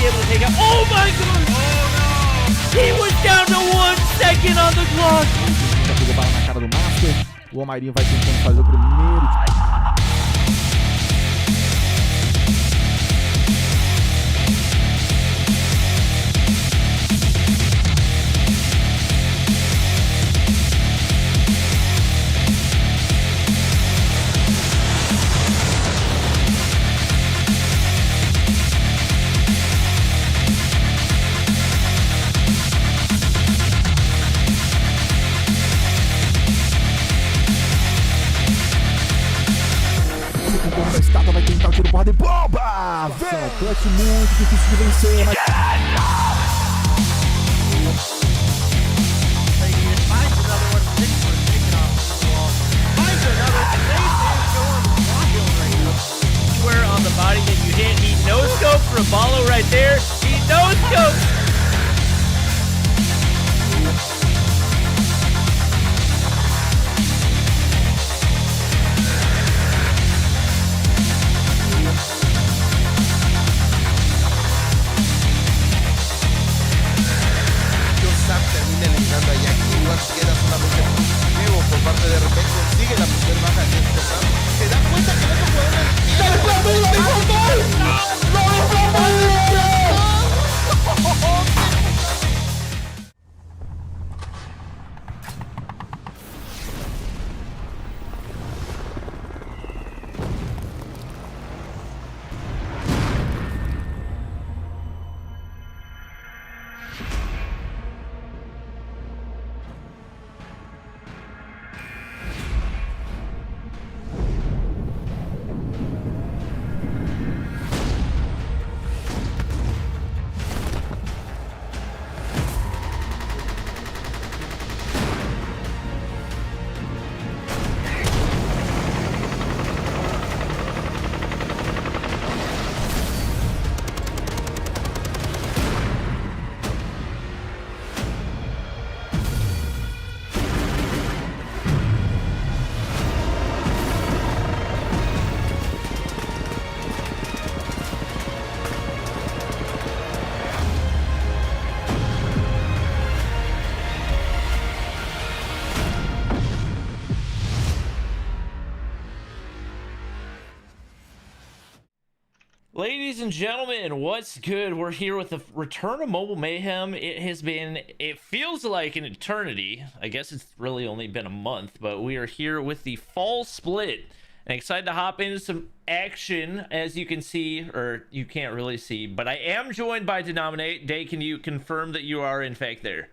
able to take out. Oh my god! Oh no! He was down to 1 second on the clock. Já pegou bala na cara do Master. O Almairinho vai tentando fazer o primeiro. Da estátua vai tentar o tiro porrada e bomba! Vem! Clutch muito difícil de vencer, mas... Where on the body that you hit, he no-scoped for a follow right there. He no-scoped. Queda solamente positivo por parte de repente consigue la primera baja de este round. Se da cuenta que no Ladies and gentlemen, what's good? We're here with the return of Mobile Mayhem. It feels like an eternity. I guess it's really only been a month, but we are here with the fall split and excited to hop into some action. As you can see, or you can't really see, but I am joined by Dominate. Day, can you confirm that you are in fact there?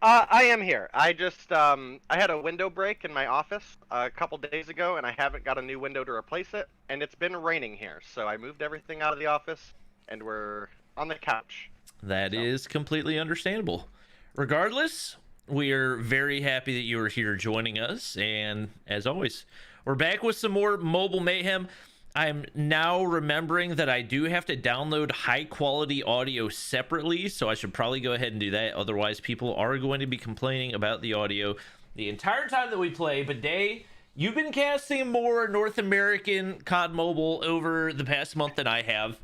I am here. I just I had a window break in my office a couple days ago, and I haven't got a new window to replace it. And it's been raining here, so I moved everything out of the office, and we're on the couch. That is completely understandable. Regardless, we are very happy that you are here joining us, and as always, we're back with some more Mobile Mayhem. I'm now remembering that I do have to download high quality audio separately, so I should probably go ahead and do that. Otherwise, people are going to be complaining about the audio the entire time that we play. But Day, you've been casting more North American COD Mobile over the past month than I have.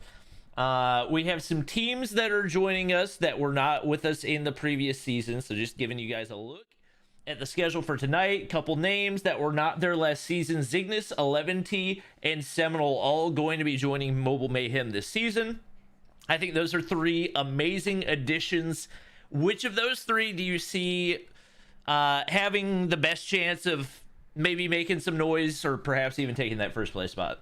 We have some teams that are joining us that were not with us in the previous season, so just giving you guys a look at the schedule for tonight. Couple names that were not there last season: Zygnus, 11T, and Seminal, all going to be joining Mobile Mayhem this season. I think those are three amazing additions. Which of those three do you see having the best chance of maybe making some noise, or perhaps even taking that first place spot?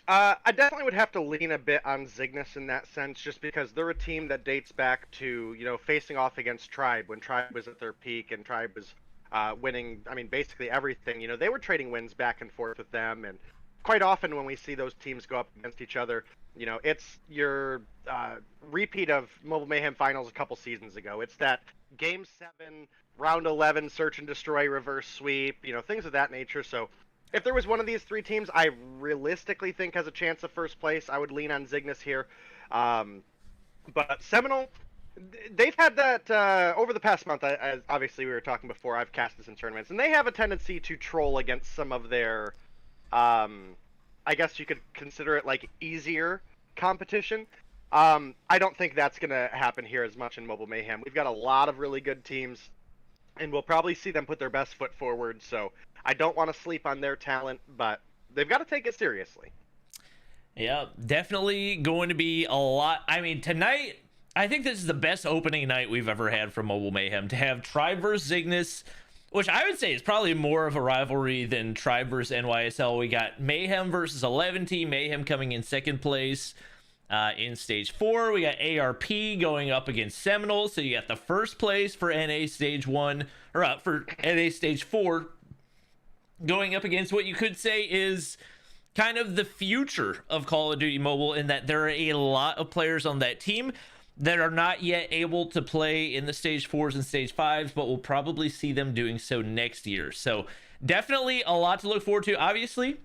I definitely would have to lean a bit on Zygnus in that sense, just because they're a team that dates back to, facing off against Tribe when Tribe was at their peak and Tribe was winning, basically everything. They were trading wins back and forth with them, and quite often when we see those teams go up against each other, it's your repeat of Mobile Mayhem finals a couple seasons ago. It's that Game 7, Round 11, search and destroy, reverse sweep, things of that nature. So if there was one of these three teams I realistically think has a chance of first place, I would lean on Zygnus here. But Seminal, they've had that over the past month. As obviously we were talking before, I've cast this in tournaments, and they have a tendency to troll against some of their, I guess you could consider it like easier competition. I don't think that's going to happen here as much in Mobile Mayhem. We've got a lot of really good teams, and we'll probably see them put their best foot forward. So I don't want to sleep on their talent, but they've got to take it seriously. Yeah, definitely going to be a lot. I mean, tonight, I think this is the best opening night we've ever had from Mobile Mayhem. To have Tribe versus Zygnus, which I would say is probably more of a rivalry than Tribe versus NYSL. We got Mayhem versus 11 team. Mayhem coming in second place in stage 4. We got ARP going up against Seminal. So you got the first place for NA stage 1, or for NA stage 4, going up against what you could say is kind of the future of Call of Duty Mobile, in that there are a lot of players on that team that are not yet able to play in the stage 4s and stage 5s, but we'll probably see them doing so next year. So definitely a lot to look forward to. Obviously,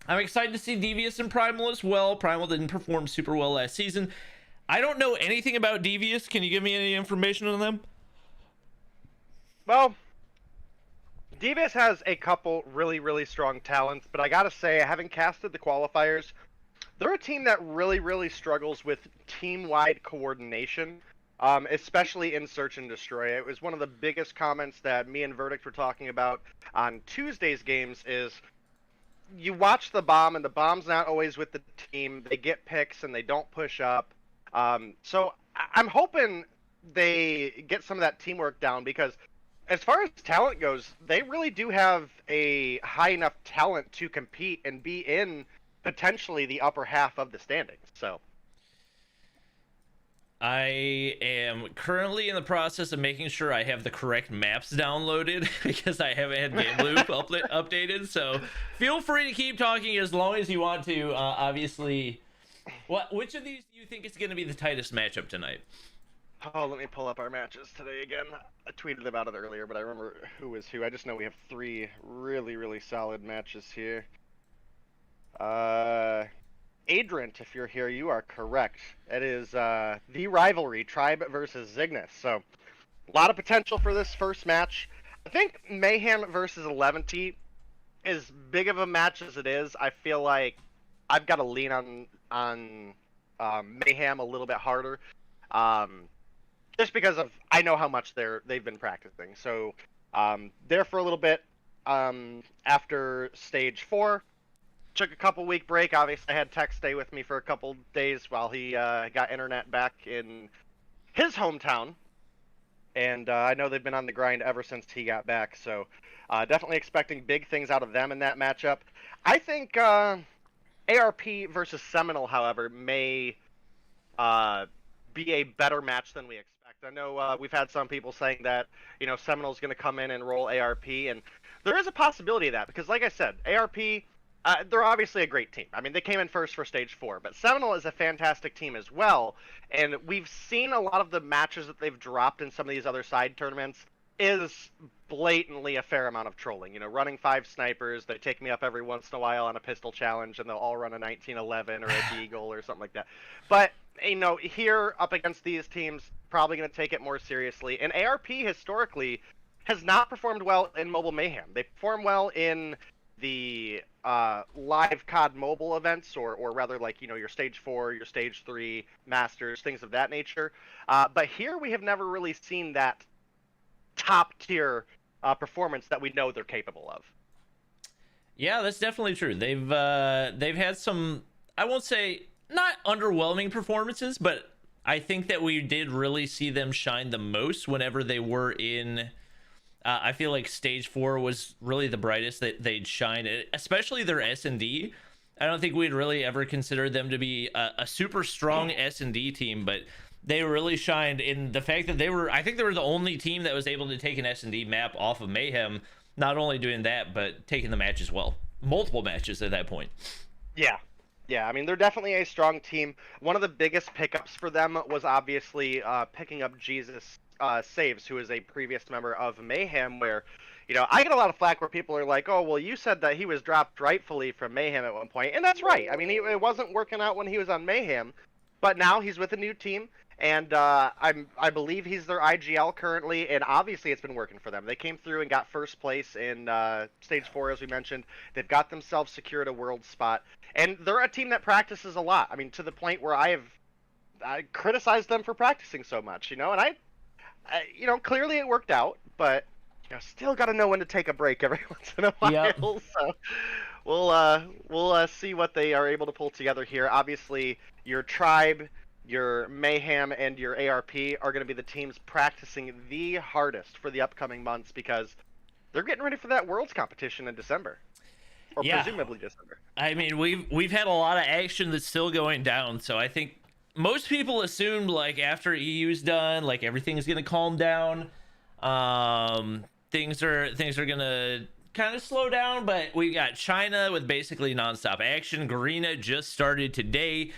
I'm excited to see Devious and Primal as well. Primal didn't perform super well last season. I don't know anything about Devious. Can you give me any information on them? Well, Devious has a couple really, really strong talents, but I gotta say, having casted the qualifiers, they're a team that really, really struggles with team-wide coordination, especially in Search and Destroy. It was one of the biggest comments that me and Verdict were talking about on Tuesday's games is you watch the bomb, and the bomb's not always with the team. They get picks, and they don't push up. So I'm hoping they get some of that teamwork down, because as far as talent goes, they really do have a high enough talent to compete and be in potentially the upper half of the standings. So I am currently in the process of making sure I have the correct maps downloaded because I haven't had Game Loop updated. So feel free to keep talking as long as you want to. Obviously, which of these do you think is going to be the tightest matchup tonight? Oh, let me pull up our matches today again. I tweeted about it earlier, but I remember who was who. I just know we have 3 really, really solid matches here. Adrant, if you're here, you are correct. It is the rivalry, Tribe versus Zygnus. So a lot of potential for this first match. I think Mayhem versus 11T, as big of a match as it is, I feel like I've got to lean on Mayhem a little bit harder. Just because I know how much they've been practicing. So there for a little bit after stage 4. Took a couple week break. Obviously, I had Tech stay with me for a couple days while he got internet back in his hometown. And I know they've been on the grind ever since he got back. So definitely expecting big things out of them in that matchup. I think ARP versus Seminal, however, may be a better match than we expect. I know we've had some people saying that, Seminal's going to come in and roll ARP, and there is a possibility of that, because like I said, ARP, they're obviously a great team. I mean, they came in first for stage 4, but Seminal is a fantastic team as well, and we've seen a lot of the matches that they've dropped in some of these other side tournaments is blatantly a fair amount of trolling. Running 5 snipers, they take me up every once in a while on a pistol challenge, and they'll all run a 1911 or a Deagle or something like that. But here up against these teams, probably going to take it more seriously. And ARP historically has not performed well in Mobile Mayhem. They perform well in the live COD mobile events, or rather like, your stage 4, your stage 3 masters, things of that nature. But here we have never really seen that top tier performance that we know they're capable of. Yeah, that's definitely true. They've had some, I won't say not underwhelming performances, but I think that we did really see them shine the most whenever they were in. I feel like stage 4 was really the brightest that they'd shine, especially their S&D. I don't think we'd really ever consider them to be a super strong S&D team, but they really shined in the fact that I think they were the only team that was able to take an S&D map off of Mayhem. Not only doing that, but taking the match as well. Multiple matches at that point. Yeah, I mean, they're definitely a strong team. One of the biggest pickups for them was obviously picking up Jesus Saves, who is a previous member of Mayhem, where, I get a lot of flack where people are like, oh, well, you said that he was dropped rightfully from Mayhem at one point, and that's right. I mean, it wasn't working out when he was on Mayhem, but now he's with a new team, and I believe he's their IGL currently, and obviously it's been working for them. They came through and got first place in stage 4, as we mentioned. They've got themselves secured a world spot, and they're a team that practices a lot. I mean, to the point where I have criticized them for practicing so much, and clearly it worked out, but still got to know when to take a break every once in a while. Yep. So we'll see what they are able to pull together here. Obviously, your Tribe, your Mayhem, and your ARP are going to be the teams practicing the hardest for the upcoming months because they're getting ready for that Worlds competition in December, or presumably December. I mean, we've had a lot of action that's still going down, so I think most people assumed like after EU's done, like everything's gonna calm down. Things are gonna kind of slow down, but we got China with basically nonstop action. Garena just started today,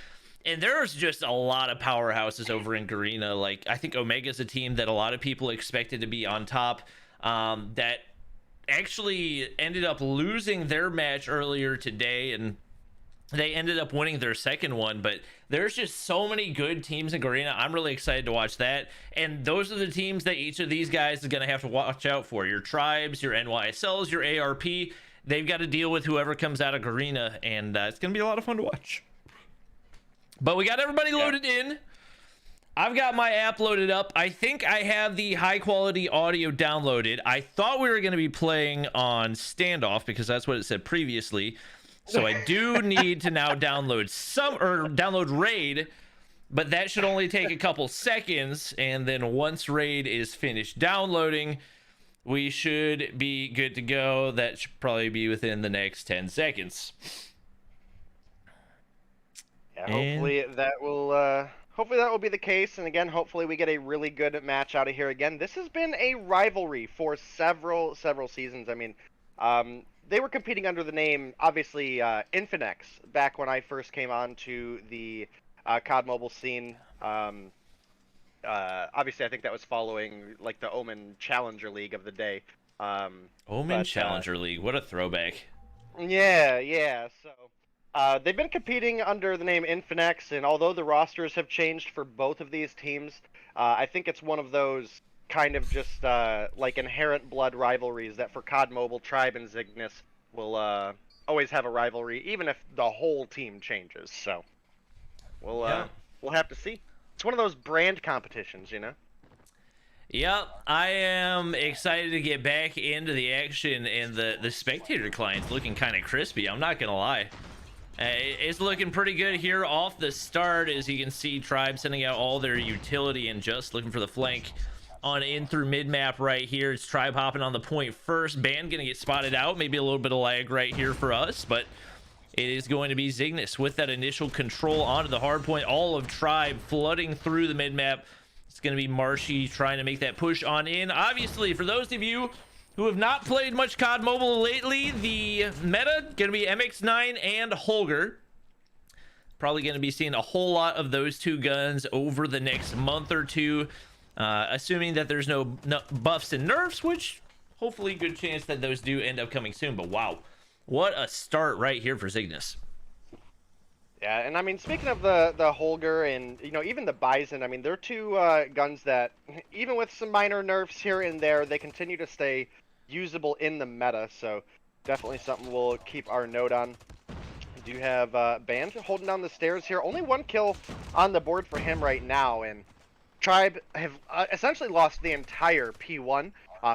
and there's just a lot of powerhouses over in Garena. Like I think Omega's a team that a lot of people expected to be on top. That actually ended up losing their match earlier today, and they ended up winning their second one. But there's just so many good teams in Garena. I'm really excited to watch that, and those are the teams that each of these guys is going to have to watch out for. Your Tribes, your NYSLs, your ARP, they've got to deal with whoever comes out of Garena, and it's going to be a lot of fun to watch. But we got everybody loaded in. I've got my app loaded up. I think I have the high quality audio downloaded. I thought we were going to be playing on Standoff because that's what it said previously. So I do need to now download Raid, but that should only take a couple seconds. And then once Raid is finished downloading, we should be good to go. That should probably be within the next 10 seconds. Yeah, hopefully that will be the case, and again, hopefully we get a really good match out of here again. This has been a rivalry for several seasons. I mean, they were competing under the name, obviously, Infinex, back when I first came on to the COD Mobile scene. Obviously, I think that was following, like, the Omen Challenger League of the day. Challenger League, what a throwback. Yeah, so... they've been competing under the name Infinex, and although the rosters have changed for both of these teams, I think it's one of those kind of just like inherent blood rivalries that for COD Mobile, Tribe and Zygnus will always have a rivalry, even if the whole team changes. So we'll have to see. It's one of those brand competitions, Yep, I am excited to get back into the action, and the spectator client's looking kind of crispy. I'm not gonna lie. It's looking pretty good here off the start. As you can see, Tribe sending out all their utility and just looking for the flank on in through mid-map right here. It's Tribe hopping on the point first. Band gonna get spotted out. Maybe a little bit of lag right here for us, but it is going to be Zygnus with that initial control onto the hard point. All of Tribe flooding through the mid-map. It's gonna be Marshy trying to make that push on in. Obviously, for those of you who have not played much COD Mobile lately, the meta gonna be MX9 and Holger. Probably gonna be seeing a whole lot of those two guns over the next month or two, assuming that there's no buffs and nerfs, which hopefully good chance that those do end up coming soon. But wow, what a start right here for Zygnus. Yeah, and I mean, speaking of the Holger and, even the Bison, I mean, they're two guns that, even with some minor nerfs here and there, they continue to stay usable in the meta, so definitely something we'll keep our note on. We do have Band holding down the stairs here. Only one kill on the board for him right now, and Tribe have essentially lost the entire P1.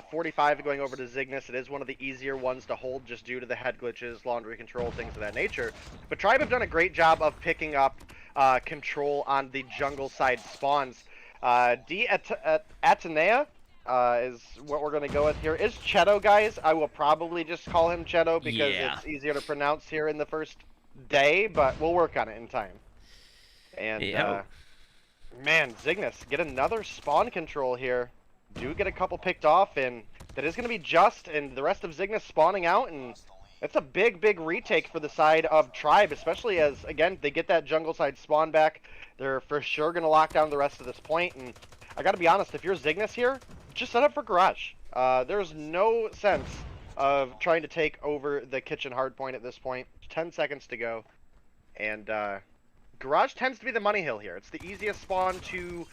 45 going over to Zygnus. It is one of the easier ones to hold just due to the head glitches, laundry control, things of that nature. But Tribe have done a great job of picking up control on the jungle side spawns. Atenea is what we're going to go with here. Is Cheto, guys. I will probably just call him Cheto because it's easier to pronounce here in the first day, but we'll work on it in time. And, man, Zygnus, get another spawn control here. Do get a couple picked off, and that is going to be Just and the rest of Zygnus spawning out, and that's a big retake for the side of Tribe, especially as, again, they get that jungle side spawn back. They're for sure going to lock down the rest of this point, and I got to be honest, if you're Zygnus here, just set up for Garage. There's no sense of trying to take over the kitchen hardpoint at this point. 10 seconds to go, and Garage tends to be the money hill here. It's the easiest spawn to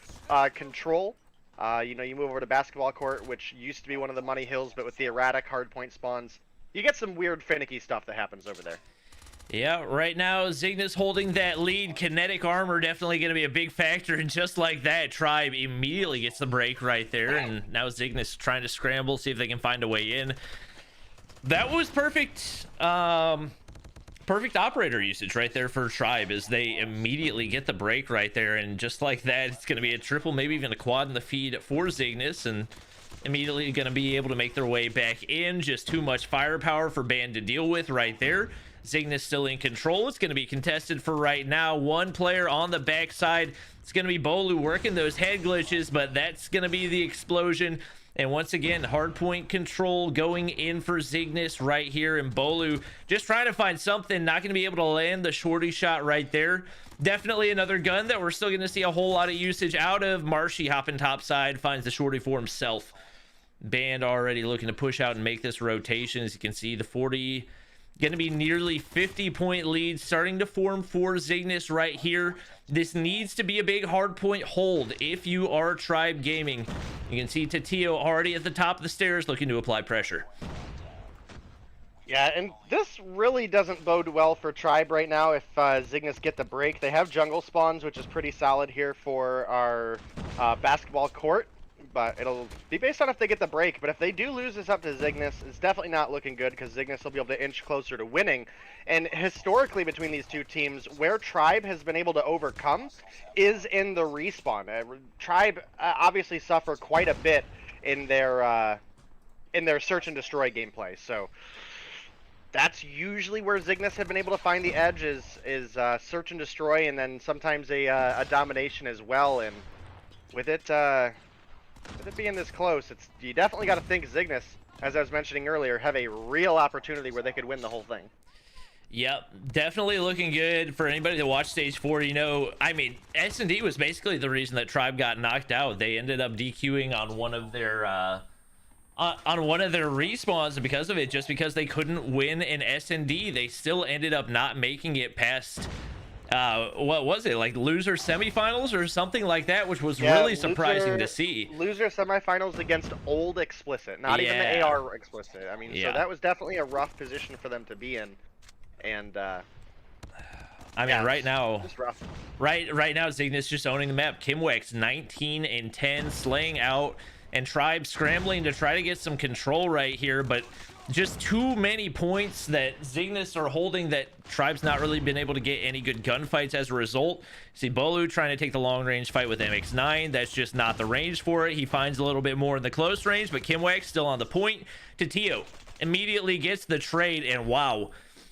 control. You move over to basketball court, which used to be one of the money hills, but with the erratic hardpoint spawns, you get some weird finicky stuff that happens over there. Yeah, right now, Zygnus holding that lead. Kinetic armor definitely going to be a big factor, and just like that, Tribe immediately gets the break right there, and now Zygnus trying to scramble, see if they can find a way in. That was perfect, perfect operator usage right there for Tribe, as they immediately get the break right there, and just like that, it's going to be a triple, maybe even a quad in the feed for Zygnus, and immediately going to be able to make their way back in. Just too much firepower for Band to deal with right there. Zygnus still in control. It's going to be contested for right now. One player on the backside. It's going to be Bolu working those head glitches, but that's going to be the explosion. And once again, hardpoint control going in for Zygnus right here. And Bolu just trying to find something. Not going to be able to land the shorty shot right there. Definitely another gun that we're still going to see a whole lot of usage out of. Marshy hopping topside, finds the shorty for himself. Band already looking to push out and make this rotation. As you can see, the 40... going to be nearly 50-point lead starting to form for Zygnus right here. This needs to be a big hardpoint hold if you are Tribe Gaming. You can see Tatio already at the top of the stairs looking to apply pressure. Yeah, and this really doesn't bode well for Tribe right now if Zygnus get the break. They have jungle spawns, which is pretty solid here for our basketball court. But it'll be based on if they get the break. But if they do lose this up to Zygnus, it's definitely not looking good, because Zygnus will be able to inch closer to winning. And historically between these two teams, where Tribe has been able to overcome is in the respawn. Tribe obviously suffer quite a bit in their search and destroy gameplay. So that's usually where Zygnus have been able to find the edge, is search and destroy, and then sometimes a domination as well. And with it being this close, you definitely got to think Zygnus, as I was mentioning earlier, have a real opportunity where they could win the whole thing. Yep, definitely looking good for anybody to watch stage 4. You know, I mean, S&D was basically the reason that Tribe got knocked out. They ended up DQing on one of their respawns, and because of it, just because they couldn't win in S&D, they still ended up not making it past what was it, like loser semifinals or something like that, which was really surprising to see. Loser semifinals against old Explicit, not even the AR Explicit. I mean, so that was definitely a rough position for them to be in. And I mean, right now, just rough. right now, Zygnus just owning the map. Kimwex 19 and 10, slaying out, and Tribe scrambling to try to get some control right here, but just too many points that Zygnus are holding that Tribe's not really been able to get any good gunfights as a result. See Bolu trying to take the long range fight with MX9. That's just not the range for it. He finds a little bit more in the close range, but Kimwex still on the point. Tatio immediately gets the trade, and wow,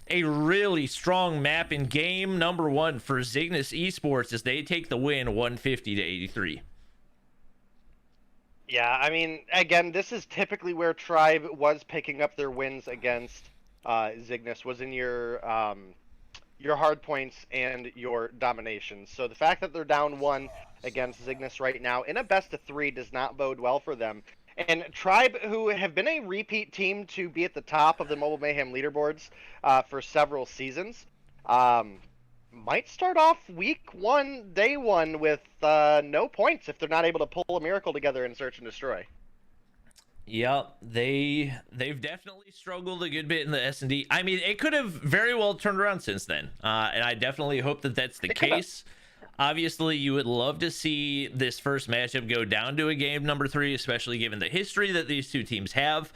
a really strong map in game number 1 for Zygnus Esports as they take the win 150 to 83. Yeah, I mean, again, this is typically where Tribe was picking up their wins against Zygnus, was in your hard points and your dominations. So the fact that they're down 1 against Zygnus right now in a best of 3 does not bode well for them. And Tribe, who have been a repeat team to be at the top of the Mobile Mayhem leaderboards for several seasons, might start off week 1, day 1 with no points if they're not able to pull a miracle together in search and destroy. Yep, they've definitely struggled a good bit in the S&D. I mean, it could have very well turned around since then, and I definitely hope that that's the case. Obviously, you would love to see this first matchup go down to a game number 3, especially given the history that these two teams have.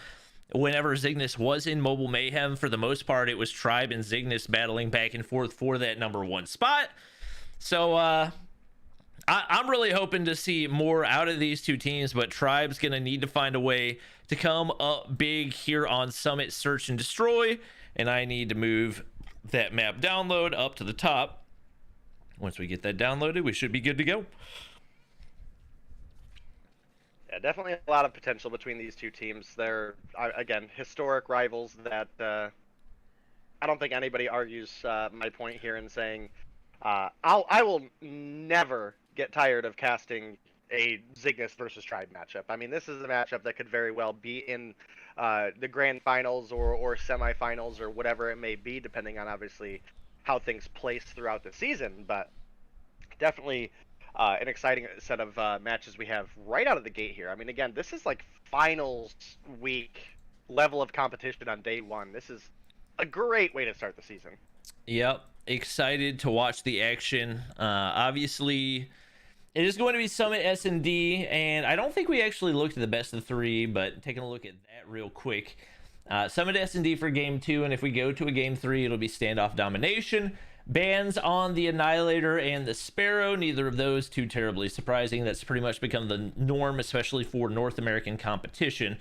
Whenever Zygnus was in Mobile Mayhem, for the most part, it was Tribe and Zygnus battling back and forth for that number 1 spot. So I'm really hoping to see more out of these two teams, but Tribe's going to need to find a way to come up big here on Summit Search and Destroy, and I need to move that map download up to the top. Once we get that downloaded, we should be good to go. Yeah, definitely a lot of potential between these two teams. They're, again, historic rivals that I don't think anybody argues my point here in saying I will never get tired of casting a Zygnus versus Tribe matchup. I mean, this is a matchup that could very well be in the grand finals or semifinals or whatever it may be, depending on obviously how things place throughout the season. But definitely an exciting set of matches we have right out of the gate here. I mean, again, this is like finals week level of competition on day 1. This is a great way to start the season. Yep, excited to watch the action. Obviously, it is going to be Summit S&D, and I don't think we actually looked at the best of 3, but taking a look at that real quick. Summit S&D for game 2, and if we go to a game 3, it'll be Standoff Domination. Bans on the Annihilator and the Sparrow, neither of those too terribly surprising. That's pretty much become the norm, especially for North American competition.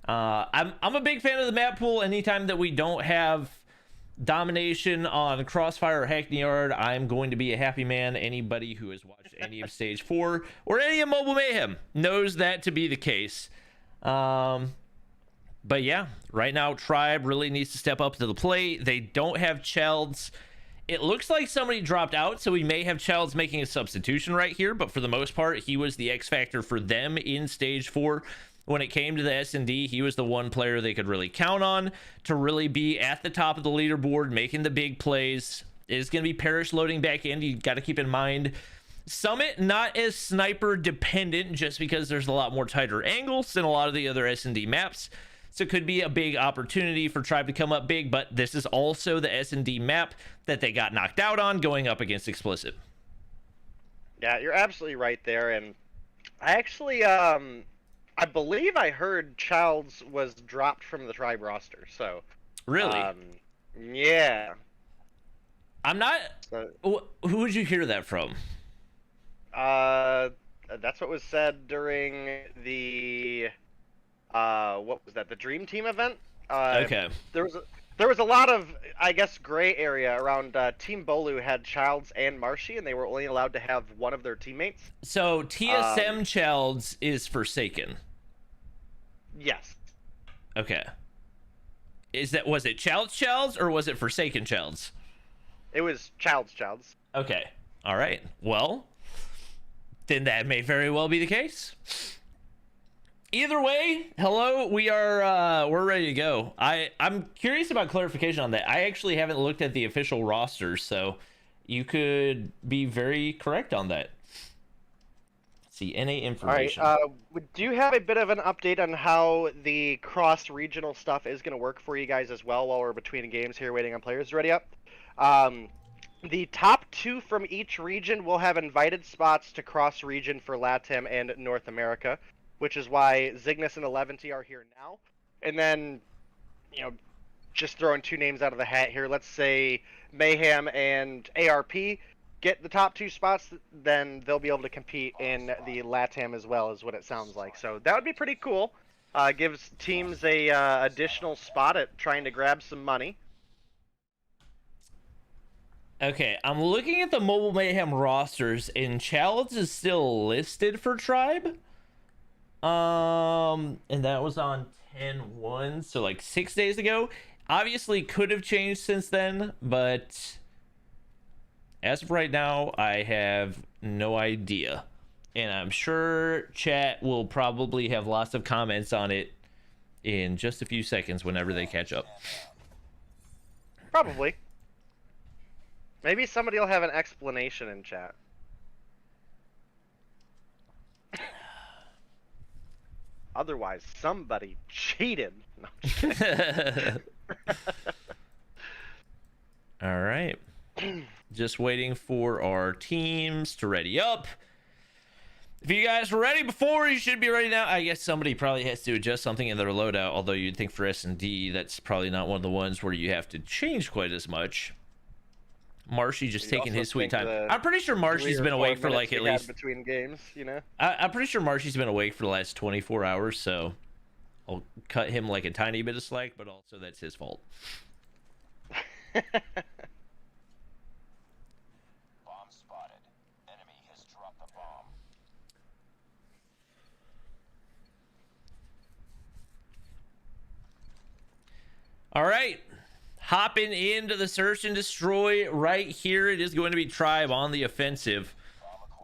I'm a big fan of the map pool. Anytime that we don't have Domination on Crossfire or Hackney Yard, I'm going to be a happy man. Anybody who has watched any of Stage 4 or any of Mobile Mayhem knows that to be the case. But yeah, right now Tribe really needs to step up to the plate. They don't have Chelds. It looks like somebody dropped out, so we may have Chelds making a substitution right here, but for the most part, he was the X factor for them in Stage 4. When it came to the S&D, he was the one player they could really count on to really be at the top of the leaderboard, making the big plays. It is going to be Parrish loading back in. You got to keep in mind, Summit not as sniper dependent, just because there's a lot more tighter angles than a lot of the other S&D maps. So it could be a big opportunity for Tribe to come up big, but this is also the S&D map that they got knocked out on going up against Explicit. Yeah, you're absolutely right there, and I actually, I believe I heard Childs was dropped from the Tribe roster, so... Really? Yeah. I'm not... Who would you hear that from? That's what was said during the... what was that? The Dream Team event? Okay. There was a lot of, I guess, gray area around. Team Bolu had Childs and Marshy, and they were only allowed to have one of their teammates. So TSM Childs is Forsaken. Yes. Okay. Was it Childs or was it Forsaken Childs? It was Childs. Okay. All right. Well, then that may very well be the case. Either way, hello, we're ready to go. I'm curious about clarification on that. I actually haven't looked at the official rosters, so you could be very correct on that. Let's see, NA information. All right, do you have a bit of an update on how the cross-regional stuff is going to work for you guys as well while we're between games here waiting on players to ready up? The top 2 from each region will have invited spots to cross-region for LATAM and North America, which is why Zygnus and Eleventy are here now. And then, you know, just throwing 2 names out of the hat here, let's say Mayhem and ARP get the top 2 spots, then they'll be able to compete in the LATAM as well, is what it sounds like. So that would be pretty cool. Gives teams a additional spot at trying to grab some money. Okay, I'm looking at the Mobile Mayhem rosters, and Childs is still listed for Tribe. And that was on 10/1, so like 6 days ago. Obviously could have changed since then, but as of right now, I have no idea. And I'm sure chat will probably have lots of comments on it in just a few seconds whenever they catch up. Probably. Maybe somebody will have an explanation in chat. Otherwise, somebody cheated. No, I'm just kidding. All right. Just waiting for our teams to ready up. If you guys were ready before, you should be ready now. I guess somebody probably has to adjust something in their loadout, although you'd think for S&D, that's probably not one of the ones where you have to change quite as much. Marshy just taking his sweet time. I'm pretty sure Marshy's been awake for like at least between games, you know. I'm pretty sure Marshy's been awake for the last 24 hours, so I'll cut him like a tiny bit of slack, but also that's his fault. Bomb spotted. Enemy has dropped the bomb. All right. Hopping into the search and destroy right here. It is going to be Tribe on the offensive.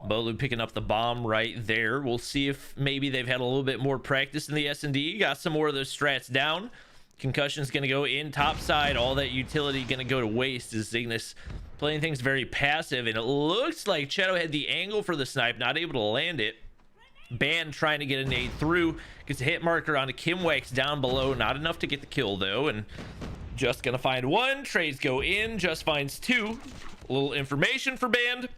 Bolu picking up the bomb right there. We'll see if maybe they've had a little bit more practice in the S&D. Got some more of those strats down. Concussion's going to go in top side. All that utility going to go to waste as Zygnus playing things very passive. And it looks like Cheto had the angle for the snipe, not able to land it. Ban trying to get a nade through. Gets a hit marker onto Kimwax down below. Not enough to get the kill, though. And Just gonna find one. Trades go in. Just finds two. A little information for Band.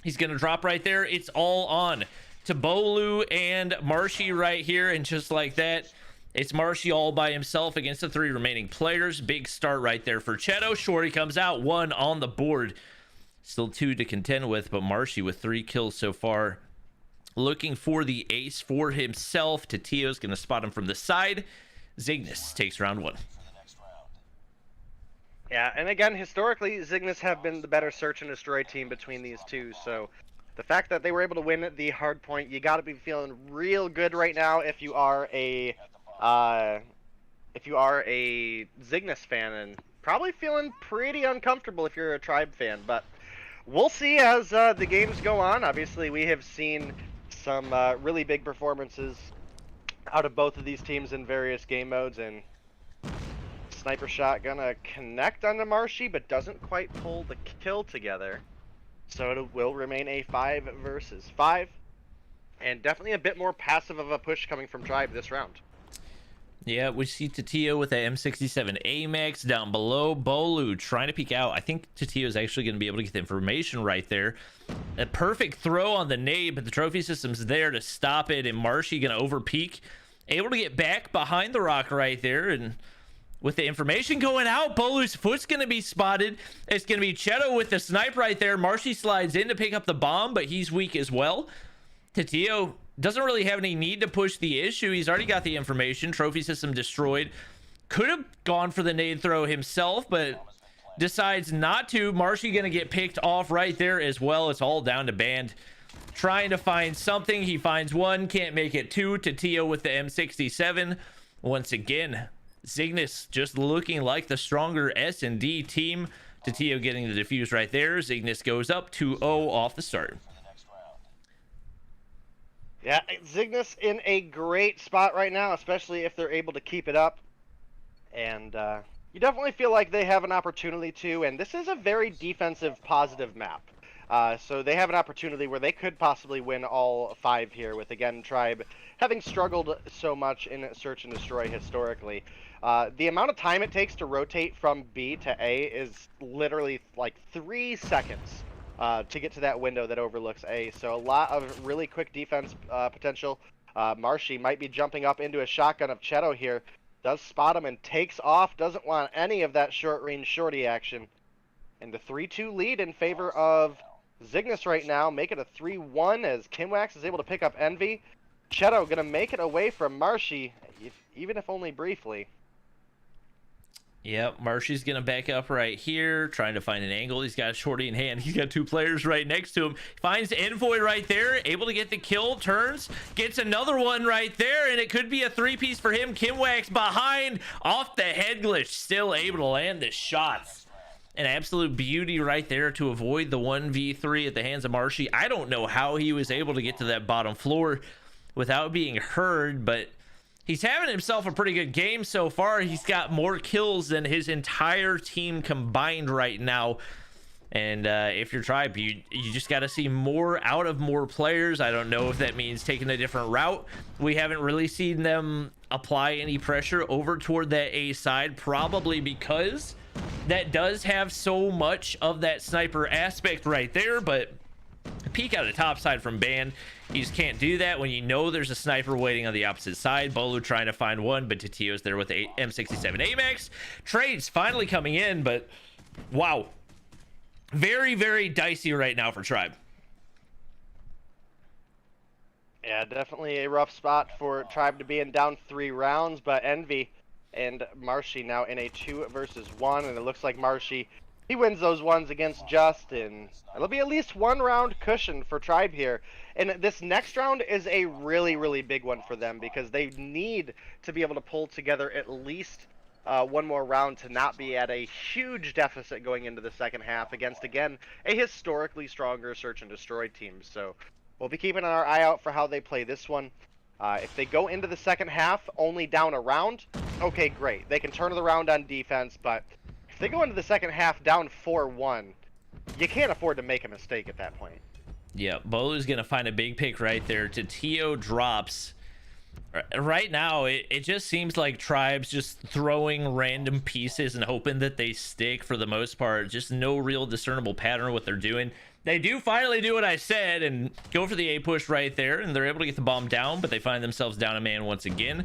He's gonna drop right there. It's all on to Bolu and Marshy right here, and just like that, it's Marshy all by himself against the 3 remaining players. Big start right there for Cheto. Shorty comes out, 1 on the board. Still 2 to contend with, but Marshy with 3 kills so far. Looking for the ace for himself. Tatio's gonna spot him from the side. Zygnus takes round 1. Yeah, and again, historically, Zygnus have been the better search and destroy team between these two, so the fact that they were able to win the Hardpoint, you got to be feeling real good right now if you are a Zygnus fan, and probably feeling pretty uncomfortable if you're a Tribe fan. But we'll see as the games go on. Obviously, we have seen some really big performances out of both of these teams in various game modes, and sniper shot gonna connect onto Marshy, but doesn't quite pull the kill together. So it will remain a 5 versus 5, and definitely a bit more passive of a push coming from Tribe this round. Yeah, we see Tatio with a M67 AMAX down below. Bolu trying to peek out. I think Tatio is actually going to be able to get the information right there. A perfect throw on the nade, but the trophy system's there to stop it, and Marshy going to over peek. Able to get back behind the rock right there, and with the information going out, Bolu's foot's going to be spotted. It's going to be Cheto with the snipe right there. Marshy slides in to pick up the bomb, but he's weak as well. Tatio doesn't really have any need to push the issue. He's already got the information. Trophy system destroyed. Could have gone for the nade throw himself, but decides not to. Marshy going to get picked off right there as well. It's all down to Band. Trying to find something. He finds 1. Can't make it 2. Tatio with the M67. Once again, Zygnus just looking like the stronger S&D team. Tatio getting the defuse right there. Zygnus goes up 2-0 off the start. Yeah, Zygnus in a great spot right now, especially if they're able to keep it up. And you definitely feel like they have an opportunity to, and this is a very defensive positive map. So they have an opportunity where they could possibly win all 5 here, with, again, Tribe having struggled so much in search and destroy historically. The amount of time it takes to rotate from B to A is literally like 3 seconds to get to that window that overlooks A. So a lot of really quick defense potential. Marshy might be jumping up into a shotgun of Cheto here. Does spot him and takes off. Doesn't want any of that short-range shorty action. And the 3-2 lead in favor of Zygnus right now. Make it a 3-1 as Kimwax is able to pick up Envy. Cheto going to make it away from Marshy, even if only briefly. Yep, Marshy's going to back up right here, trying to find an angle. He's got a shorty in hand. He's got 2 players right next to him. Finds Envoy right there, able to get the kill, turns, gets another one right there, and it could be a 3-piece for him. Kimwax behind, off the head glitch, still able to land the shots. An absolute beauty right there to avoid the 1v3 at the hands of Marshy. I don't know how he was able to get to that bottom floor without being heard, but he's having himself a pretty good game so far. He's got more kills than his entire team combined right now. And if you're Tribe, you just got to see more out of more players. I don't know if that means taking a different route. We haven't really seen them apply any pressure over toward that A side, probably because that does have so much of that sniper aspect right there. But peek out of the top side from Band, you just can't do that when you know there's a sniper waiting on the opposite side. Bolu trying to find one, but Tatio's there with the M67 AMAX. Trades finally coming in, but wow, very, very dicey right now for Tribe. Yeah, definitely a rough spot for Tribe to be in, down 3 rounds, but Envy and Marshy now in a 2 versus 1, and it looks like Marshy, he wins those ones against Justin. It'll be at least 1 round cushion for Tribe here. And this next round is a really, really big one for them, because they need to be able to pull together at least 1 more round to not be at a huge deficit going into the second half against, again, a historically stronger search and destroy team. So we'll be keeping our eye out for how they play this one. If they go into the second half only down a round, okay, great. They can turn it around on defense, but if they go into the second half down 4-1, you can't afford to make a mistake at that point. Yeah, Bolu's going to find a big pick right there. Tatio drops. Right now, it just seems like Tribe's just throwing random pieces and hoping that they stick for the most part. Just no real discernible pattern of what they're doing. They do finally do what I said and go for the A push right there, and they're able to get the bomb down, but they find themselves down a man once again.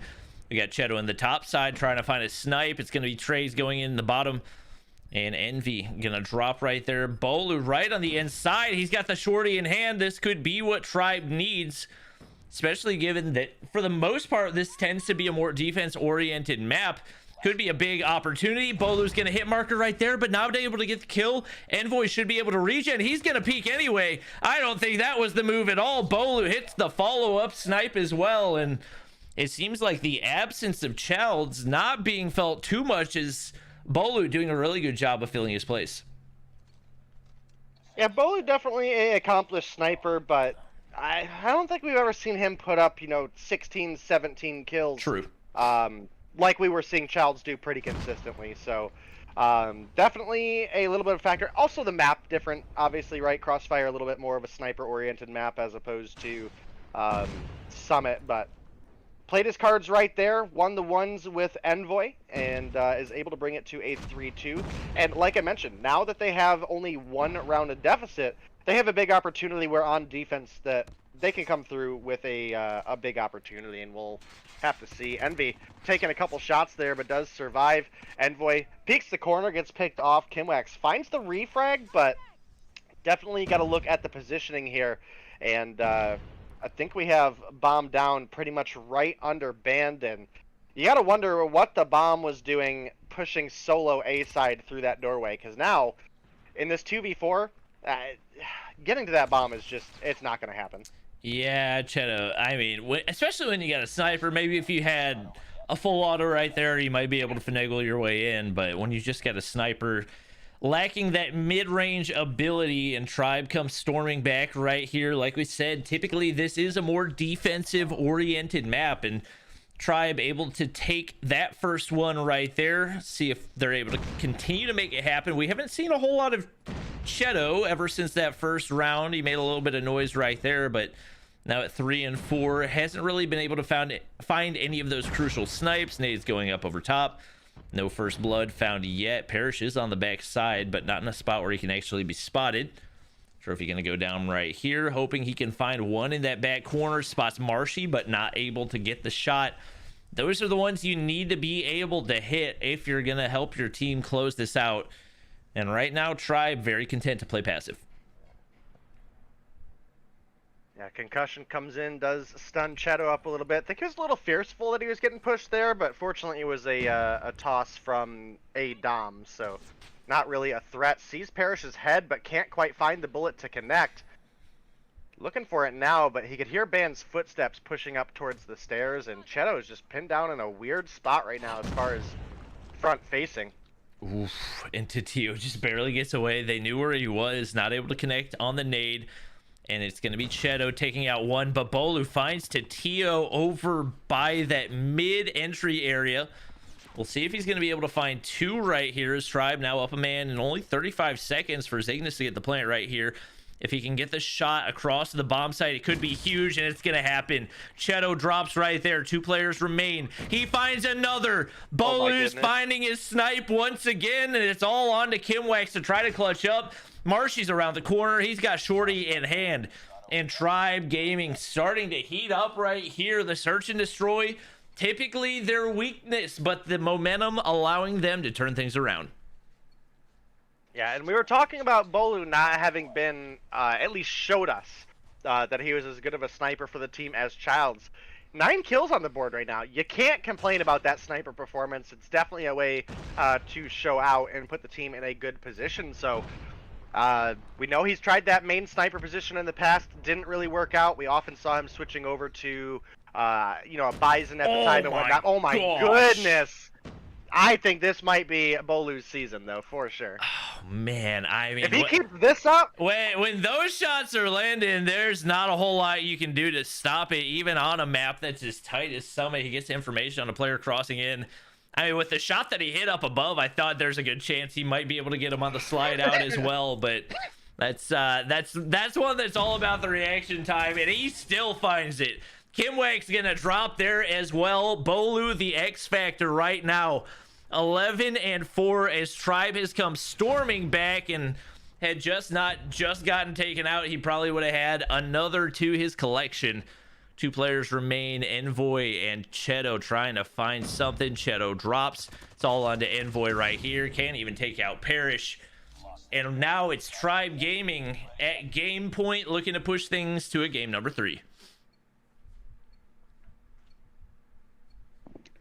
We got Cheto in the top side trying to find a snipe. It's going to be Trey's going in the bottom, and Envy gonna drop right there. Bolu right on the inside. He's got the shorty in hand. This could be what Tribe needs, especially given that for the most part this tends to be a more defense oriented map. Could be a big opportunity. Bolu's gonna hit marker right there, but not able to get the kill. Envoy should be able to regen. He's gonna peek anyway. I don't think that was the move at all. Bolu hits the follow-up snipe as well, and it seems like the absence of Childs not being felt too much is Bolu doing a really good job of filling his place. Yeah, Bolu definitely a accomplished sniper, but I don't think we've ever seen him put up, 16, 17 kills. True. Like we were seeing Childs do pretty consistently. So definitely a little bit of a factor. Also the map different, obviously, right? Crossfire a little bit more of a sniper-oriented map as opposed to Summit, but played his cards right there, won the ones with Envoy, and is able to bring it to a 3-2. And like I mentioned, now that they have only one round of deficit, they have a big opportunity where on defense that they can come through with a big opportunity, and we'll have to see. Envy taking a couple shots there, but does survive. Envoy peeks the corner, gets picked off. Kimwax finds the refrag, but definitely got to look at the positioning here. And I think we have bomb down pretty much right under Band, and you got to wonder what the bomb was doing pushing solo A side through that doorway, because now in this 2v4, getting to that bomb is just, it's not going to happen. Yeah, Cheto, I mean, especially when you got a sniper, maybe if you had a full auto right there, you might be able to finagle your way in, but when you just got a sniper lacking that mid-range ability and Tribe comes storming back right here, like we said, typically this is a more defensive oriented map, and Tribe able to take that first one right there, see if they're able to continue to make it happen. We haven't seen a whole lot of Cheto ever since that first round. He made a little bit of noise right there, but now at 3 and 4 hasn't really been able to find any of those crucial snipes. Nade's going up over top. No first blood found yet. Parrish is on the back side, but not in a spot where he can actually be spotted. Trophy gonna go down right here, hoping he can find one in that back corner. Spots Marshy, but not able to get the shot. Those are the ones you need to be able to hit if you're gonna help your team close this out. And right now, Tribe very content to play passive. Yeah, concussion comes in, does stun Cheto up a little bit. I think he was a little fearful that he was getting pushed there, but fortunately it was a toss from a Dom, so not really a threat. Sees Parrish's head, but can't quite find the bullet to connect. Looking for it now, but he could hear Band's footsteps pushing up towards the stairs, and Cheto is just pinned down in a weird spot right now as far as front facing. Oof, and Tio just barely gets away. They knew where he was, not able to connect on the nade. And it's going to be Cheto taking out one, but Bolu finds Tio over by that mid-entry area. We'll see if he's going to be able to find two right here. As Tribe now up a man in only 35 seconds for Zygnus to get the plant right here. If he can get the shot across the bomb site, it could be huge, and it's going to happen. Cheto drops right there. 2 players remain. He finds another. Bolu's finding his snipe once again, and it's all on to Kimwax to try to clutch up. Marshy's around the corner. He's got Shorty in hand. And Tribe Gaming starting to heat up right here. The search and destroy, typically their weakness, but the momentum allowing them to turn things around. Yeah, and we were talking about Bolu not having been, at least showed us, that he was as good of a sniper for the team as Childs. 9 kills on the board right now. You can't complain about that sniper performance. It's definitely a way to show out and put the team in a good position. So we know he's tried that main sniper position in the past. Didn't really work out. We often saw him switching over to, a Bison at the time and whatnot. Oh my goodness. I think this might be Bolu's season, though, for sure. Oh, man. I mean, if he keeps this up... When those shots are landing, there's not a whole lot you can do to stop it, even on a map that's as tight as Summit. He gets information on a player crossing in. I mean, with the shot that he hit up above, I thought there's a good chance he might be able to get him on the slide out as well, but that's one that's all about the reaction time, and he still finds it. Kimwag's gonna drop there as well. Bolu, the X Factor right now, 11-4 as Tribe has come storming back and had just gotten taken out. He probably would have had another to his collection. 2 players remain, Envoy and Cheto, trying to find something. Cheto drops. It's all onto Envoy right here. Can't even take out Parrish. And now it's Tribe Gaming at game point, looking to push things to a game number 3.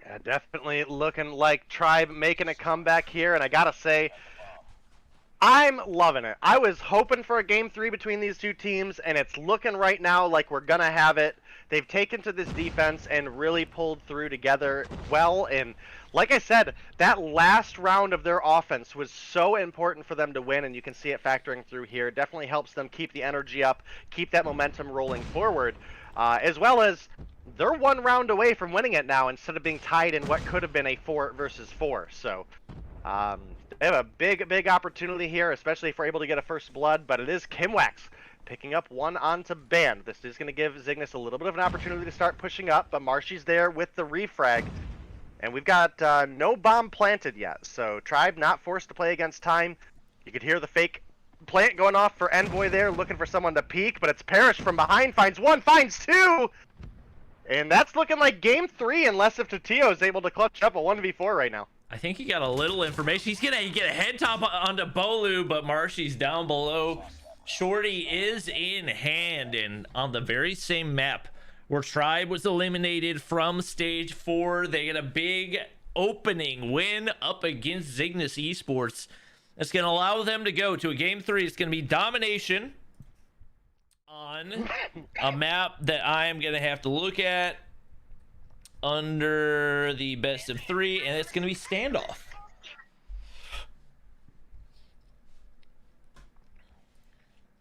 Yeah, definitely looking like Tribe making a comeback here, and I gotta say, I'm loving it. I was hoping for a game 3 between these two teams, and it's looking right now like we're gonna have it. They've taken to this defense and really pulled through together well, and like I said, that last round of their offense was so important for them to win, and you can see it factoring through here. It definitely helps them keep the energy up, keep that momentum rolling forward, as well as they're 1 round away from winning it now instead of being tied in what could have been a 4 versus 4. So they have a big opportunity here, especially if we're able to get a first blood, but it is Kimwax picking up 1 onto Band. This is going to give Zygnus a little bit of an opportunity to start pushing up, but Marshy's there with the refrag. And we've got no bomb planted yet, so Tribe not forced to play against time. You could hear the fake plant going off for Envoy there, looking for someone to peek, but it's Parrish from behind, finds 1, finds 2! And that's looking like game 3, unless if Tatio is able to clutch up a 1v4 right now. I think he got a little information. He's gonna get a head top onto Bolu, but Marshy's down below. Shorty is in hand, and on the very same map where Tribe was eliminated from stage 4, they get a big opening win up against Zygnus Esports. That's gonna allow them to go to a game 3. It's gonna be Domination on a map that I am gonna have to look at under the best of 3, and it's gonna be Standoff.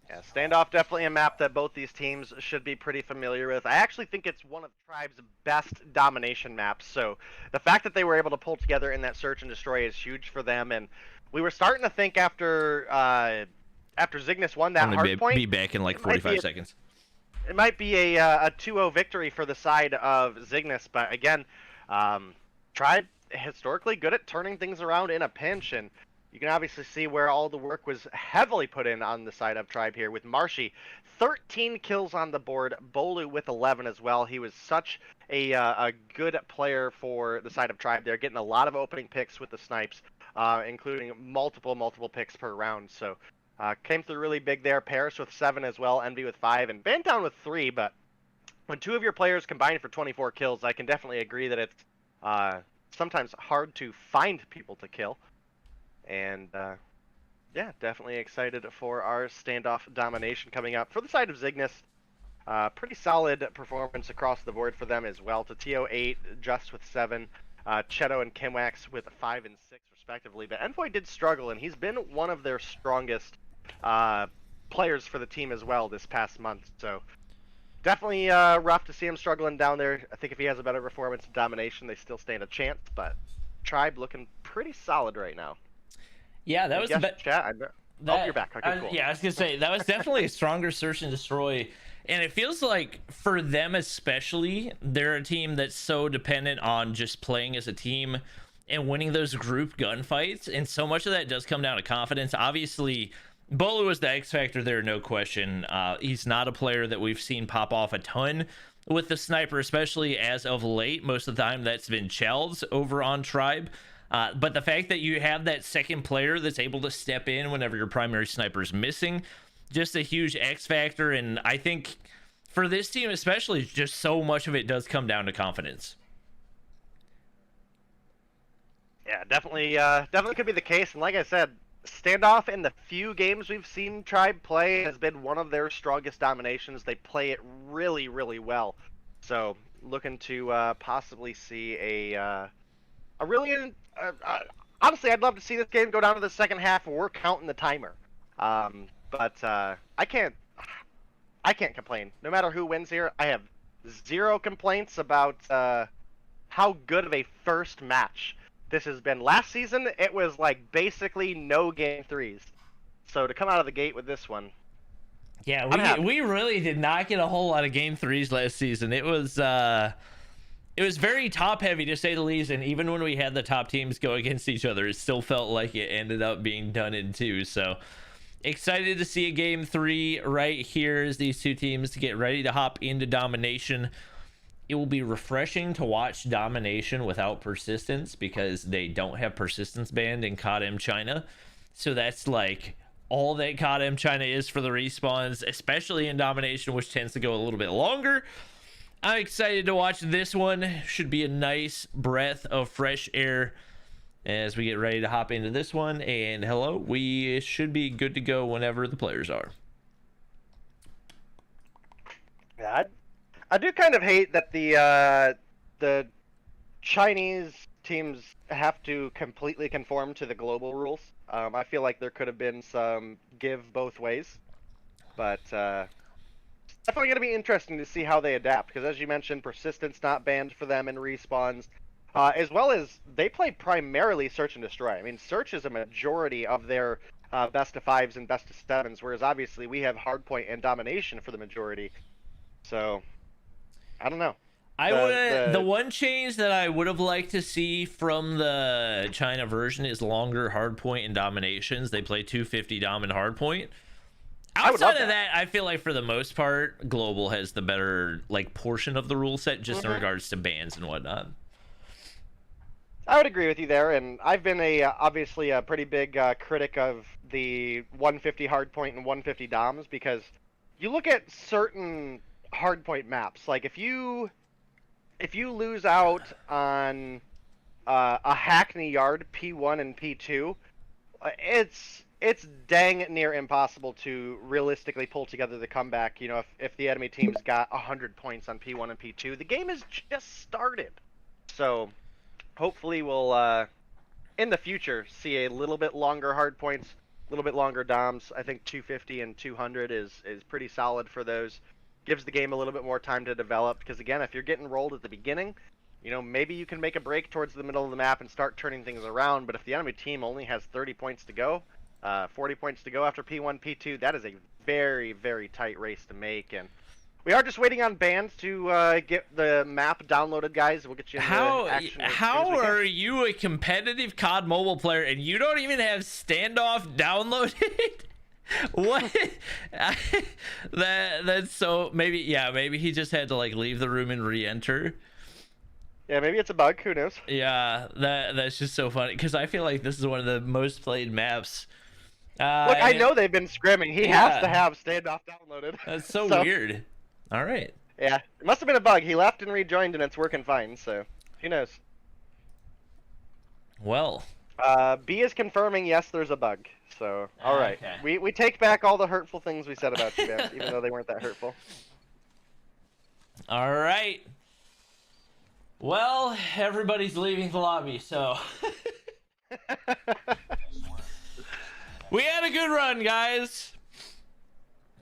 Yeah, Standoff definitely a map that both these teams should be pretty familiar with. I actually think it's one of Tribe's best domination maps, so the fact that they were able to pull together in that search and destroy is huge for them, and we were starting to think after Zygnus won that Hardpoint, be back in like 45 seconds. It might be a 2-0 victory for the side of Zygnus, but again, Tribe historically good at turning things around in a pinch, and you can obviously see where all the work was heavily put in on the side of Tribe here with Marshy. 13 kills on the board, Bolu with 11 as well. He was such a good player for the side of Tribe there, getting a lot of opening picks with the snipes, including multiple picks per round. So came through really big there. Paris with 7 as well, Envy with 5, and Bantown with 3. But when 2 of your players combine for 24 kills, I can definitely agree that it's sometimes hard to find people to kill. And yeah, definitely excited for our Standoff Domination coming up. For the side of Zygnus, pretty solid performance across the board for them as well. Tatio 8, Just with 7, Cheto and Kimwax with 5 and 6 respectively. But Envoy did struggle, and he's been one of their strongest players for the team as well this past month. So definitely rough to see him struggling down there. I think if he has a better performance in Domination, they still stand a chance. But Tribe looking pretty solid right now. Yeah, that was the chat. Oh, you're back. Okay, cool. Yeah, I was gonna say that was definitely a stronger search and destroy, and it feels like for them especially, they're a team that's so dependent on just playing as a team and winning those group gunfights, and so much of that does come down to confidence. Obviously, Bolu is the X factor there, no question. He's not a player that we've seen pop off a ton with the sniper, especially as of late. Most of the time, that's been Chels over on Tribe. But the fact that you have that second player that's able to step in whenever your primary sniper is missing, just a huge X factor. And I think for this team especially, just so much of it does come down to confidence. Yeah, definitely could be the case. And like I said, Standoff in the few games we've seen Tribe play has been one of their strongest dominations. They play it really well. So looking to possibly see a really honestly, I'd love to see this game go down to the second half where we're counting the timer. But I can't complain. No matter who wins here, I have 0 complaints about how good of a first match this has been. Last season, it was like basically no game 3s. So to come out of the gate with this one, Yeah, I'm happy. we really did not get a whole lot of game threes last season. It was very top heavy to say the least, and even when we had the top teams go against each other, it still felt like it ended up being done in two. So excited to see a game 3 right here as these two teams get ready to hop into Domination. It will be refreshing to watch Domination without persistence because they don't have persistence banned in COD-M China. So that's like all that COD-M China is for the respawns, especially in Domination, which tends to go a little bit longer. I'm excited to watch this one. Should be a nice breath of fresh air as we get ready to hop into this one. And hello, we should be good to go whenever the players are. Yeah, I do kind of hate that the Chinese teams have to completely conform to the global rules. I feel like there could have been some give both ways, but it's definitely going to be interesting to see how they adapt, because as you mentioned, persistence not banned for them in respawns, as well as they play primarily search and destroy. I mean, search is a majority of their best of 5s and best of 7s, whereas obviously we have Hardpoint and Domination for the majority. So I don't know. The one change that I would have liked to see from the China version is longer Hardpoint and Dominations. They play 250 Dom and Hardpoint. Outside of that, I feel like for the most part, Global has the better like portion of the rule set, just in regards to bans and whatnot. I would agree with you there, and I've been obviously a pretty big critic of the 150 Hardpoint and 150 Doms, because you look at certain Hardpoint maps, like if you lose out on a Hackney Yard P1 and P2, it's dang near impossible to realistically pull together the comeback. You know, if the enemy team's got 100 points on P1 and P2, the game has just started. So hopefully we'll in the future see a little bit longer Hardpoints, a little bit longer Doms. I think 250 and 200 is pretty solid for those. Gives the game a little bit more time to develop, because again, if you're getting rolled at the beginning, you know, maybe you can make a break towards the middle of the map and start turning things around. But if the enemy team only has 30 points to go, 40 points to go after P1, P2, that is a very, very tight race to make. And we are just waiting on bans to get the map downloaded, guys. We'll get you into action. How are you a competitive COD mobile player and you don't even have Standoff downloaded? What? That's so maybe he just had to like leave the room and re-enter. Yeah, maybe it's a bug, who knows. Yeah, that's just so funny, because I feel like this is one of the most played maps. Look, I know they've been scrimming. He has to have Standoff downloaded. That's so weird. All right. Yeah, it must have been a bug. He left and rejoined and it's working fine, so who knows. Well, B is confirming yes, there's a bug. So, all right. Okay. We take back all the hurtful things we said about you, Ben, even though they weren't that hurtful. All right. Well, everybody's leaving the lobby, so we had a good run, guys.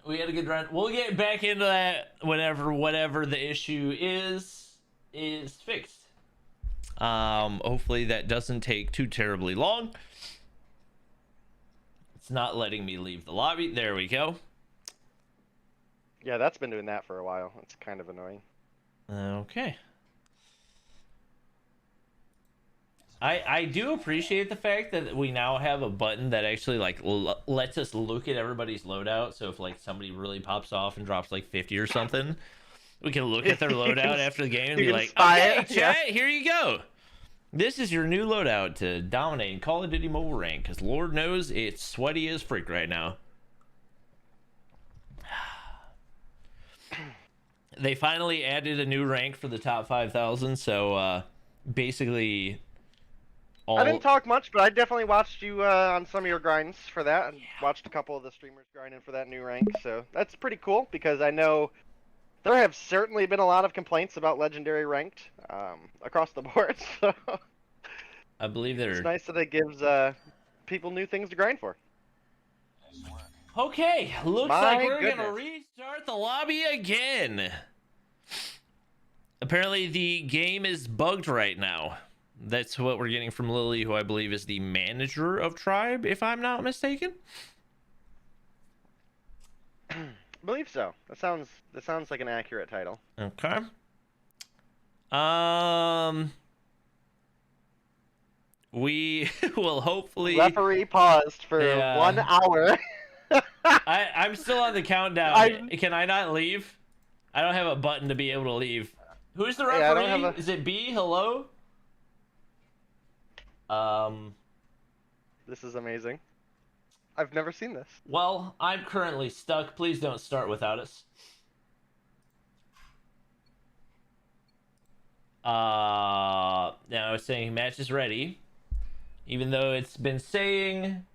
We had a good run. We'll get back into that whenever whatever the issue is fixed. Hopefully that doesn't take too terribly long. It's not letting me leave the lobby. There we go. Yeah, that's been doing that for a while. It's kind of annoying. Okay. I do appreciate the fact that we now have a button that actually like lets us look at everybody's loadout. So if like somebody really pops off and drops like 50 or something, we can look at their loadout after the game and be like, okay, chat, here you go. This is your new loadout to dominate in Call of Duty Mobile rank, because Lord knows it's sweaty as freak right now. They finally added a new rank for the top 5,000, so basically I didn't talk much, but I definitely watched you on some of your grinds for that, and watched a couple of the streamers grinding for that new rank, so that's pretty cool, because I know there have certainly been a lot of complaints about Legendary ranked across the board, so I believe it's nice that it gives people new things to grind for. Okay, looks like we're gonna restart the lobby again. Apparently the game is bugged right now. That's what we're getting from Lily, who I believe is the manager of Tribe, if I'm not mistaken. I believe so. That sounds like an accurate title. Okay. We will hopefully. Referee paused for Yeah. 1 hour. I'm still on the countdown. Can I not leave? I don't have a button to be able to leave. Who's the referee? Yeah, I don't have a- Is it B? Hello? This is amazing. I've never seen this. Well, I'm currently stuck. Please don't start without us. Now I was saying match is ready. Even though it's been saying,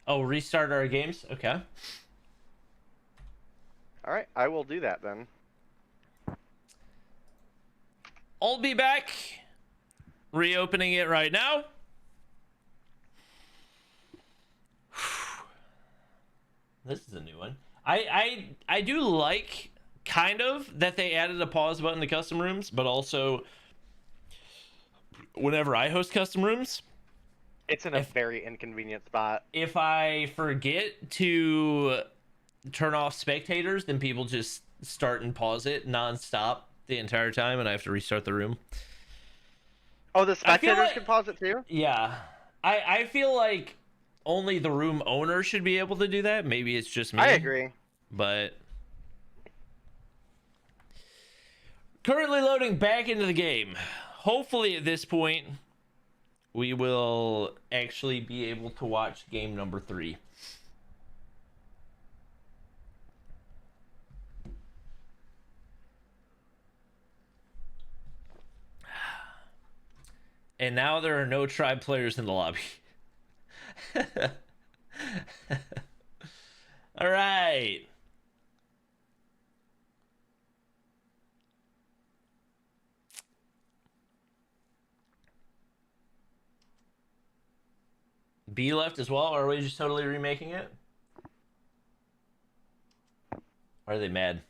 oh, restart our games. Okay. All right, I will do that then. I'll be back. Reopening it right now. This is a new one. I do like kind of that they added a pause button to custom rooms, but also whenever I host custom rooms, It's in a very inconvenient spot. if I forget to turn off spectators, then people just start and pause it nonstop the entire time, and I have to restart the room. Oh, the spectators like- can pause it too? Yeah. I feel like only the room owner should be able to do that. Maybe it's just me. I agree. But currently loading back into the game. Hopefully at this point we will actually be able to watch game number 3. And now there are no tribe players in the lobby. All right. B left as well, or are we just totally remaking it? Or are they mad?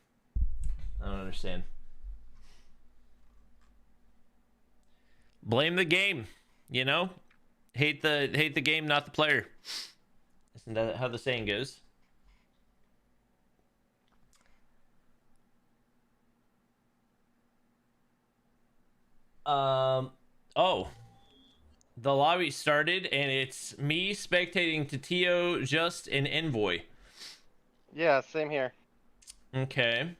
I don't understand. Blame the game, you know? Hate the game, not the player. Isn't that how the saying goes? Oh. The lobby started, and it's me spectating to Tio, Just, and Envoy. Yeah, same here. Okay.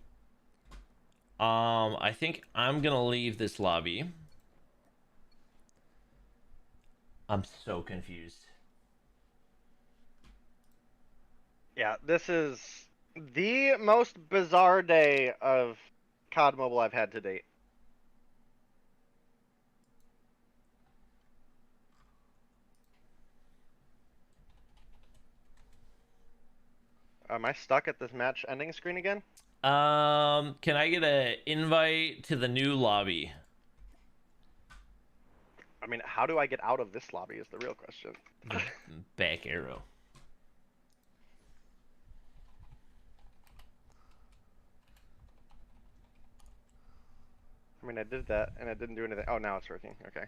I think I'm gonna leave this lobby. I'm so confused. Yeah, this is the most bizarre day of COD Mobile I've had to date. Am I stuck at this match ending screen again? Can I get an invite to the new lobby? I mean, how do I get out of this lobby is the real question. Back arrow. I mean, I did that and it didn't do anything. Oh, now it's working. Okay.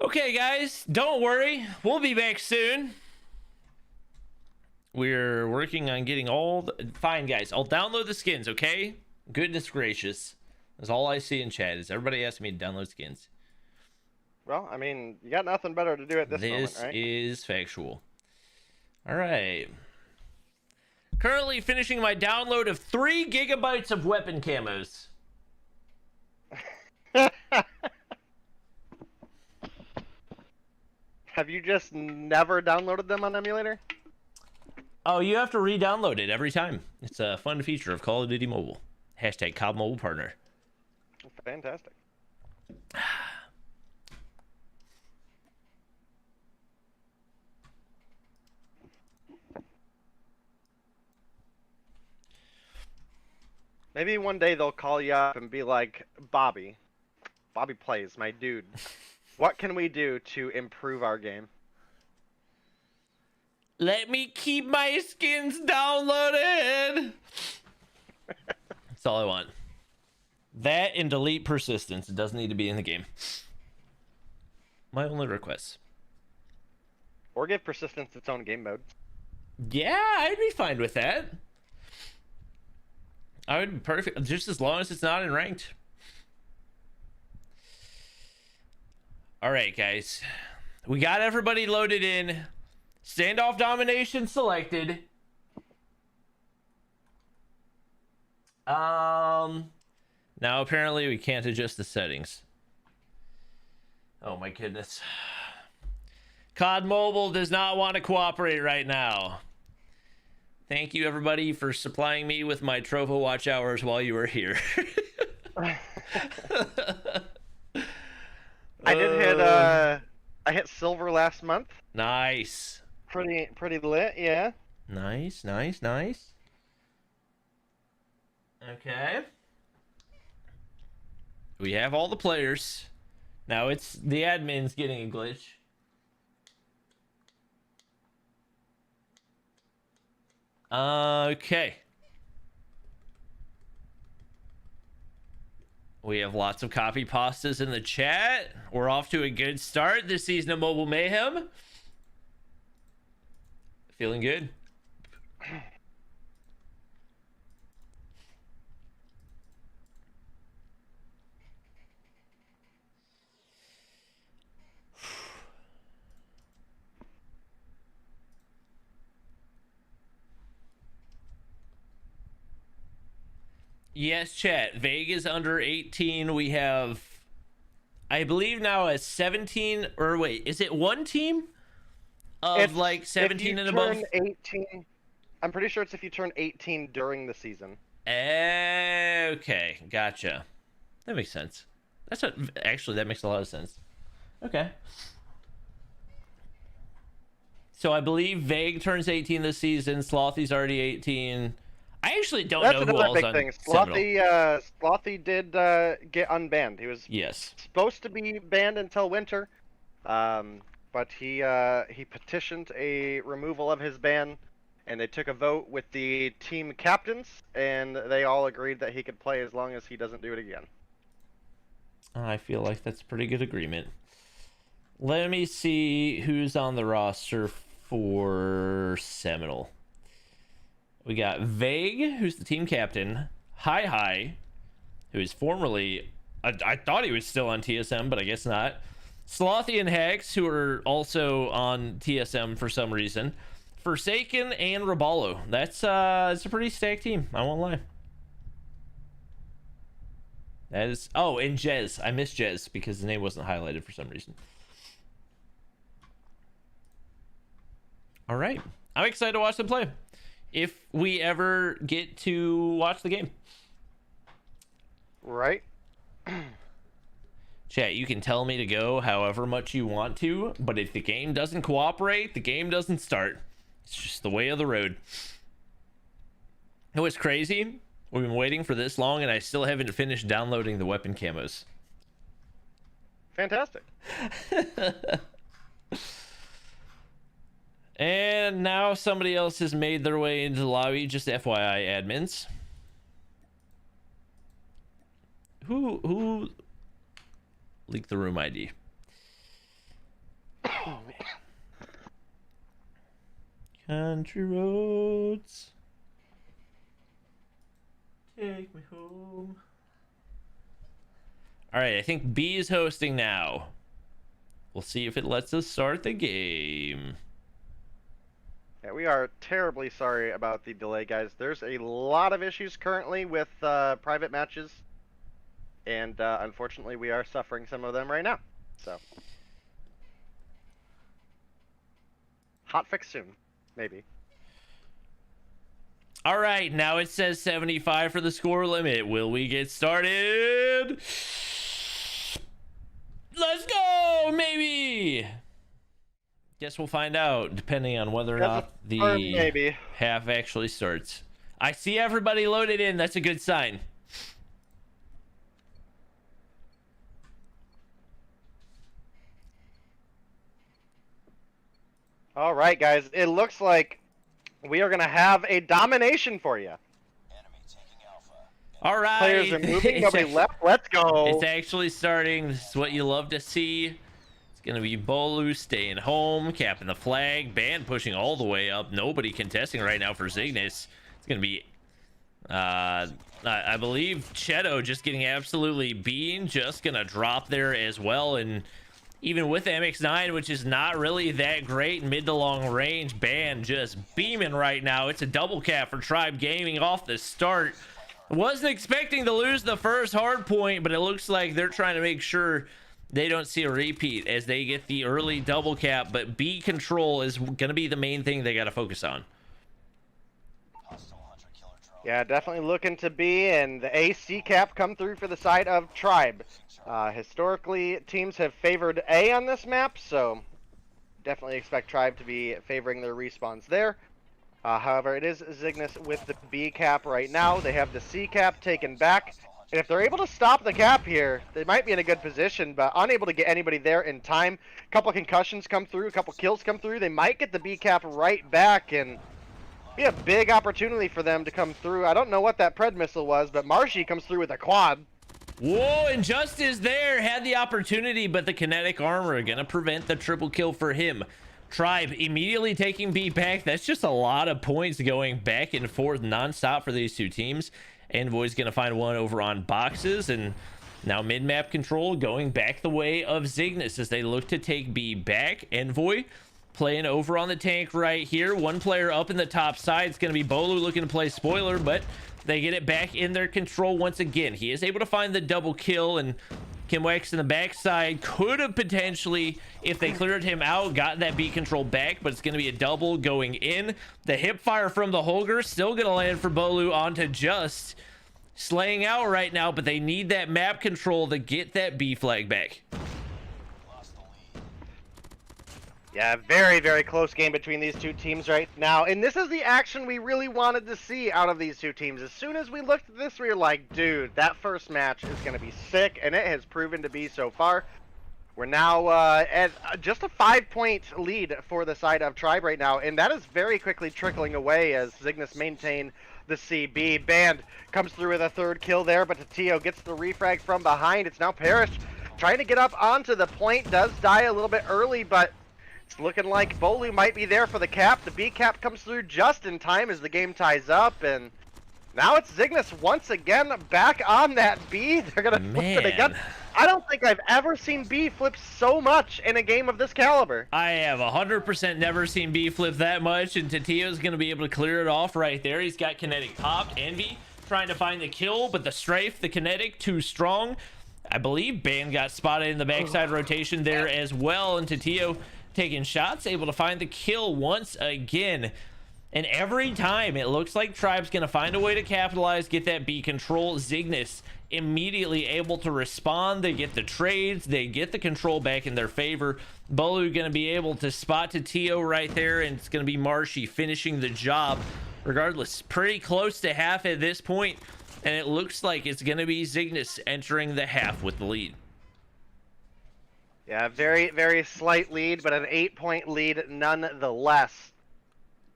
Okay, guys, don't worry. We'll be back soon. We're working on getting all the... Fine, guys. I'll download the skins, okay? Goodness gracious. That's all I see in chat is everybody asking me to download skins. Well, I mean, you got nothing better to do at this moment, right? Is factual. All right. Currently finishing my download of 3 gigabytes of weapon camos. Have you just never downloaded them on emulator? Oh, you have to re-download it every time. It's a fun feature of Call of Duty Mobile. Hashtag COD Mobile Partner. Fantastic. Maybe one day they'll call you up and be like, Bobby plays, my dude. What can we do to improve our game? Let me keep my skins downloaded. That's all I want. That and delete persistence. It doesn't need to be in the game. My only request. Or give persistence its own game mode. Yeah, I'd be fine with that. I would be perfect, just as long as it's not in ranked. All right, guys. We got everybody loaded in. Standoff domination selected. Now apparently we can't adjust the settings. Oh my goodness. COD Mobile does not want to cooperate right now. Thank you everybody for supplying me with my Trovo watch hours while you were here. I hit silver last month. Nice. Pretty lit, yeah. Nice. Okay. We have all the players. Now it's the admins getting a glitch. Okay. We have lots of copy pastas in the chat. We're off to a good start this season of Mobile Mayhem. Feeling good. Yes, chat. Vegas under 18. We have, I believe now a 17, or wait, is it one team of like 17 and above? 18. I'm pretty sure it's if you turn 18 during the season. Okay, gotcha. That makes sense. Actually, that makes a lot of sense. Okay. So I believe Vague turns 18 this season. Slothy's already 18. I actually don't know who else big on thing. Seminal. Slothy did get unbanned. He was supposed to be banned until winter, but he petitioned a removal of his ban, and they took a vote with the team captains, and they all agreed that he could play as long as he doesn't do it again. I feel like that's a pretty good agreement. Let me see who's on the roster for Seminal. We got Vague, who's the team captain. Hi, who is formerly... I thought he was still on TSM, but I guess not. Slothy and Hex, who are also on TSM for some reason. Forsaken and Raballo. That's a pretty stacked team, I won't lie. That is... Oh, and Jez. I missed Jez because the name wasn't highlighted for some reason. All right. I'm excited to watch them play. If we ever get to watch the game. Right. Chat, you can tell me to go however much you want to, but if the game doesn't cooperate, the game doesn't start. It's just the way of the road. You know what's crazy? We've been waiting for this long and I still haven't finished downloading the weapon camos. Fantastic. And now somebody else has made their way into the lobby. Just FYI, admins. Who leaked the room ID? Oh man. Country roads, take me home. All right, I think B is hosting now. We'll see if it lets us start the game. Yeah, we are terribly sorry about the delay, guys. There's a lot of issues currently with private matches, and unfortunately we are suffering some of them right now. So, hot fix soon, maybe. All right, now it says 75 for the score limit. Will we get started? Let's go, maybe. Guess we'll find out, depending on whether or not the half actually starts. I see everybody loaded in. That's a good sign. All right, guys. It looks like we are gonna have a domination for you. Enemy taking Alpha. All right. Players are moving. Nobody It's left. Let's go. actually starting. This is what you love to see. It's going to be Bolu staying home, capping the flag. Band pushing all the way up. Nobody contesting right now for Zygnus. It's going to be, I believe, Cheto just getting absolutely beaten. Just going to drop there as well. And even with MX9, which is not really that great in mid to long range, Band just beaming right now. It's a double cap for Tribe Gaming off the start. Wasn't expecting to lose the first hard point, but it looks like they're trying to make sure they don't see a repeat as they get the early double cap. But B control is going to be the main thing they got to focus on. Hostile hunter-killer drone. Yeah, definitely looking to be, and the AC cap come through for the side of Tribe. Historically, teams have favored A on this map, so definitely expect Tribe to be favoring their respawns there. However, it is Zygnus with the B cap right now. They have the C cap taken back. And if they're able to stop the cap here, they might be in a good position, but unable to get anybody there in time. A couple concussions come through, a couple kills come through. They might get the B cap right back and be a big opportunity for them to come through. I don't know what that Pred missile was, but Marshy comes through with a quad. Whoa, and Justice there had the opportunity, but the kinetic armor going to prevent the triple kill for him. Tribe immediately taking B back. That's just a lot of points going back and forth nonstop for these two teams. Envoy's going to find one over on boxes, and now mid-map control going back the way of Zygnus as they look to take B back. Envoy playing over on the tank right here. One player up in the top side. It's going to be Bolu looking to play spoiler, but they get it back in their control once again. He is able to find the double kill, and Kimwex in the backside could have potentially, if they cleared him out, gotten that B control back, but it's going to be a double going in. The hip fire from the Holger still going to land for Bolu onto Just. Slaying out right now, but they need that map control to get that B flag back. Lost the lead. Yeah, very, very close game between these two teams right now. And this is the action we really wanted to see out of these two teams. As soon as we looked at this, we were like, dude, that first match is going to be sick. And it has proven to be so far. We're now at just a 5-point lead for the side of Tribe right now. And that is very quickly trickling away as Zygnus maintain the CB. Band comes through with a third kill there, but Tatio gets the refrag from behind. It's now Parrish trying to get up onto the point. Does die a little bit early, but it's looking like Bolu might be there for the cap. The B cap comes through just in time as the game ties up, and now it's Zygnus once again back on that B. They're gonna flip it again. I don't think I've ever seen B flip so much in a game of this caliber. I have 100% never seen B flip that much, and Tatio's going to be able to clear it off right there. He's got kinetic popped. Envy trying to find the kill, but the strafe, the kinetic, too strong. I believe Band got spotted in the backside rotation there as well, and Tatio taking shots, able to find the kill once again. And every time it looks like Tribe's going to find a way to capitalize, get that B control. Zygnus immediately able to respond. They get the trades, they get the control back in their favor. Bolu going to be able to spot Tatio right there, and it's going to be Marshy finishing the job. Regardless, pretty close to half at this point, and it looks like it's going to be Zygnus entering the half with the lead. Yeah, very, very slight lead, but an 8-point lead nonetheless.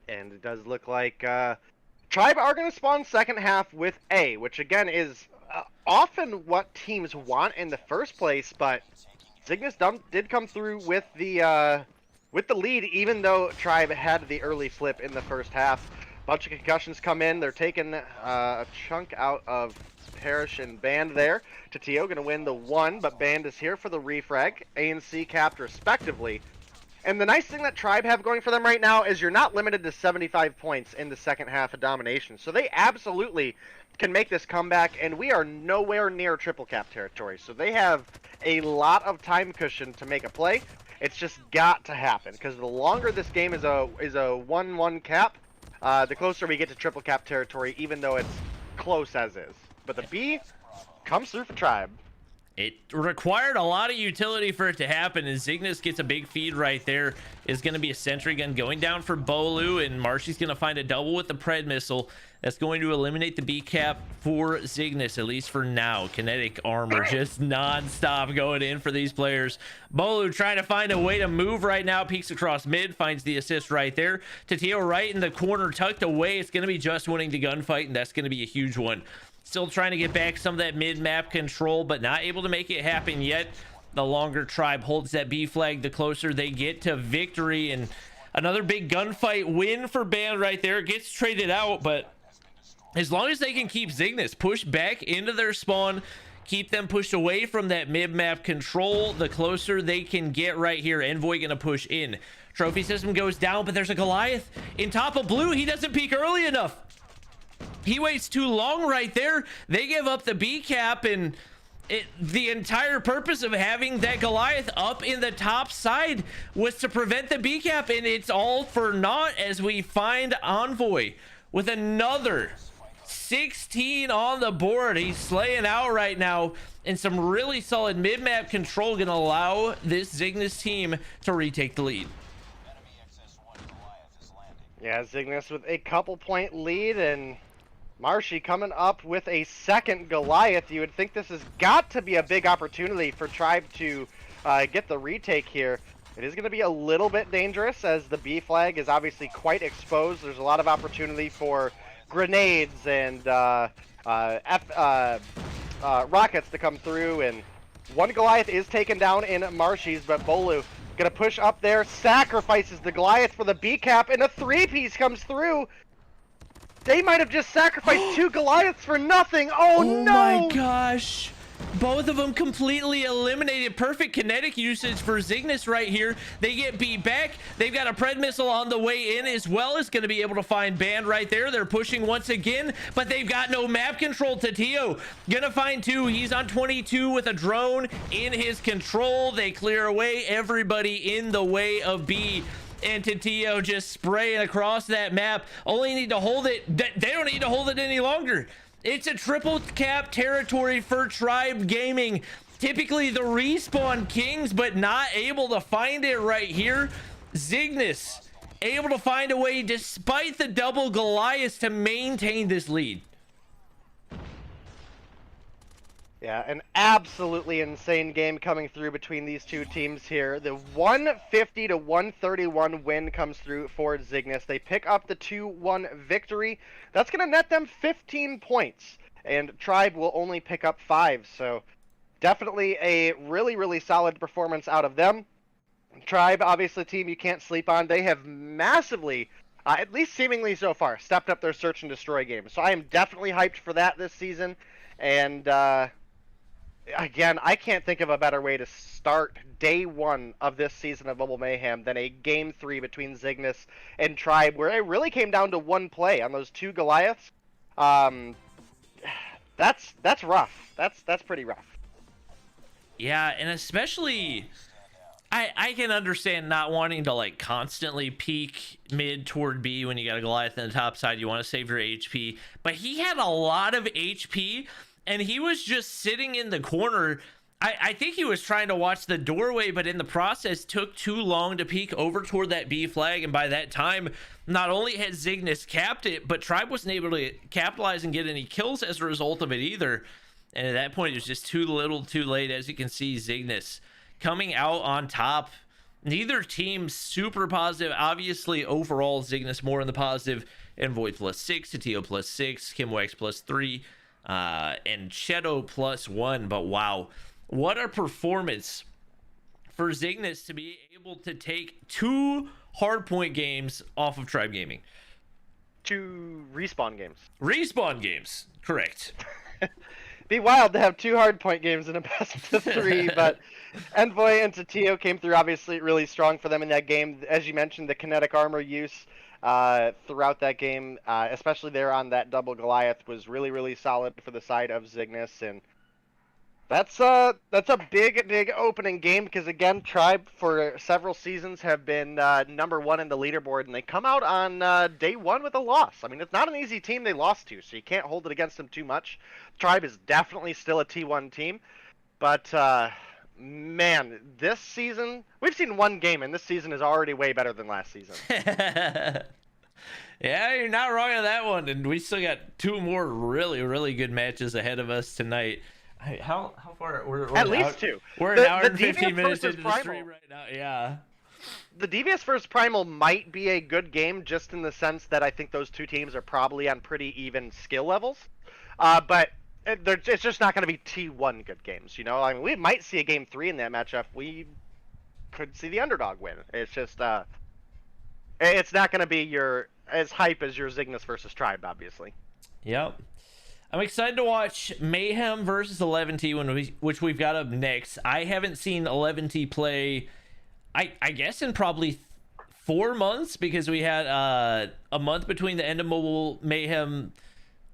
And it does look like Tribe are going to spawn second half with A, which again is often what teams want in the first place. But Zygnus did come through with the lead, even though Tribe had the early flip in the first half. Bunch of concussions come in. They're taking a chunk out of Parrish and Band there. Tatio going to win the 1, but Band is here for the refrag. A and C capped respectively. And the nice thing that Tribe have going for them right now is you're not limited to 75 points in the second half of Domination. So they absolutely can make this comeback, and we are nowhere near triple cap territory. So they have a lot of time cushion to make a play. It's just got to happen, because the longer this game is a 1-1 cap, the closer we get to triple cap territory, even though it's close as is. But the B comes through for Tribe. It required a lot of utility for it to happen, and Zygnus gets a big feed right there. Is going to be a sentry gun going down for Bolu, and Marshy's going to find a double with the Pred missile. That's going to eliminate the B cap for Zygnus, at least for now. Kinetic armor just non-stop going in for these players. Bolu trying to find a way to move right now. Peeks across mid, finds the assist right there. Tatio right in the corner, tucked away. It's going to be just winning the gunfight, and that's going to be a huge one. Still trying to get back some of that mid-map control, but not able to make it happen yet. The longer Tribe holds that B flag, the closer they get to victory. And another big gunfight win for Band right there. Gets traded out, but as long as they can keep Zygnus pushed back into their spawn, keep them pushed away from that mid-map control, the closer they can get right here. Envoy gonna push in. Trophy system goes down, but there's a Goliath in top of blue. He doesn't peek early enough. He waits too long right there. They give up the B cap, and the entire purpose of having that Goliath up in the top side was to prevent the B cap, and it's all for naught as we find Envoy with another 16 on the board. He's slaying out right now, and some really solid mid-map control gonna allow this Zygnus team to retake the lead. Yeah, Zygnus with a couple point lead, and Marshy coming up with a second Goliath. You would think this has got to be a big opportunity for Tribe to get the retake here. It is going to be a little bit dangerous as the B flag is obviously quite exposed. There's a lot of opportunity for grenades and rockets to come through, and one Goliath is taken down in Marshy's, but Bolu gonna push up there, sacrifices the Goliath for the B cap, and a three-piece comes through. They might have just sacrificed two Goliaths for nothing. Oh no! My gosh. Both of them completely eliminated. Perfect kinetic usage for Zygnus right here. They get beat back. They've got a Pred missile on the way in as well. Is going to be able to find Band right there. They're pushing once again, but they've got no map control. Tatio gonna find two. He's on 22 with a drone in his control. They clear away everybody in the way of B. And Tatio just spraying across that map. Only need to hold it. They don't need to hold it any longer. It's a triple cap territory for Tribe Gaming. Typically the respawn kings, but not able to find it right here. Zygnus able to find a way despite the double Goliaths to maintain this lead. Yeah, an absolutely insane game coming through between these two teams here. The 150 to 131 win comes through for Zygnus. They pick up the 2-1 victory. That's going to net them 15 points, and Tribe will only pick up 5. So definitely a really, really solid performance out of them. Tribe, obviously a team you can't sleep on. They have massively, at least seemingly so far, stepped up their search and destroy game. So I am definitely hyped for that this season. And again, I can't think of a better way to start day one of this season of Mobile Mayhem than a game 3 between Zygnus and Tribe, where it really came down to one play on those two Goliaths. That's rough. That's pretty rough. Yeah, and especially I can understand not wanting to like constantly peek mid toward B when you got a Goliath on the top side. You want to save your HP, but he had a lot of HP. And he was just sitting in the corner. I think he was trying to watch the doorway, but in the process took too long to peek over toward that B flag. And by that time, not only had Zygnus capped it, but Tribe wasn't able to capitalize and get any kills as a result of it either. And at that point, it was just too little too late. As you can see, Zygnus coming out on top. Neither team super positive. Obviously, overall, Zygnus more in the positive. Envoy +6, Tatio +6, Kimwax +3. And Shadow +1, but wow, what a performance for Zygnus to be able to take 2 Hardpoint games off of Tribe Gaming. 2 respawn games. Respawn games, correct. Be wild to have 2 Hardpoint games in a best of 3, but Envoy and Tatio came through obviously really strong for them in that game. As you mentioned, the kinetic armor use throughout that game, especially there on that double Goliath, was really, really solid for the side of Zygnus, and that's a big opening game because again, Tribe for several seasons have been number 1 in the leaderboard, and they come out on day 1 with a loss. I mean, it's not an easy team they lost to, so you can't hold it against them too much. Tribe is definitely still a T1 team, But man, this season we've seen one game, and this season is already way better than last season. Yeah, you're not wrong on that one, and we still got 2 more really, really good matches ahead of us tonight. How far? We're At least 2. We're an hour and Devious 15 minutes versus into the Primal. stream right now. Yeah. The Devious versus Primal might be a good game, just in the sense that I think those 2 teams are probably on pretty even skill levels. But it's just not going to be T1 good games, you know? I mean, we might see a game 3 in that matchup. We could see the underdog win. It's just, it's not going to be as hype as your Zygnus versus Tribe, obviously. Yep. I'm excited to watch Mayhem versus 11T, which we've got up next. I haven't seen 11T play, I guess, in probably 4 months, because we had a month between the end of Mobile Mayhem.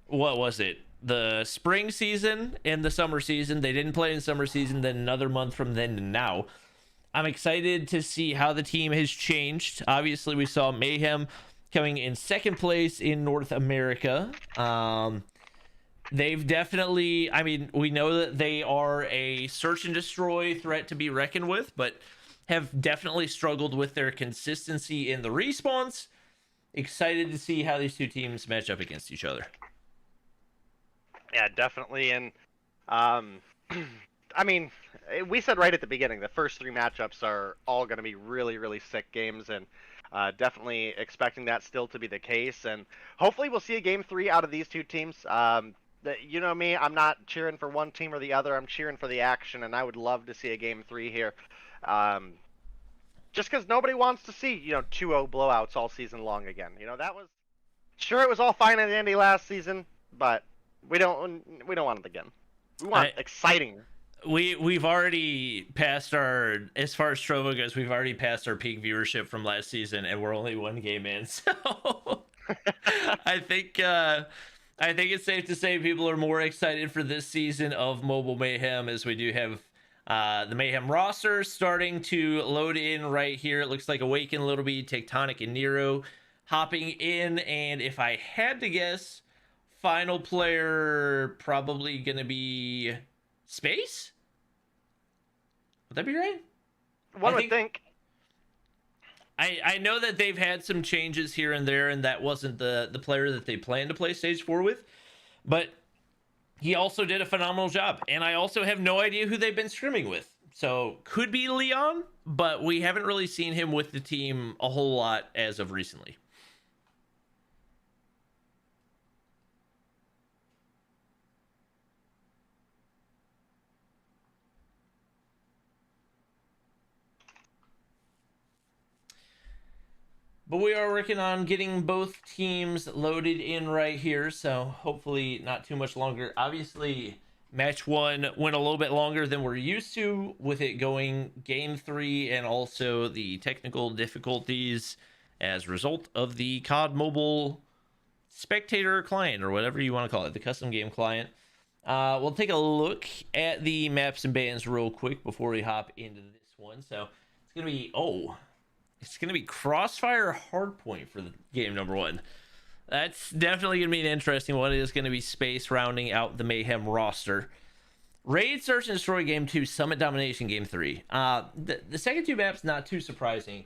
What was it? The spring season and the summer season. They didn't play in summer season, then another month from then to now. I'm excited to see how the team has changed. Obviously, we saw Mayhem coming in 2nd place in North America. They've definitely, I mean, we know that they are a search and destroy threat to be reckoned with, but have definitely struggled with their consistency in the respawns. Excited to see how these 2 teams match up against each other. Yeah, definitely. And I mean, we said right at the beginning, the first 3 matchups are all going to be really, really sick games, and definitely expecting that still to be the case. And hopefully we'll see a game 3 out of these 2 teams. You know me, I'm not cheering for one team or the other. I'm cheering for the action, and I would love to see a game 3 here. Just because nobody wants to see, 2-0 blowouts all season long again. That was, sure, it was all fine and dandy last season, but we don't want it again. We want exciting. We've already passed our, as far as Trovo goes, we've already passed our peak viewership from last season, and we're only 1 game in. So I think it's safe to say people are more excited for this season of Mobile Mayhem, as we do have the Mayhem roster starting to load in right here. It looks like Awaken, Little B, Tectonic, and Nero hopping in, and if I had to guess, final player probably gonna be Space. Would that be right? One would think. I know that they've had some changes here and there, and that wasn't the player that they planned to play Stage 4 with, but he also did a phenomenal job, and I also have no idea who they've been scrimming with. So, could be Leon, but we haven't really seen him with the team a whole lot as of recently. But we are working on getting both teams loaded in right here, so hopefully not too much longer. Obviously, match 1 went a little bit longer than we're used to, with it going game 3 and also the technical difficulties as a result of the COD Mobile Spectator client, or whatever you want to call it, the custom game client. We'll take a look at the maps and bans real quick before we hop into this one. So it's going to be, it's going to be Crossfire Hardpoint for the game number 1. That's definitely going to be an interesting one. It is going to be Space rounding out the Mayhem roster. Raid, Search, and Destroy game 2, Summit Domination game 3. The second 2 maps, not too surprising.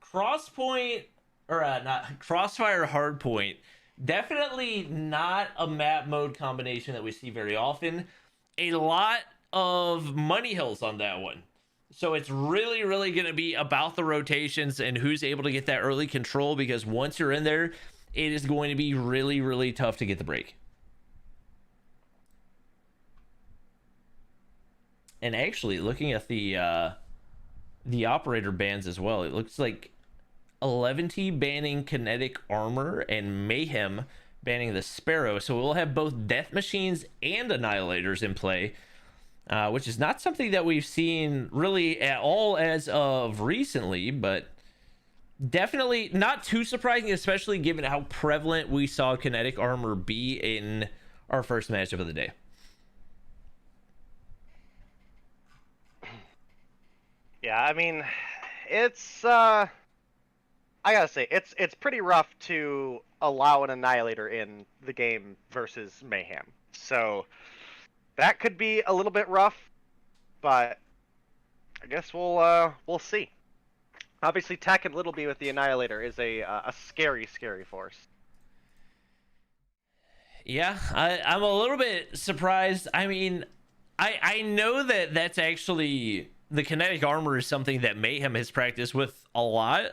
Crosspoint, or not Crossfire Hardpoint, definitely not a map mode combination that we see very often. A lot of money hills on that one. So it's really, really going to be about the rotations and who's able to get that early control, because once you're in there, it is going to be really, really tough to get the break. And actually, looking at the operator bans as well, it looks like 11T banning Kinetic Armor and Mayhem banning the Sparrow. So we'll have both Death Machines and Annihilators in play. Which is not something that we've seen really at all as of recently, but definitely not too surprising, especially given how prevalent we saw Kinetic Armor be in our first matchup of the day. Yeah, I mean, it's I gotta say, it's pretty rough to allow an Annihilator in the game versus Mayhem. So that could be a little bit rough. but I guess we'll see. Obviously, Tech and Little B with the Annihilator is a scary force. Yeah, I'm a little bit surprised. I mean, I know that that's actually the kinetic armor is something that Mayhem has practiced with a lot.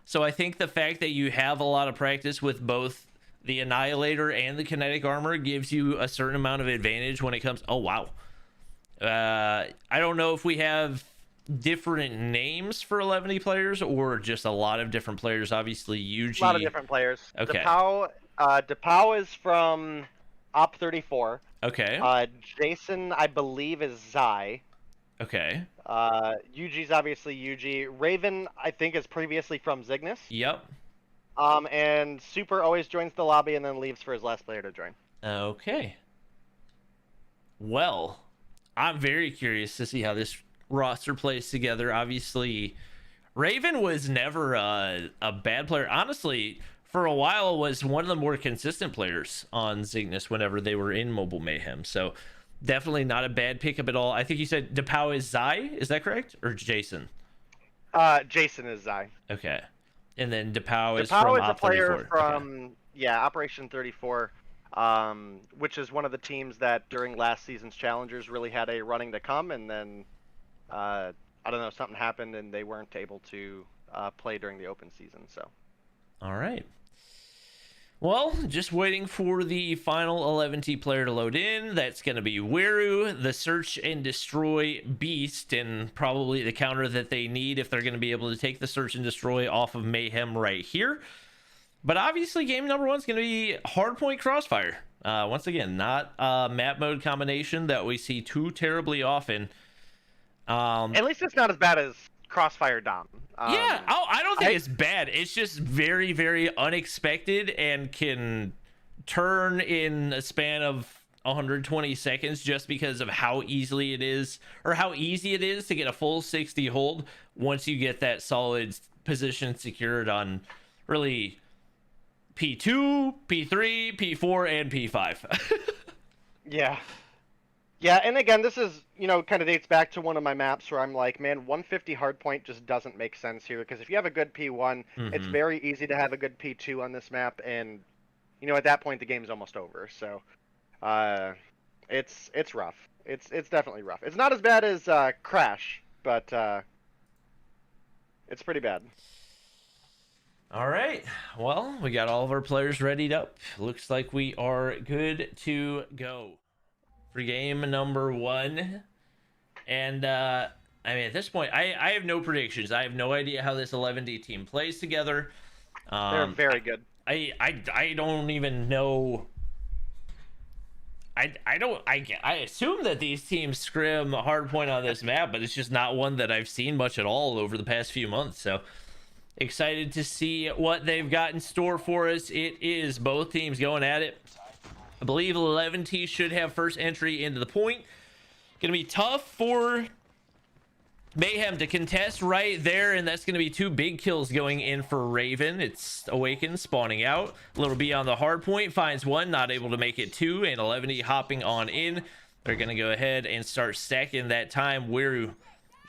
So I think the fact that you have a lot of practice with both the Annihilator and the kinetic armor gives you a certain amount of advantage when it comes. Oh wow. I don't know if we have different names for 11 players or just a lot of different players. Obviously, UG. A lot of different players. Okay. DePau is from Op 34. Okay. Jason, I believe, is Zy. Okay. UG's obviously UG. Raven, I think, is previously from Zygnus. Yep. And Super always joins the lobby and then leaves for his last player to join. Okay. Well, I'm very curious to see how this roster plays together. Obviously, Raven was never a bad player. Honestly, for a while was one of the more consistent players on Zygnus whenever they were in Mobile Mayhem. So definitely not a bad pickup at all. I think you said DePau is Zy. Is that correct? Or Jason? Jason is Zy. Okay. And then DePau is DePau from is a Op player 34. from Operation 34, which is one of the teams that during last season's challengers really had a running to come, and then I don't know, something happened and they weren't able to play during the open season. So all right. Well, just waiting for the final 11T player to load in. That's going to be Weru, the search and destroy beast, and probably the counter that they need if they're going to be able to take the search and destroy off of Mayhem right here. But obviously, game number one is going to be Hardpoint Crossfire. Once again, not a map mode combination that we see too terribly often. at least it's not as bad as Crossfire Dom. I don't think it's bad. It's just very, very unexpected and can turn in a span of 120 seconds just because of how easily it is, or how easy it is to get a full 60 hold once you get that solid position secured on really P2, P3, P4, and P5. Yeah. Yeah, and again, this is, kind of dates back to one of my maps where I'm like, man, 150 hardpoint just doesn't make sense here, because if you have a good P1, it's very easy to have a good P2 on this map, and, at that point, the game's almost over, so, it's rough. It's definitely rough. It's not as bad as, Crash, but, it's pretty bad. All right. Well, we got all of our players readied up. Looks like we are good to go for game number one. And I mean, at this point, I have no predictions. I have no idea how this 11D team plays together. They're very good. I don't even know. I assume that these teams scrim Hardpoint on this map, but it's just not one that I've seen much at all over the past few months. So excited to see what they've got in store for us. It is both teams going at it. I believe 11T should have first entry into the point. Gonna be tough for Mayhem to contest right there, and that's gonna be two big kills going in for Raven. It's Awakened spawning out. Little B on the hard point, finds one, not able to make it two, and 11T hopping on in. They're gonna go ahead and start stacking that time. Weru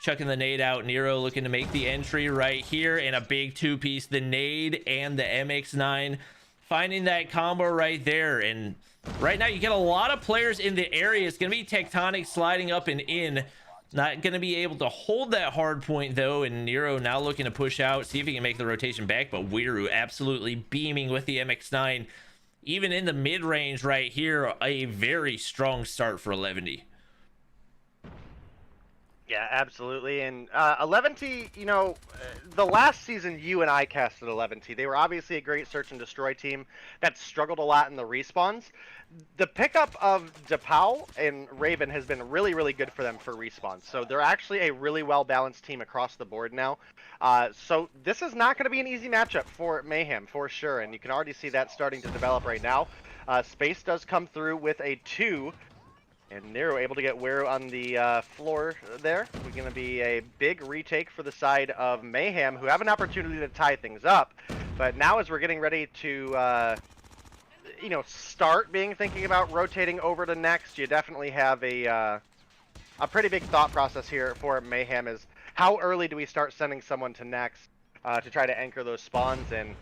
chucking the nade out. Nero looking to make the entry right here, and a big two-piece, the nade and the MX9 finding that combo right there. And right now you get a lot of players in the area. It's gonna be Tectonic sliding up and in, not gonna be able to hold that hard point though, and Nero now looking to push out, see if he can make the rotation back, but Weru absolutely beaming with the MX9 even in the mid-range right here. A very strong start for 11D. Yeah, absolutely. And 11T, the last season you and I casted 11T, they were obviously a great search and destroy team that struggled a lot in the respawns. The pickup of DePau and Raven has been really, really good for them for respawns. So they're actually a really well-balanced team across the board now. So this is not going to be an easy matchup for Mayhem, for sure. And you can already see that starting to develop right now. Space does come through with a 2. And Nero able to get Weru on the floor there. We're going to be a big retake for the side of Mayhem, who have an opportunity to tie things up. But now as we're getting ready to, start thinking about rotating over to next, you definitely have a a pretty big thought process here for Mayhem is how early do we start sending someone to next to try to anchor those spawns in.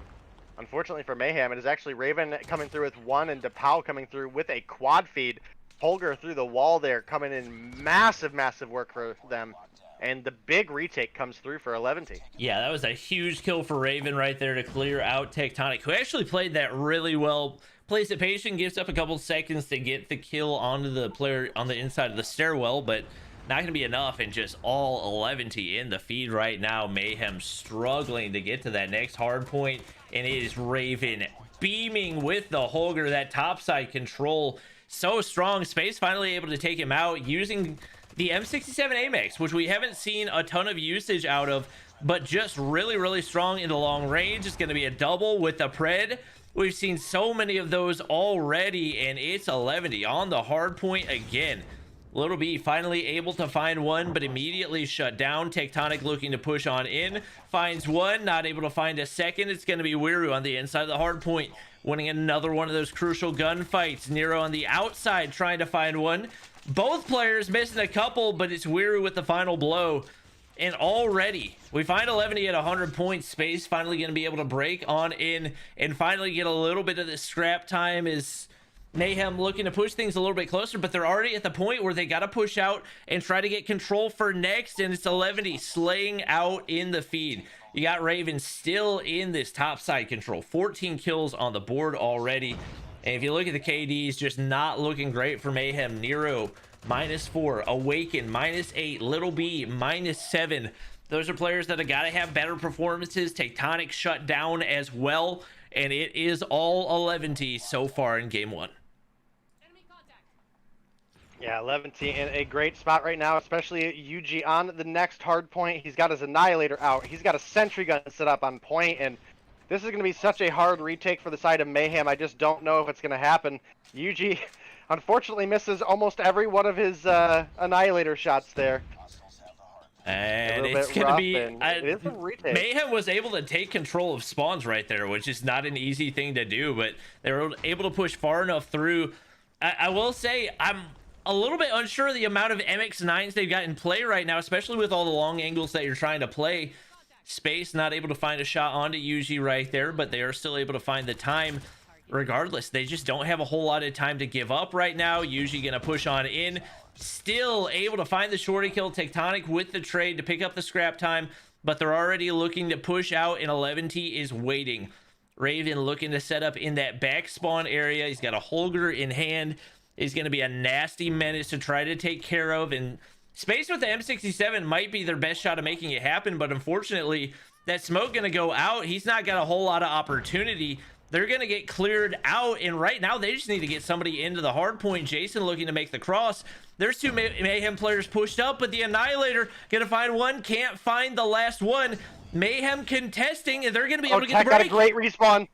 Unfortunately for Mayhem, it is actually Raven coming through with one and DePau coming through with a quad feed. Holger through the wall there, coming in massive, massive work for them. And the big retake comes through for 11T. Yeah, that was a huge kill for Raven right there to clear out Tectonic, who actually played that really well. Plays it patient, gives up a couple seconds to get the kill onto the player on the inside of the stairwell, but not going to be enough, and just all 11T in the feed right now. Mayhem struggling to get to that next hard point, and it is Raven beaming with the Holger. That topside control so strong. Space finally able to take him out using the M67 AMAX, which we haven't seen a ton of usage out of, but just really, really strong in the long range. It's going to be a double with the Pred. We've seen so many of those already, and it's 11T on the hard point again. Little B finally able to find one, but immediately shut down. Tectonic looking to push on in. Finds one, not able to find a second. It's going to be Wiru on the inside of the hard point, winning another one of those crucial gunfights. Nero on the outside trying to find one. Both players missing a couple, but it's Wiru with the final blow. And already, we find 11 at 100 points. Space finally going to be able to break on in and finally get a little bit of the scrap time. Is Mayhem looking to push things a little bit closer, but they're already at the point where they got to push out and try to get control for next, and it's 11 slaying out in the feed. You got Raven still in this top side control. 14 kills on the board already. And if you look at the KDs, just not looking great for Mayhem. Nero, -4. Awaken, -8. Little B, -7. Those are players that have got to have better performances. Tectonic shut down as well. And it is all 11T so far in game one. Yeah, 11T in a great spot right now, especially UG on the next hard point. He's got his Annihilator out. He's got a sentry gun set up on point, and this is going to be such a hard retake for the side of Mayhem. I just don't know if it's going to happen. UG, unfortunately, misses almost every one of his Annihilator shots there. And it's going to be... it is a retake. Mayhem was able to take control of spawns right there, which is not an easy thing to do, but they were able to push far enough through. I will say, I'm a little bit unsure of the amount of MX9s they've got in play right now, especially with all the long angles that you're trying to play. Space not able to find a shot onto UG right there, but they are still able to find the time. Regardless, they just don't have a whole lot of time to give up right now. UG gonna push on in. Still able to find the shorty kill. Tectonic with the trade to pick up the scrap time, but they're already looking to push out, and 11T is waiting. Raven looking to set up in that back spawn area. He's got a Holger in hand. He's going to be a nasty menace to try to take care of, and Space with the M67 might be their best shot of making it happen, but unfortunately that smoke going to go out. He's not got a whole lot of opportunity. They're going to get cleared out, and right now they just need to get somebody into the hard point. Jason looking to make the cross. There's two Mayhem players pushed up, but the Annihilator going to find one, can't find the last one. Mayhem contesting, and they're going to be able to get the break. Tech got a great respawn.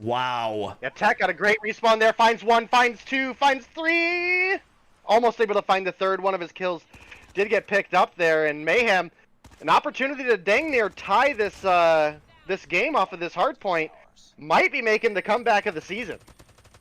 Wow. Yeah, Tech got a great respawn there. Finds one, finds two, finds three. Almost able to find the third. One of his kills did get picked up there, and Mayhem, an opportunity to dang near tie this this game off of this hard point, might be making the comeback of the season.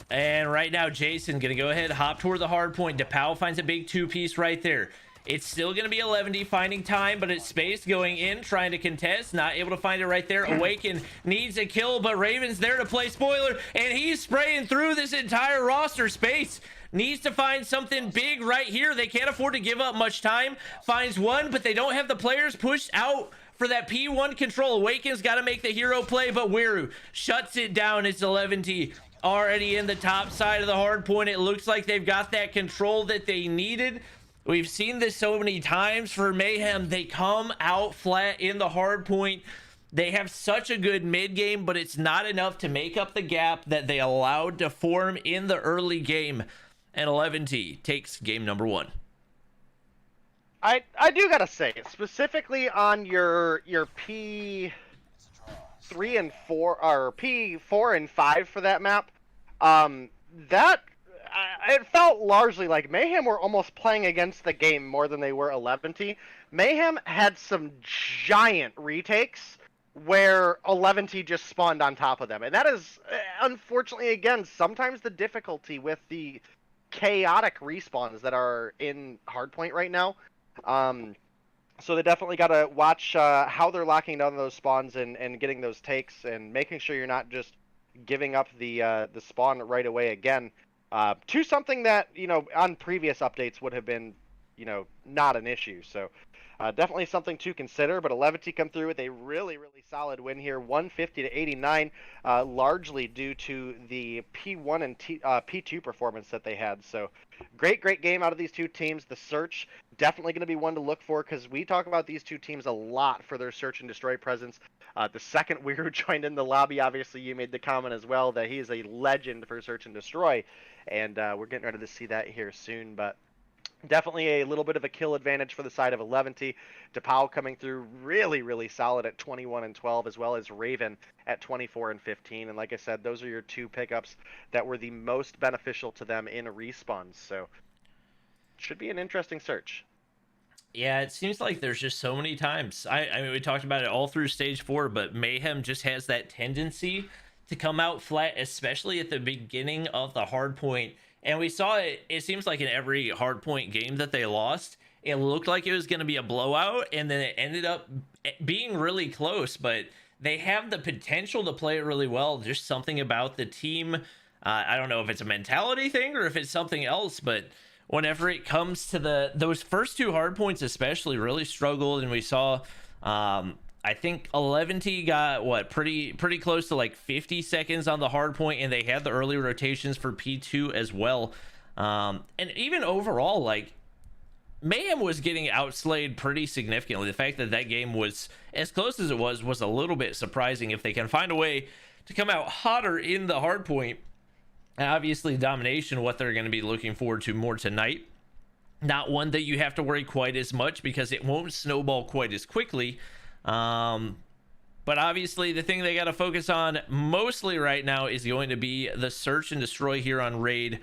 And right now, Jason gonna go ahead, hop toward the hard point. DePau finds a big two-piece right there. It's still gonna be 11D finding time, but it's Space going in, trying to contest, not able to find it right there. Awaken needs a kill, but Raven's there to play spoiler, and he's spraying through this entire roster. Space needs to find something big right here. They can't afford to give up much time. Finds one, but they don't have the players pushed out for that P1 control. Awaken's got to make the hero play, but Wiru shuts it down. It's 11T already in the top side of the hard point. It looks like they've got that control that they needed. We've seen this so many times for Mayhem. They come out flat in the hard point. They have such a good mid game, but it's not enough to make up the gap that they allowed to form in the early game. And 11T takes game number one. I do gotta say, specifically on your P3 and 4, or P4 and 5 for that map, it felt largely like Mayhem were almost playing against the game more than they were 11T. Mayhem had some giant retakes where 11T just spawned on top of them, and that is, unfortunately, again, sometimes the difficulty with the chaotic respawns that are in Hardpoint right now. So they definitely got to watch how they're locking down those spawns and getting those takes and making sure you're not just giving up the spawn right away again. To something that, you know, on previous updates would have been, you know, not an issue. So definitely something to consider. But 11T come through with a really, really solid win here, 150 to 89, largely due to the P1 and P2 performance that they had. So great game out of these two teams. The search definitely going to be one to look for, because we talk about these two teams a lot for their search and destroy presence. The second Weird joined in the lobby, obviously you made the comment as well that he is a legend for search and destroy, and we're getting ready to see that here soon. But definitely a little bit of a kill advantage for the side of 11T. DePau coming through really solid at 21 and 12, as well as Raven at 24 and 15. And like I said, those are your two pickups that were the most beneficial to them in respawns. So should be an interesting search. Yeah, it seems like there's just so many times. I mean, we talked about it all through stage 4, but Mayhem just has that tendency to come out flat, especially at the beginning of the hardpoint. And we saw it, it seems like in every hardpoint game that they lost, it looked like it was going to be a blowout, and then it ended up being really close. But they have the potential to play it really well. Just something about the team. I don't know if it's a mentality thing or if it's something else, but whenever it comes to those first two hardpoints especially really struggled. And we saw I think 11T got what pretty close to like 50 seconds on the hard point, and they had the early rotations for P2 as well. And even overall, like, Mayhem was getting outslayed pretty significantly. The fact that that game was as close as it was a little bit surprising. If they can find a way to come out hotter in the hard point, and obviously Domination, what they're going to be looking forward to more tonight. Not one that you have to worry quite as much because it won't snowball quite as quickly. But obviously the thing they got to focus on mostly right now is going to be the search and destroy here on Raid.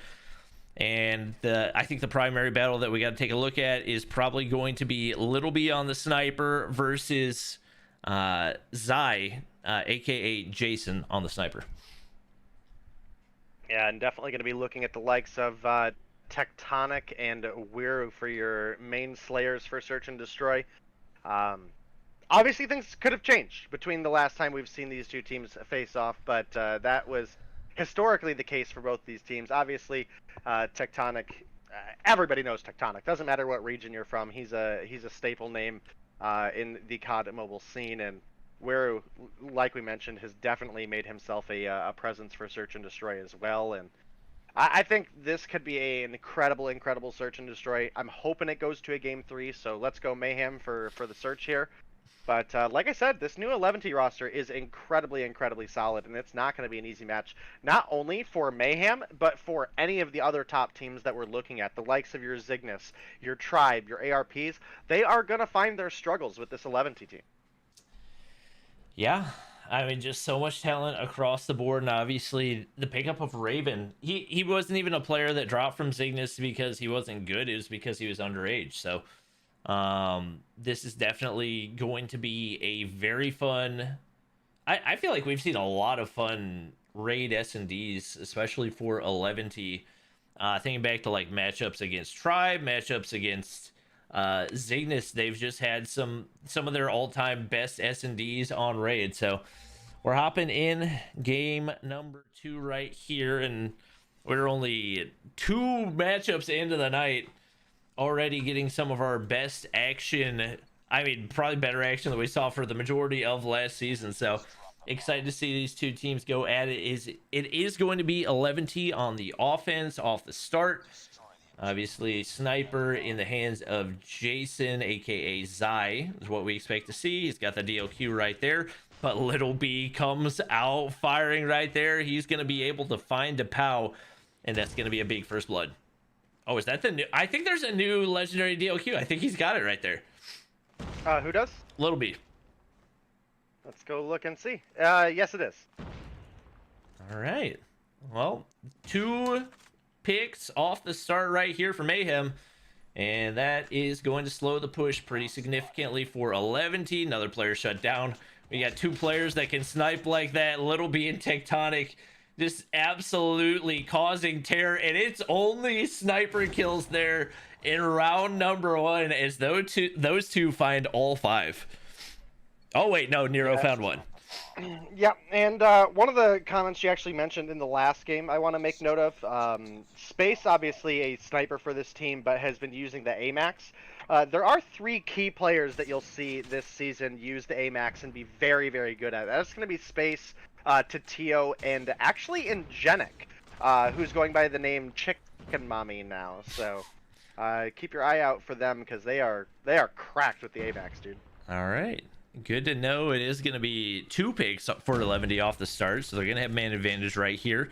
And I think the primary battle that we got to take a look at is probably going to be Little B on the sniper versus Zy, aka Jason, on the sniper. Yeah, and definitely going to be looking at the likes of Tectonic and Wiru for your main slayers for search and destroy. Obviously things could have changed between the last time we've seen these two teams face off, but that was historically the case for both these teams. Obviously Tectonic, everybody knows Tectonic, doesn't matter what region you're from. He's a staple name in the COD mobile scene, and Wiru, like we mentioned, has definitely made himself a presence for search and destroy as well. And I think this could be an incredible search and destroy. I'm hoping it goes to a game 3, so let's go Mayhem for the search here. But like I said, this new 11T roster is incredibly solid, and it's not going to be an easy match, not only for Mayhem, but for any of the other top teams that we're looking at, the likes of your Zygnus, your Tribe, your ARPs. They are going to find their struggles with this 11T team. Yeah, I mean, just so much talent across the board, and obviously the pickup of Raven. He wasn't even a player that dropped from Zygnus because he wasn't good. It was because he was underage. So this is definitely going to be a very fun... I feel like we've seen a lot of fun raid S&Ds, especially for 11T. Thinking back to like matchups against Tribe, matchups against Zygnus, they've just had some of their all-time best S&Ds on raid. So we're hopping in game number 2 right here, and we're only 2 matchups into the night, already getting some of our best action. I mean, probably better action than we saw for the majority of last season. So excited to see these two teams go at it. It is going to be 11T on the offense off the start. Obviously, sniper in the hands of Jason, aka Zy, is what we expect to see. He's got the DLQ right there, but Little B comes out firing right there. He's going to be able to find DePau, and that's going to be a big first blood. Oh, is that the new? I think there's a new legendary DLQ. I think he's got it right there. Who does? Little B. Let's go look and see. Yes, it is. All right. Well, 2 picks off the start right here for Mayhem, and that is going to slow the push pretty significantly for 11T. Another player shut down. We got 2 players that can snipe like that. Little B and Tectonic just absolutely causing terror, and it's only sniper kills there in round number 1 as those two find all 5. Oh wait, no, Nero found one. Yeah, and one of the comments you actually mentioned in the last game I want to make note of, Space, obviously a sniper for this team, but has been using the AMAX. There are 3 key players that you'll see this season use the AMAX and be very, very good at it. That's going to be Space, Tatio, and actually Ingenic, who's going by the name Chicken Mommy now. So keep your eye out for them because they are cracked with the AMAX, dude. All right. Good to know. It is going to be 2 picks for 11D off the start, so they're going to have man advantage right here.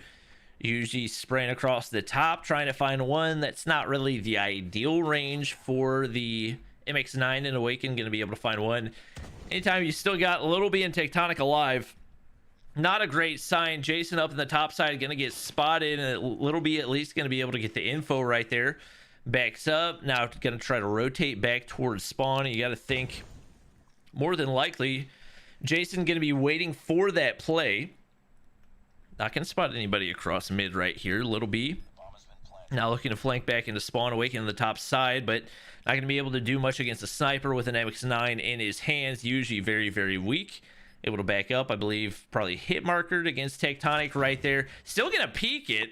Usually spraying across the top, trying to find one that's not really the ideal range for the MX9 and Awaken. Going to be able to find one. Anytime you still got Little B and Tectonic alive, not a great sign. Jason up in the top side, going to get spotted, and Little B at least going to be able to get the info right there. Backs up. Now going to try to rotate back towards spawn. You got to think, more than likely, Jason going to be waiting for that play. Not going to spot anybody across mid right here. Little B now looking to flank back into spawn, Awaken on the top side, but not going to be able to do much against a sniper with an MX9 in his hands. Usually very, very weak. Able to back up, I believe, probably hit markered against Tectonic right there. Still going to peek it.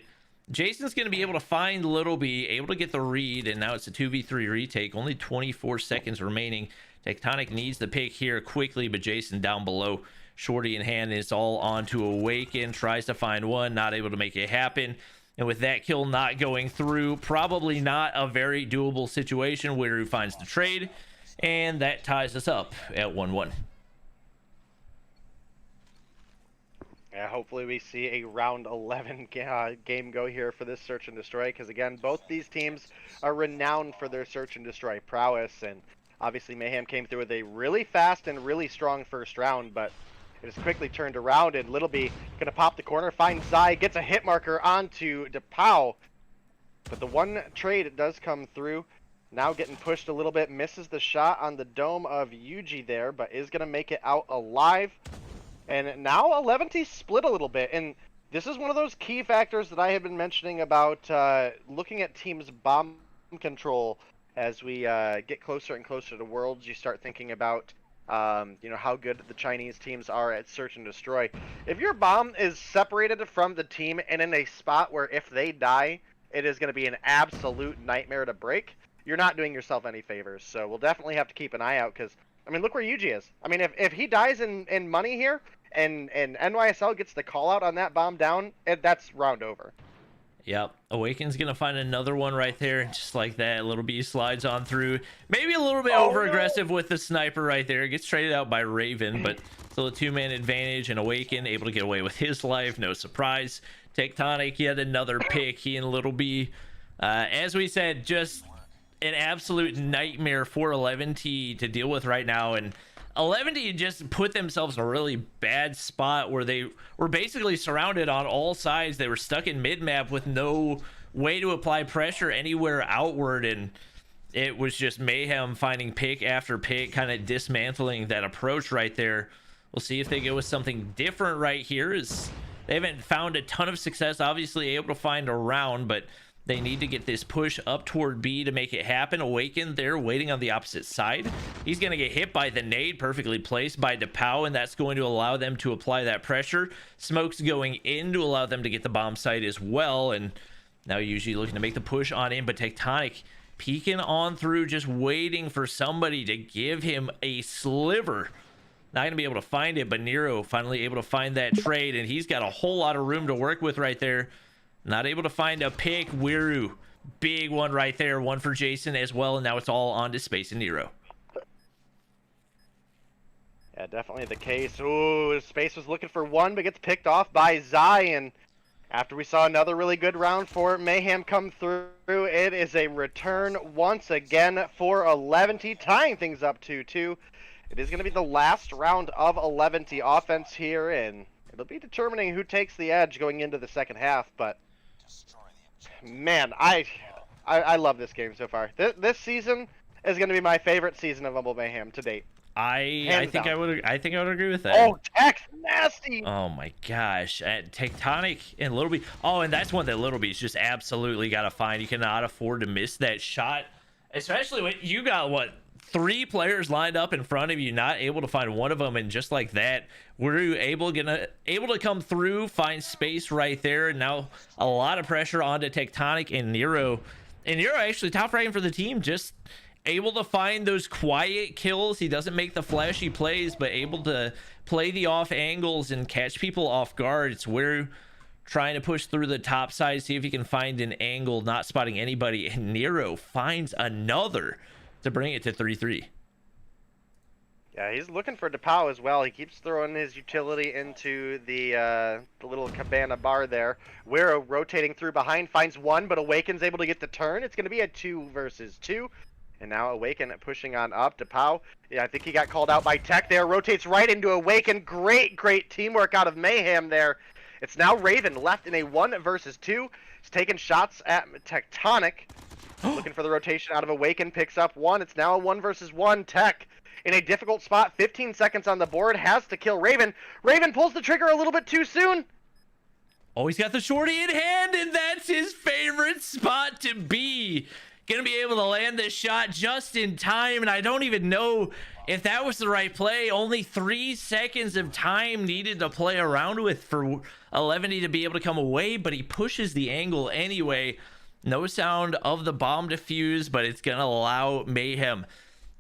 Jason's going to be able to find Little B, able to get the read, and now it's a 2v3 retake. Only 24 seconds remaining. Tectonic needs the pick here quickly, but Jason down below, shorty in hand. It's all on to Awaken. Tries to find one, not able to make it happen. And with that kill not going through, probably not a very doable situation. Where he finds the trade, and that ties us up at 1-1. Yeah, hopefully we see a round 11 game go here for this search and destroy, because again, both these teams are renowned for their search and destroy prowess, and obviously Mayhem came through with a really fast and really strong first round, but it is quickly turned around, and Little B gonna pop the corner, finds Zy, gets a hit marker onto DePau, but the one trade does come through. Now getting pushed a little bit, misses the shot on the dome of Yuji there, but is gonna make it out alive. And now 11T split a little bit, and this is one of those key factors that I have been mentioning about looking at teams' bomb control as we get closer and closer to Worlds. You start thinking about you know, how good the Chinese teams are at search and destroy. If your bomb is separated from the team and in a spot where if they die, it is going to be an absolute nightmare to break, you're not doing yourself any favors. So we'll definitely have to keep an eye out, because I mean, look where Yuji is. I mean, if he dies in money here, and NYSL gets the call out on that bomb down, that's round over. Yep, Awaken's gonna find another one right there, just like that. Little B slides on through, maybe a little bit over aggressive with the sniper right there. Gets traded out by Raven, but still a 2-man advantage, and Awaken able to get away with his life. No surprise. Tectonic yet another pick. He and Little B, as we said, just an absolute nightmare for 11T to deal with right now, and 11T just put themselves in a really bad spot where they were basically surrounded on all sides. They were stuck in mid-map with no way to apply pressure anywhere outward, and it was just Mayhem finding pick after pick, kind of dismantling that approach right there. We'll see if they go with something different right here, as they haven't found a ton of success, obviously able to find a round, but they need to get this push up toward B to make it happen. Awaken there, waiting on the opposite side. He's going to get hit by the nade, perfectly placed by DePau, and that's going to allow them to apply that pressure. Smoke's going in to allow them to get the bomb site as well, and now usually looking to make the push on in, but Tectonic peeking on through, just waiting for somebody to give him a sliver. Not going to be able to find it, but Nero finally able to find that trade, and he's got a whole lot of room to work with right there. Not able to find a pick. Wiru, big one right there. One for Jason as well, and now it's all on to Space and Nero. Yeah, definitely the case. Ooh, Space was looking for one, but gets picked off by Zy, and after we saw another really good round for Mayhem come through, it is a return once again for 11T, tying things up 2-2. It is going to be the last round of 11T offense here, and it'll be determining who takes the edge going into the second half, but man, I love this game so far. This season is going to be my favorite season of Humble Mayhem to date. I think down. I think I would agree with that. Oh, Tech's nasty. Oh my gosh. Tectonic and Little B. Oh, and that's one that Little B's just absolutely got to find. You cannot afford to miss that shot, especially when you got, what, 3 players lined up in front of you, not able to find one of them. And just like that, were you able to come through, find space right there. And now a lot of pressure onto Tectonic and Nero. And Nero actually top ranking for the team, just able to find those quiet kills. He doesn't make the flashy plays, but able to play the off angles and catch people off guard. It's where trying to push through the top side, see if he can find an angle, not spotting anybody. And Nero finds another to bring it to 3-3. Yeah, he's looking for DePau as well. He keeps throwing his utility into the little cabana bar there. Wero rotating through behind, finds one, but Awaken's able to get the turn. It's going to be a 2 versus 2. And now Awaken pushing on up. DePau, yeah, I think he got called out by Tech there. Rotates right into Awaken. Great teamwork out of Mayhem there. It's now Raven left in a 1 versus 2. He's taking shots at Tectonic. Looking for the rotation out of Awaken. Picks up 1. It's now a 1 versus 1. Tech in a difficult spot. 15 seconds on the board. Has to kill Raven. Raven pulls the trigger a little bit too soon. Oh, he's got the shorty in hand, and that's his favorite spot to be. Gonna be able to land this shot just in time, and I don't even know if that was the right play. Only 3 seconds of time needed to play around with for 11 to be able to come away, but he pushes the angle anyway. No sound of the bomb defuse, but it's gonna allow Mayhem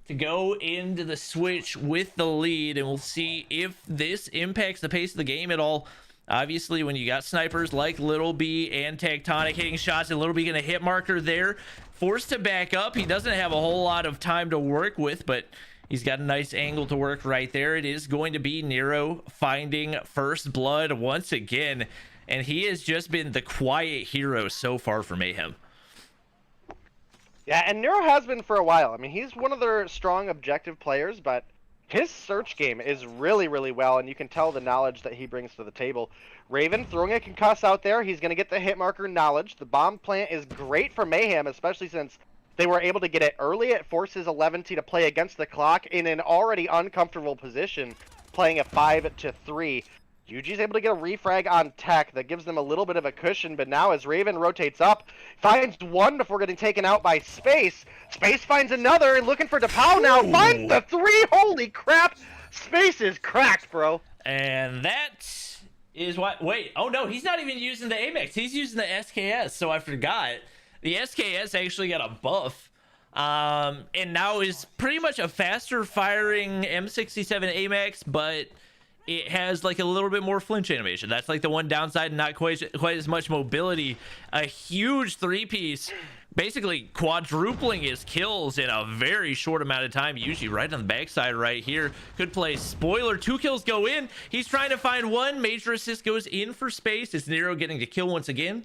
to go into the switch with the lead, and we'll see if this impacts the pace of the game at all. Obviously, when you got snipers like Little B and Tectonic hitting shots, and Little B gonna hit marker there, forced to back up. He doesn't have a whole lot of time to work with, but he's got a nice angle to work right there. It is going to be Nero finding first blood once again, and he has just been the quiet hero so far for Mayhem. Yeah, and Nero has been for a while. I mean, he's one of their strong objective players, but his search game is really well, and you can tell the knowledge that he brings to the table. Raven throwing a concuss out there. He's going to get the hit marker knowledge. The bomb plant is great for Mayhem, especially since they were able to get it early. It forces 11 to play against the clock in an already uncomfortable position, playing a 5-3. Yuji's able to get a refrag on Tech that gives them a little bit of a cushion, but now as Raven rotates up, finds one before getting taken out by Space. Space finds another, and looking for DePau now, finds the 3. Holy crap! Space is cracked, bro. And that is what... Wait, oh no, he's not even using the Amex. He's using the SKS, so I forgot. The SKS actually got a buff. And now is pretty much a faster firing M67 Amex, but it has like a little bit more flinch animation. That's like the one downside, and not quite as much mobility. A huge 3-piece, basically quadrupling his kills in a very short amount of time. Usually right on the backside right here. Good play. Spoiler, 2 kills go in. He's trying to find 1. Major assist goes in for Space. It's Nero getting to kill once again.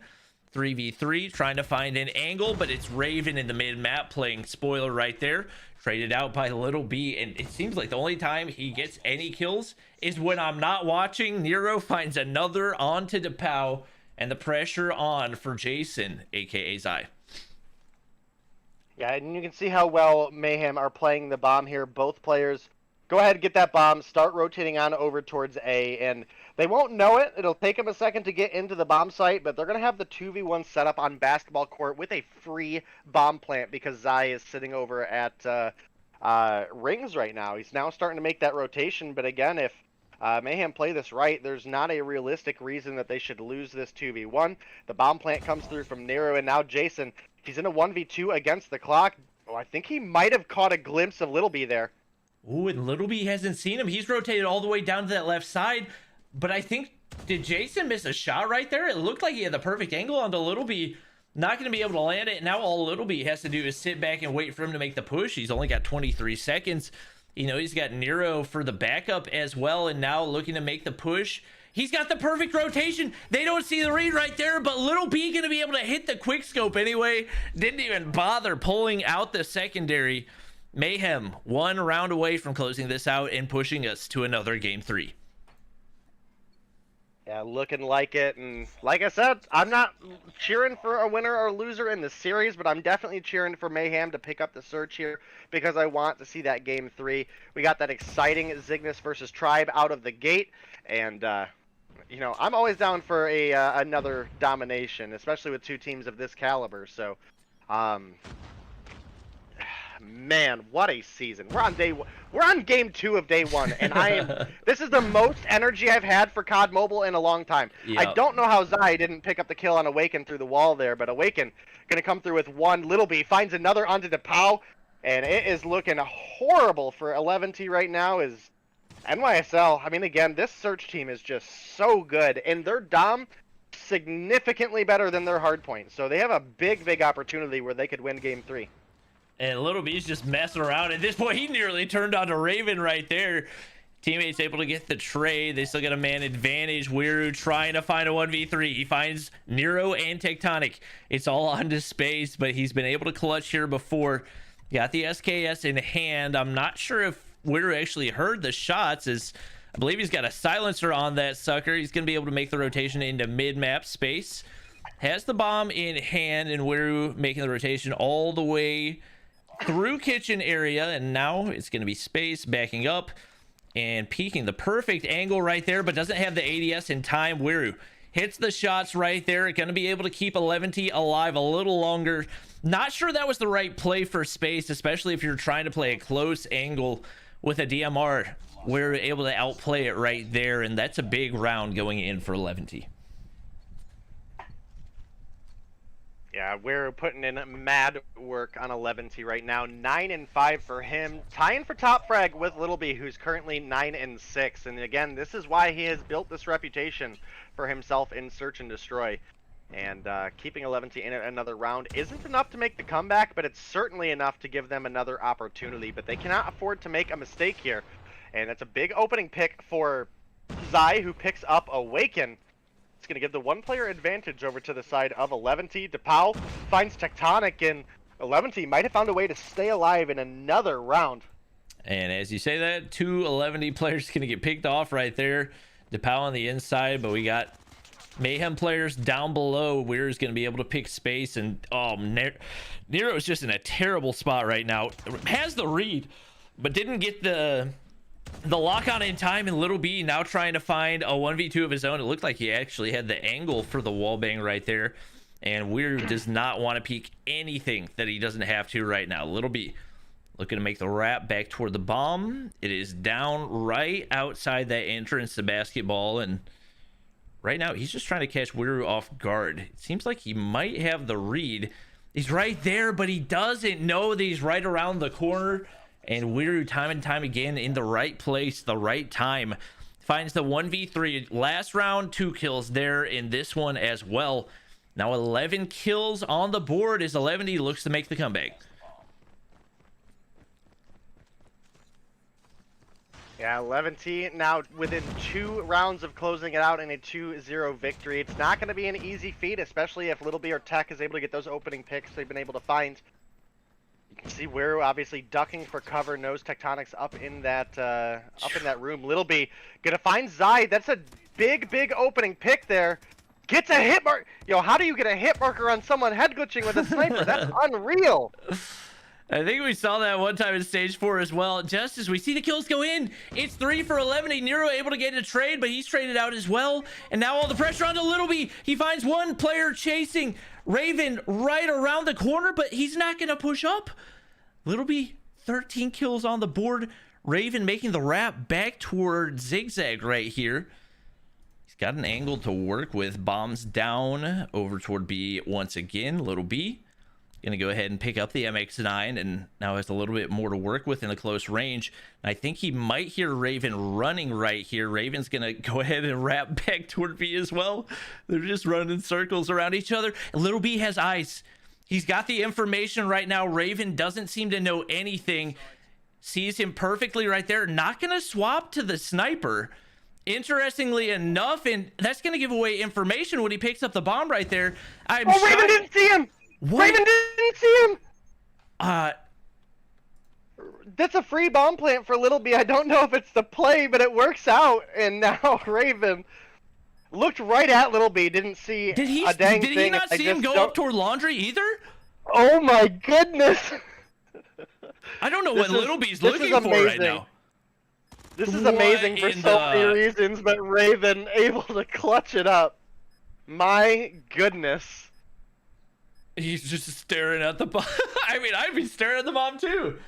3v3, trying to find an angle, but it's Raven in the mid map playing spoiler right there. Traded out by Little B, and it seems like the only time he gets any kills is when I'm not watching. Nero finds another onto DePau, and the pressure on for Jason, aka Zy. Yeah, and you can see how well Mayhem are playing the bomb here. Both players go ahead and get that bomb, start rotating on over towards A, and they won't know it. It'll take them a second to get into the bomb site, but they're going to have the 2v1 set up on basketball court with a free bomb plant because Zy is sitting over at rings right now. He's now starting to make that rotation, but again, if Mayhem play this right, there's not a realistic reason that they should lose this 2v1. The bomb plant comes through from Nero, and now Jason, he's in a 1v2 against the clock. Oh, I think he might have caught a glimpse of Little B there. Ooh, and Little B hasn't seen him. He's rotated all the way down to that left side. But I think, did Jason miss a shot right there? It looked like he had the perfect angle onto Little B. Not going to be able to land it. Now all Little B has to do is sit back and wait for him to make the push. He's only got 23 seconds. You know, he's got Nero for the backup as well. And now looking to make the push. He's got the perfect rotation. They don't see the read right there, but Little B going to be able to hit the quick scope anyway. Didn't even bother pulling out the secondary. Mayhem 1 round away from closing this out and pushing us to another game 3. Yeah, looking like it, and like I said, I'm not cheering for a winner or loser in the series, but I'm definitely cheering for Mayhem to pick up the search here because I want to see that game 3. We got that exciting Zygnus versus Tribe out of the gate, and you know, I'm always down for a another domination, especially with 2 teams of this caliber. So, man, what a season! We're on day 1. We're on game 2 of day 1, and I am. This is the most energy I've had for COD Mobile in a long time. Yep. I don't know how Zai didn't pick up the kill on Awaken through the wall there, but Awaken gonna come through with 1. Little B finds another onto the POW, and it is looking horrible for 11T right now. Is NYSL. I mean, again, this search team is just so good, and their Dom significantly better than their Hardpoint. So they have a big opportunity where they could win game 3. And Little B's just messing around. At this point, he nearly turned on to Raven right there. Teammates able to get the trade. They still got a man advantage. Wiru trying to find a 1v3. He finds Nero and Tectonic. It's all onto space, but he's been able to clutch here before. Got the SKS in hand. I'm not sure if Wiru actually heard the shots, as I believe he's got a silencer on that sucker. He's going to be able to make the rotation into mid-map space. Has the bomb in hand, and Wiru making the rotation all the way through kitchen area, and now it's going to be space backing up and peeking. The perfect angle right there, but doesn't have the ADS in time. Wiru hits the shots right there. Going to be able to keep 11T alive a little longer. Not sure that was the right play for space, especially if you're trying to play a close angle with a DMR. We're able to outplay it right there, and that's a big round going in for 11T. Yeah, we're putting in mad work on 11T right now. 9-5 for him, tying for top frag with Little B, who's currently 9-6. And again, this is why he has built this reputation for himself in Search and Destroy. And keeping 11T in another round isn't enough to make the comeback, but it's certainly enough to give them another opportunity. But they cannot afford to make a mistake here. And it's a big opening pick for Zai, who picks up Awaken. It's going to give the 1-player advantage over to the side of 11T. DePau finds Tectonic, and 11T might have found a way to stay alive in another round. And as you say that, 2 11T players going to get picked off right there. DePau on the inside, but we got Mayhem players down below. Weir's going to be able to pick space, and Nero is just in a terrible spot right now. Has the read, but didn't get the lock on in time, and Little B now trying to find a 1v2 of his own. It looked like he actually had the angle for the wall bang right there, and Weird does not want to peek anything that he doesn't have to right now. Little B looking to make the wrap back toward the bomb. It is down right outside that entrance to basketball, and right now he's just trying to catch Weird off guard. It seems like he might have the read. He's right there, but he doesn't know that he's right around the corner. And Wiru time and time again in the right place, the right time, finds the 1v3. Last round, 2 kills there in this one as well. Now 11 kills on the board as 11D looks to make the comeback. Yeah, 11T now within 2 rounds of closing it out in a 2-0 victory. It's not going to be an easy feat, especially if Little B or Tech is able to get those opening picks they've been able to find. You can see Wiru obviously ducking for cover, knows Tectonic's up in that room. Little B gonna find Zai. That's a big opening pick there. Gets a hit mark. Yo, how do you get a hit marker on someone head glitching with a sniper? That's unreal. I think we saw that one time in stage 4 as well. Just as we see the kills go in, it's 3 for 11. Nero able to get a trade, but he's traded out as well. And now all the pressure onto Little B. He finds 1 player chasing Raven right around the corner, but he's not going to push up. Little B, 13 kills on the board. Raven making the wrap back toward Zigzag right here. He's got an angle to work with. Bombs down over toward B once again. Little B going to go ahead and pick up the MX-9 and now has a little bit more to work with in the close range. I think he might hear Raven running right here. Raven's going to go ahead and wrap back toward B as well. They're just running in circles around each other. Little B has eyes. He's got the information right now. Raven doesn't seem to know anything. Sees him perfectly right there. Not going to swap to the sniper. Interestingly enough, and that's going to give away information when he picks up the bomb right there. Raven didn't see him! What? Raven didn't see him! That's a free bomb plant for Little B. I don't know if it's the play, but it works out. And now Raven looked right at Little B, didn't see Did he a dang did he thing. not I see him just go don't- up toward laundry either? Oh my goodness! I don't know This what is- Little B's this is looking for right amazing. now. This is What amazing for in so the- many reasons, but Raven able to clutch it up. My goodness. He's just staring at the bomb. I mean, I'd be staring at the bomb too.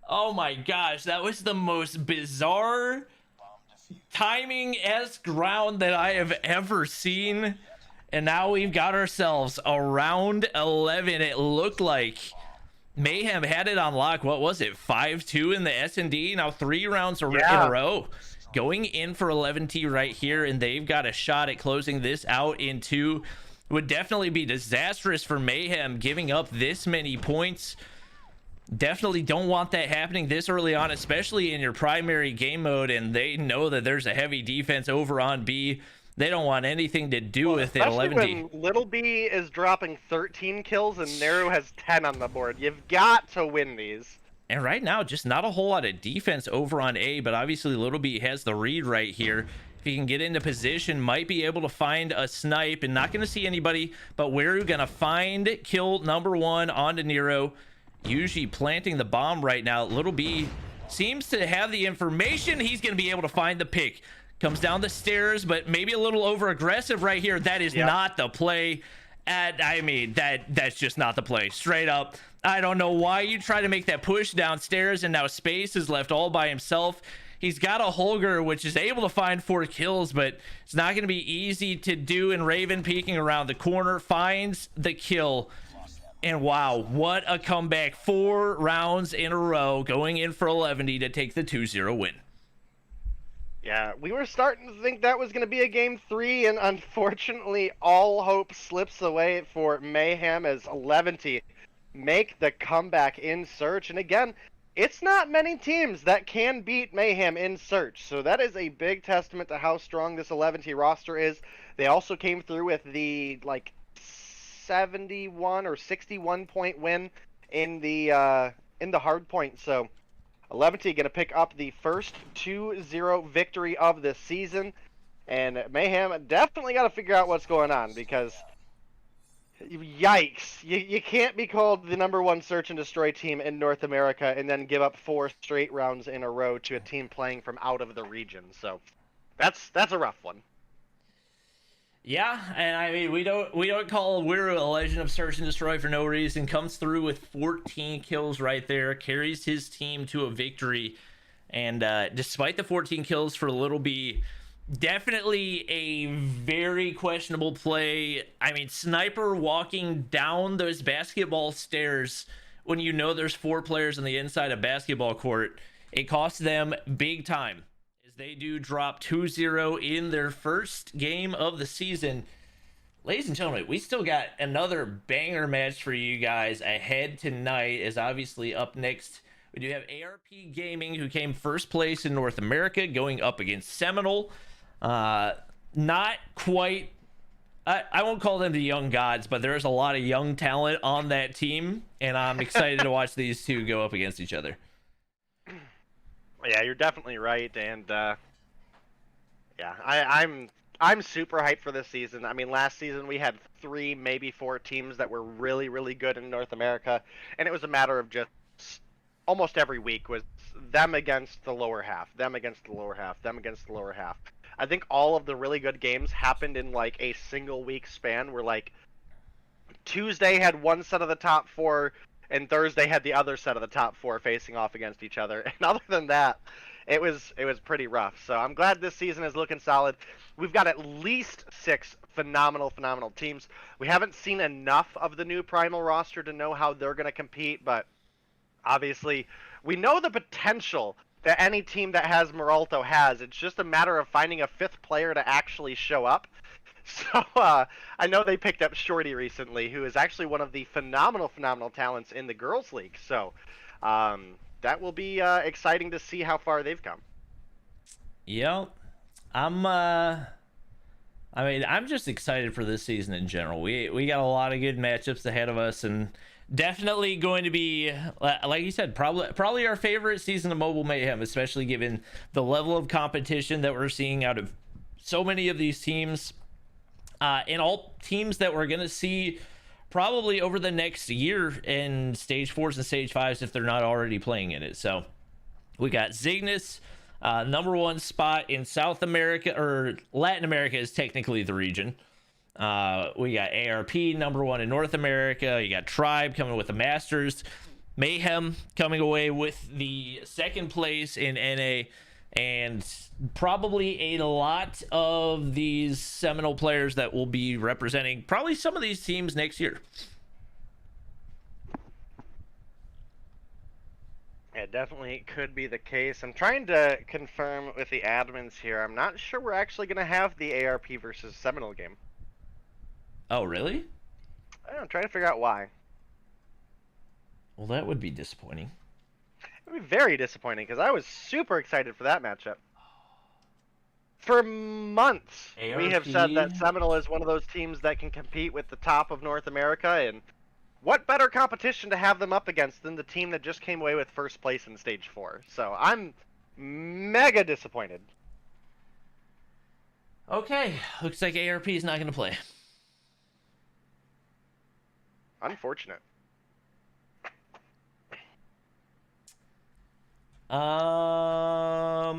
Oh my gosh, that was the most bizarre timing-esque round that I have ever seen. And now we've got ourselves a round 11. It looked like Mayhem had it on lock. What was it? 5-2 in the S&D. Now 3 rounds in a row. Going in for 11T right here, and they've got a shot at closing this out in 2. Would definitely be disastrous for Mayhem giving up this many points. Definitely don't want that happening this early on, especially in your primary game mode, and they know that there's a heavy defense over on B. They don't want anything to do with it. Especially 11D. when Little B is dropping 13 kills and Naru has 10 on the board. You've got to win these. And right now, just not a whole lot of defense over on A, but obviously Little B has the read right here. If he can get into position, might be able to find a snipe, and not going to see anybody, but we're going to find kill number 1 onto Nero. Usually planting the bomb right now. Little B seems to have the information. He's going to be able to find the pick. Comes down the stairs, but maybe a little over aggressive right here. That is not the play. I mean, that's just not the play. Straight up. I don't know why you try to make that push downstairs, and now Space is left all by himself. He's got a Holger, which is able to find 4 kills, but it's not going to be easy to do. And Raven peeking around the corner finds the kill. And wow, what a comeback. 4 rounds in a row, going in for 11D to take the 2-0 win. Yeah, we were starting to think that was going to be a game 3, and unfortunately, all hope slips away for Mayhem as 11T make the comeback in Search. And again, it's not many teams that can beat Mayhem in Search, so that is a big testament to how strong this 11T roster is. They also came through with the, 71 or 61 point win in the Hardpoint, so 11T going to pick up the first 2-0 victory of the season, and Mayhem definitely got to figure out what's going on, because yikes, you can't be called the #1 search and destroy team in North America and then give up 4 straight rounds in a row to a team playing from out of the region. So that's a rough one. Yeah, and I mean, we don't call We're a Legend of Search and Destroy for no reason. Comes through with 14 kills right there, carries his team to a victory, and despite the 14 kills for Little B, definitely a very questionable play. I mean, Sniper walking down those basketball stairs when you know there's 4 players on the inside of basketball court, it costs them big time. They do drop 2-0 in their first game of the season. Ladies and gentlemen, we still got another banger match for you guys ahead tonight. As obviously up next, we do have ARP Gaming, who came first place in North America, going up against Seminal. Not quite, I won't call them the young gods, but there's a lot of young talent on that team, and I'm excited to watch these two go up against each other. Yeah, you're definitely right, and yeah, I'm super hyped for this season. I mean, last season we had 3, maybe 4 teams that were really, really good in North America, and it was a matter of just almost every week was them against the lower half, them against the lower half, them against the lower half. I think all of the really good games happened in like a single week span, where like Tuesday had one set of the top 4, and Thursday had the other set of the top 4 facing off against each other. And other than that, it was pretty rough. So I'm glad this season is looking solid. We've got at least 6 phenomenal teams. We haven't seen enough of the new Primal roster to know how they're going to compete, but obviously we know the potential that any team that has Meralto has. It's just a matter of finding a 5th player to actually show up. So I know they picked up Shorty recently, who is actually one of the phenomenal talents in the girls' league. So that will be exciting to see how far they've come. Yep, I'm just excited for this season in general. We got a lot of good matchups ahead of us, and definitely going to be, like you said, probably our favorite season of Mobile Mayhem, especially given the level of competition that we're seeing out of so many of these teams. and all teams that we're going to see probably over the next year in stage 4s and stage 5s if they're not already playing in it. So we got Zygnus, number 1 spot in South America, or Latin America is technically the region. We got ARP, number 1 in North America. You got Tribe coming with the Masters. Mayhem coming away with the 2nd place in NA. And probably a lot of these Seminal players that will be representing probably some of these teams next year. It definitely could be the case. I'm trying to confirm with the admins here. I'm not sure we're actually going to have the ARP versus Seminal game. Oh, really? I'm trying to figure out why. Well, that would be disappointing. It would be very disappointing because I was super excited for that matchup. For months, we have said that Seminal is one of those teams that can compete with the top of North America, and what better competition to have them up against than the team that just came away with 1st place in Stage 4. So I'm mega disappointed. Okay, looks like ARP is not going to play. Unfortunate. I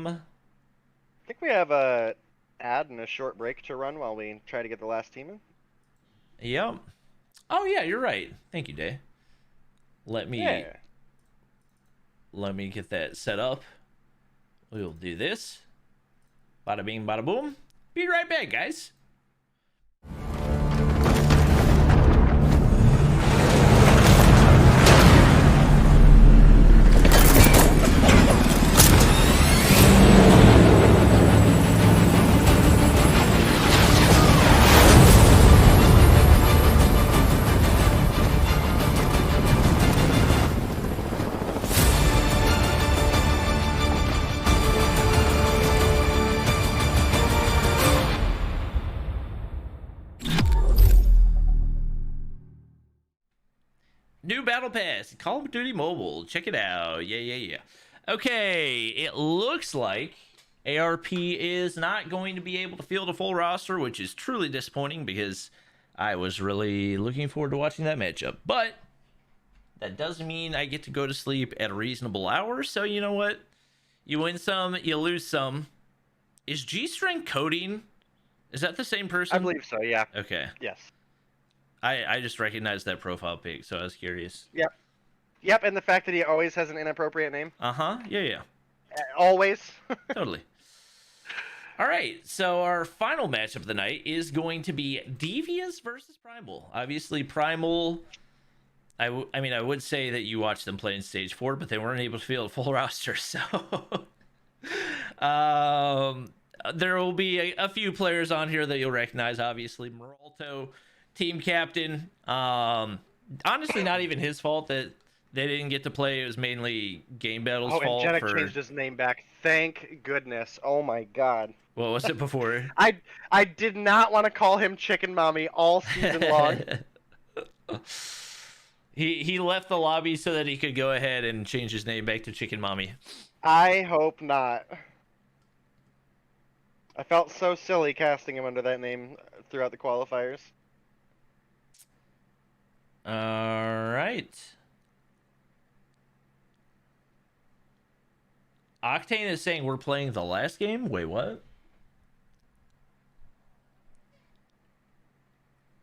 think we have a ad and a short break to run while we try to get the last team in. Yep. Oh yeah, you're right. Thank you, Day. Let me get that set up. We'll do this. Bada bing, bada boom. Be right back, guys. New Battle Pass, Call of Duty Mobile. Check it out. Yeah. Okay, it looks like ARP is not going to be able to field a full roster, which is truly disappointing because I was really looking forward to watching that matchup. But that doesn't mean I get to go to sleep at a reasonable hour. So you know what? You win some, you lose some. Is G-String coding? Is that the same person? I believe so, yeah. Okay. Yes. I just recognized that profile pic, so I was curious. Yep, and the fact that he always has an inappropriate name. Uh-huh, yeah. Always. Totally. All right, so our final match of the night is going to be Devious versus Primal. Obviously, Primal, I would say that you watched them play in Stage 4, but they weren't able to field a full roster, so... there will be a few players on here that you'll recognize, obviously. Meralto, team captain. Honestly, not even his fault that they didn't get to play. It was mainly Game Battle's fault. And Jenik changed his name back. Thank goodness. Oh my god. What was it before? I did not want to call him Chicken Mommy all season long. He left the lobby so that he could go ahead and change his name back to Chicken Mommy. I hope not. I felt so silly casting him under that name throughout the qualifiers. All right. Octane is saying we're playing the last game? Wait, what?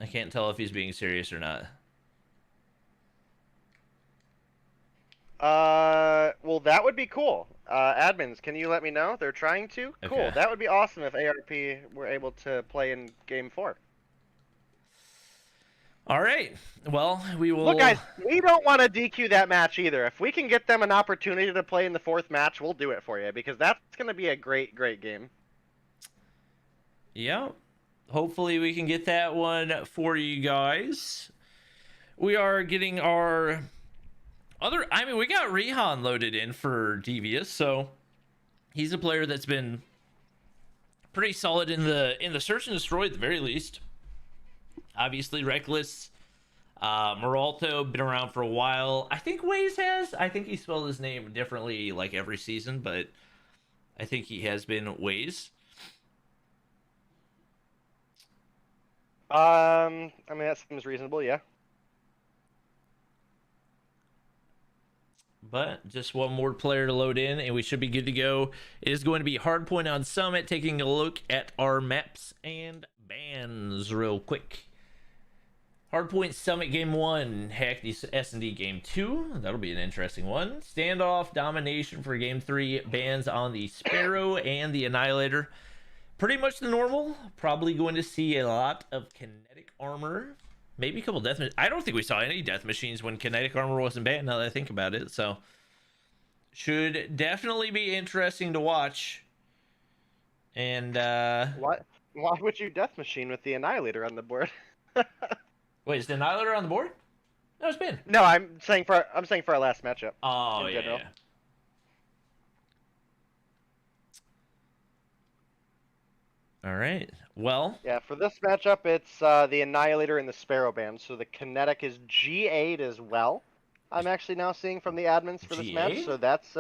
I can't tell if he's being serious or not. Well, that would be cool. Admins, can you let me know? They're trying to? Okay. Cool. That would be awesome if ARP were able to play in Game 4. All right. Well, we will... Look, guys, we don't want to DQ that match either. If we can get them an opportunity to play in the 4th match, we'll do it for you, because that's going to be a great, great game. Yeah. Hopefully we can get that one for you guys. We are getting our... we got Rihan loaded in for Devious, so he's a player that's been pretty solid in the search and destroy at the very least. Obviously, Reckless, Meralto, been around for a while. I think Waze has. I think he spelled his name differently like every season, but I think he has been Waze. I mean, that seems reasonable, yeah. But just one more player to load in, and we should be good to go. It is going to be Hardpoint on Summit, taking a look at our maps and bans real quick. Hardpoint Summit Game 1, Hackney S&D Game 2. That'll be an interesting one. Standoff, Domination for Game 3. Bans on the Sparrow and the Annihilator. Pretty much the normal. Probably going to see a lot of kinetic armor. Maybe a couple death machines. I don't think we saw any death machines when kinetic armor wasn't banned, now that I think about it. So, should definitely be interesting to watch. And, Why would you death machine with the Annihilator on the board? Wait, is the Annihilator on the board? No, it's been. No, I'm saying for our last matchup. Oh, in yeah, general. yeah. All right. Well, Yeah, for this matchup, it's the Annihilator and the Sparrow band. So the Kinetic is G8 as well. I'm actually now seeing from the admins for this match. G8? So that's,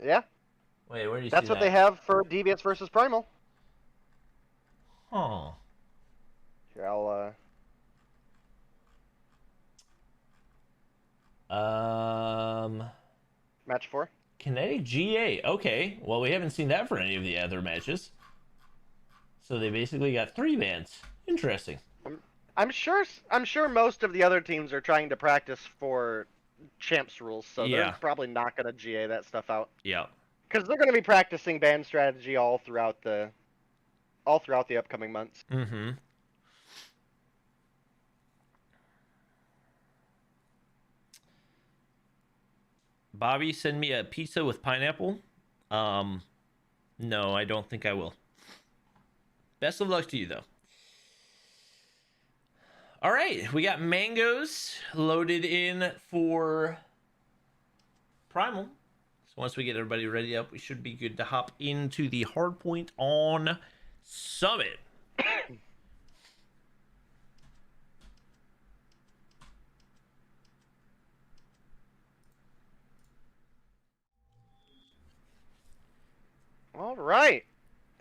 yeah. wait, where do you That's see what that? they have for Devious versus Primal. Huh. Here, I'll, match 4. Kinetic G8. Okay. Well, we haven't seen that for any of the other matches. So they basically got 3 bans. Interesting. I'm sure most of the other teams are trying to practice for champs rules, so Yeah. they're probably not going to GA that stuff out. Yeah. Because they're going to be practicing ban strategy all throughout the upcoming months. Mm-hmm. Bobby, send me a pizza with pineapple. No, I don't think I will. Best of luck to you, though. All right, we got mangoes loaded in for Primal. So once we get everybody ready up, we should be good to hop into the Hardpoint on Summit. All right.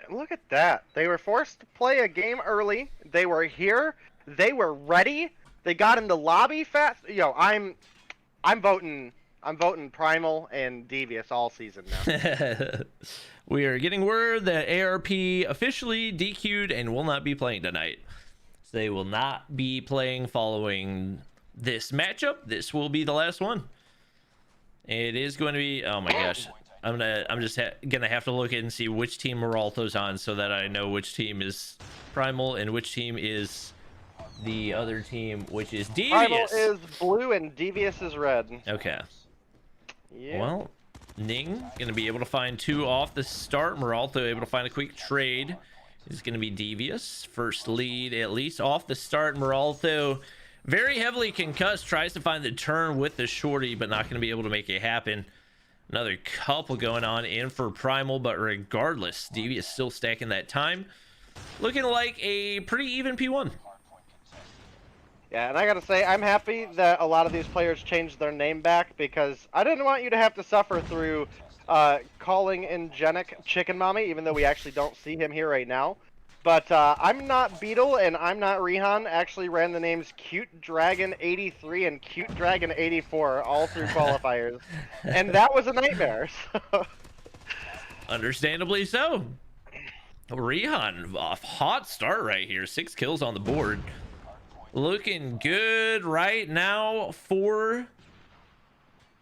And look at that. They were forced to play a game early. They were here. They were ready. They got in the lobby fast. Yo, I'm voting Primal and Devious all season now. We are getting word that ARP officially DQ'd and will not be playing tonight. So they will not be playing following this matchup. This will be the last one. It is going to be, oh my gosh. I'm just gonna have to look at and see which team Moralto's on so that I know which team is Primal and which team is the other team, which is Devious. Primal is blue and Devious is red. Okay. Yeah. Well, Ning gonna be able to find 2 off the start. Moralto able to find a quick trade. Is gonna be Devious. First lead at least off the start. Moralto very heavily concussed, tries to find the turn with the shorty, but not gonna be able to make it happen. Another couple going on in for Primal, but regardless, Devious still stacking that time. Looking like a pretty even P1. Yeah, and I gotta say, I'm happy that a lot of these players changed their name back because I didn't want you to have to suffer through calling Ingenic Chicken Mommy, even though we actually don't see him here right now. But I'm not Beetle and I'm not Rihan. Actually ran the names Cute Dragon 83 and Cute Dragon 84 all through qualifiers, and that was a nightmare. So. Understandably so. Rihan, off hot start right here. 6 kills on the board. Looking good right now for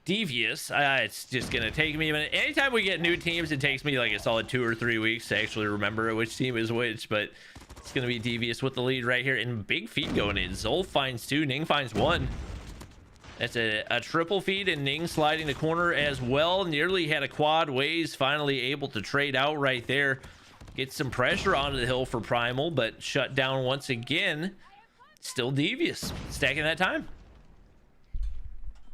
Devious. It's just gonna take me a minute. Anytime we get new teams, it takes me like a solid 2 or 3 weeks to actually remember which team is which, but it's gonna be Devious with the lead right here, and big feed going in. Zol finds 2, Ning finds 1. That's a triple feed, and Ning sliding the corner as well. Nearly had a quad. Waze finally able to trade out right there. Get some pressure onto the hill for Primal, but shut down once again. Still Devious, stacking that time.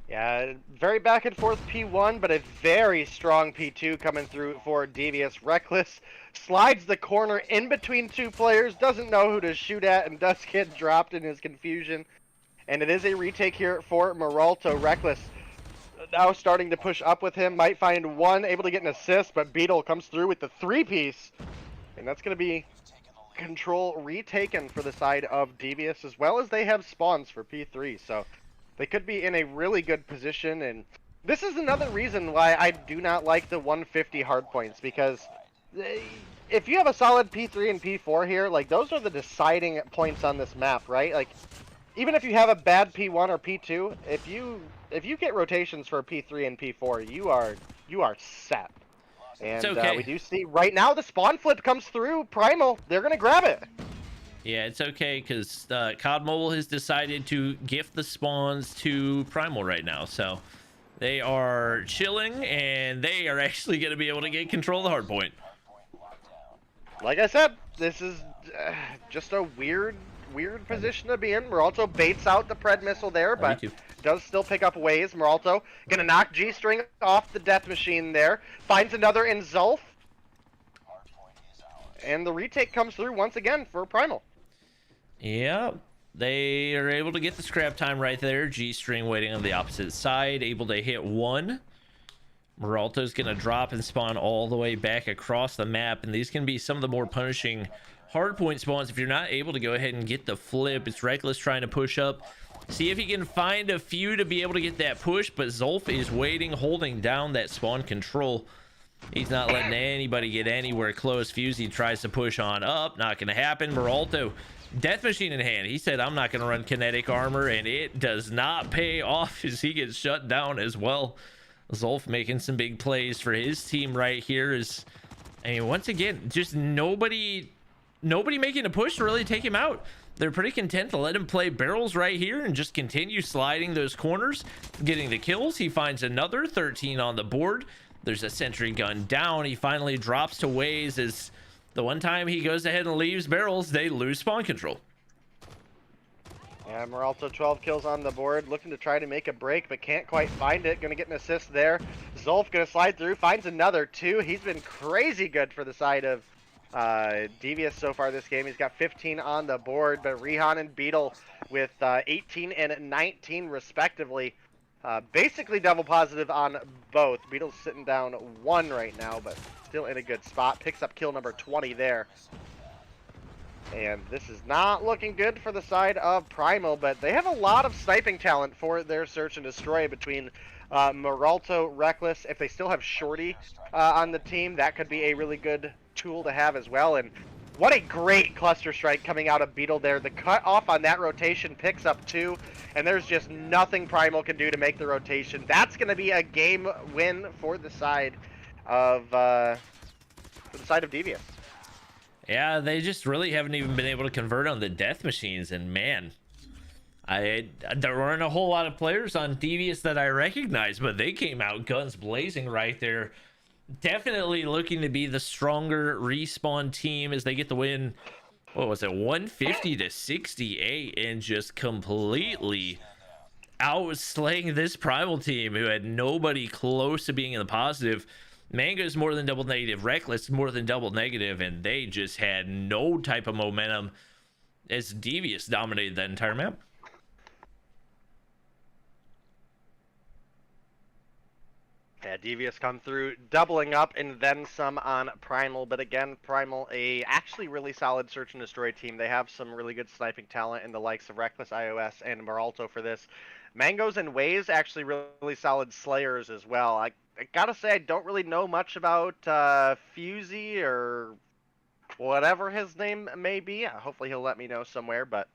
Yeah, very back and forth P1, but a very strong P2 coming through for Devious. Reckless slides the corner in between 2 players, doesn't know who to shoot at, and does get dropped in his confusion. And it is a retake here for Moralto. Reckless now starting to push up with him, might find 1, able to get an assist, but Beetle comes through with the 3-piece. And that's going to be control retaken for the side of Devious, as well as they have spawns for P3, so they could be in a really good position. And this is another reason why I do not like the 150 hard points, because if you have a solid P3 and P4 here, like, those are the deciding points on this map, right? Like, even if you have a bad P1 or P2, if you get rotations for P3 and P4, you are set. And okay. we do see right now the spawn flip comes through. Primal, they're gonna grab it. Yeah, it's okay, because COD Mobile has decided to gift the spawns to Primal right now, so they are chilling, and they are actually going to be able to get control of the hardpoint. Like I said, this is just a weird position to be in. Meralto baits out the Pred missile there, but does still pick up ways. Meralto gonna knock G-String off the death machine there. Finds another in Zulf. And the retake comes through once again for Primal. Yeah, they are able to get the scrap time right there. G-String waiting on the opposite side, able to hit one. Meralto's gonna drop and spawn all the way back across the map, and these can be some of the more punishing hardpoint spawns if you're not able to go ahead and get the flip. It's Reckless trying to push up, see if he can find a few to be able to get that push, but Zulf is waiting, holding down that spawn control. He's not letting anybody get anywhere close. Fusey tries to push on up, not gonna happen. Meralto, death machine in hand. He said, I'm not gonna run kinetic armor, and it does not pay off as he gets shut down as well. Zulf making some big plays for his team right here. Is, I mean, once again, just nobody making a push to really take him out. They're pretty content to let him play barrels right here and just continue sliding those corners, getting the kills. He finds another 13 on the board. There's a sentry gun down. He finally drops to Waze. As the one time he goes ahead and leaves barrels, they lose spawn control. Yeah, Meralto 12 kills on the board, looking to try to make a break, but can't quite find it. Gonna get an assist there. Zulf gonna slide through, finds another 2. He's been crazy good for the side of Devious so far this game. He's got 15 on the board, but Rehan and Beetle with 18 and 19 respectively. Basically double positive on both. Beetle's sitting down 1 right now, but still in a good spot. Picks up kill number 20 there. And this is not looking good for the side of Primal, but they have a lot of sniping talent for their search and destroy between Meralto, Reckless. If they still have Shorty on the team, that could be a really good tool to have as well. And what a great cluster strike coming out of Beetle there. The cut off on that rotation picks up 2, and there's just nothing Primal can do to make the rotation. That's going to be a game win for the side of Devious. Yeah, they just really haven't even been able to convert on the death machines, and man, there weren't a whole lot of players on Devious that I recognize, but they came out guns blazing right there. Definitely looking to be the stronger respawn team as they get the win. What was it, 150 to 68, and just completely outslaying this Primal team who had nobody close to being in the positive. Mango's more than double negative, Reckless more than double negative, and they just had no type of momentum as Devious dominated that entire map. Yeah, Devious come through, doubling up and then some on Primal, but again, Primal, a actually really solid search and destroy team. They have some really good sniping talent in the likes of Reckless, iOS, and Meralto for this. Mangoes and Waze actually really solid slayers as well. I gotta say, I don't really know much about Fusey or whatever his name may be. Hopefully he'll let me know somewhere, but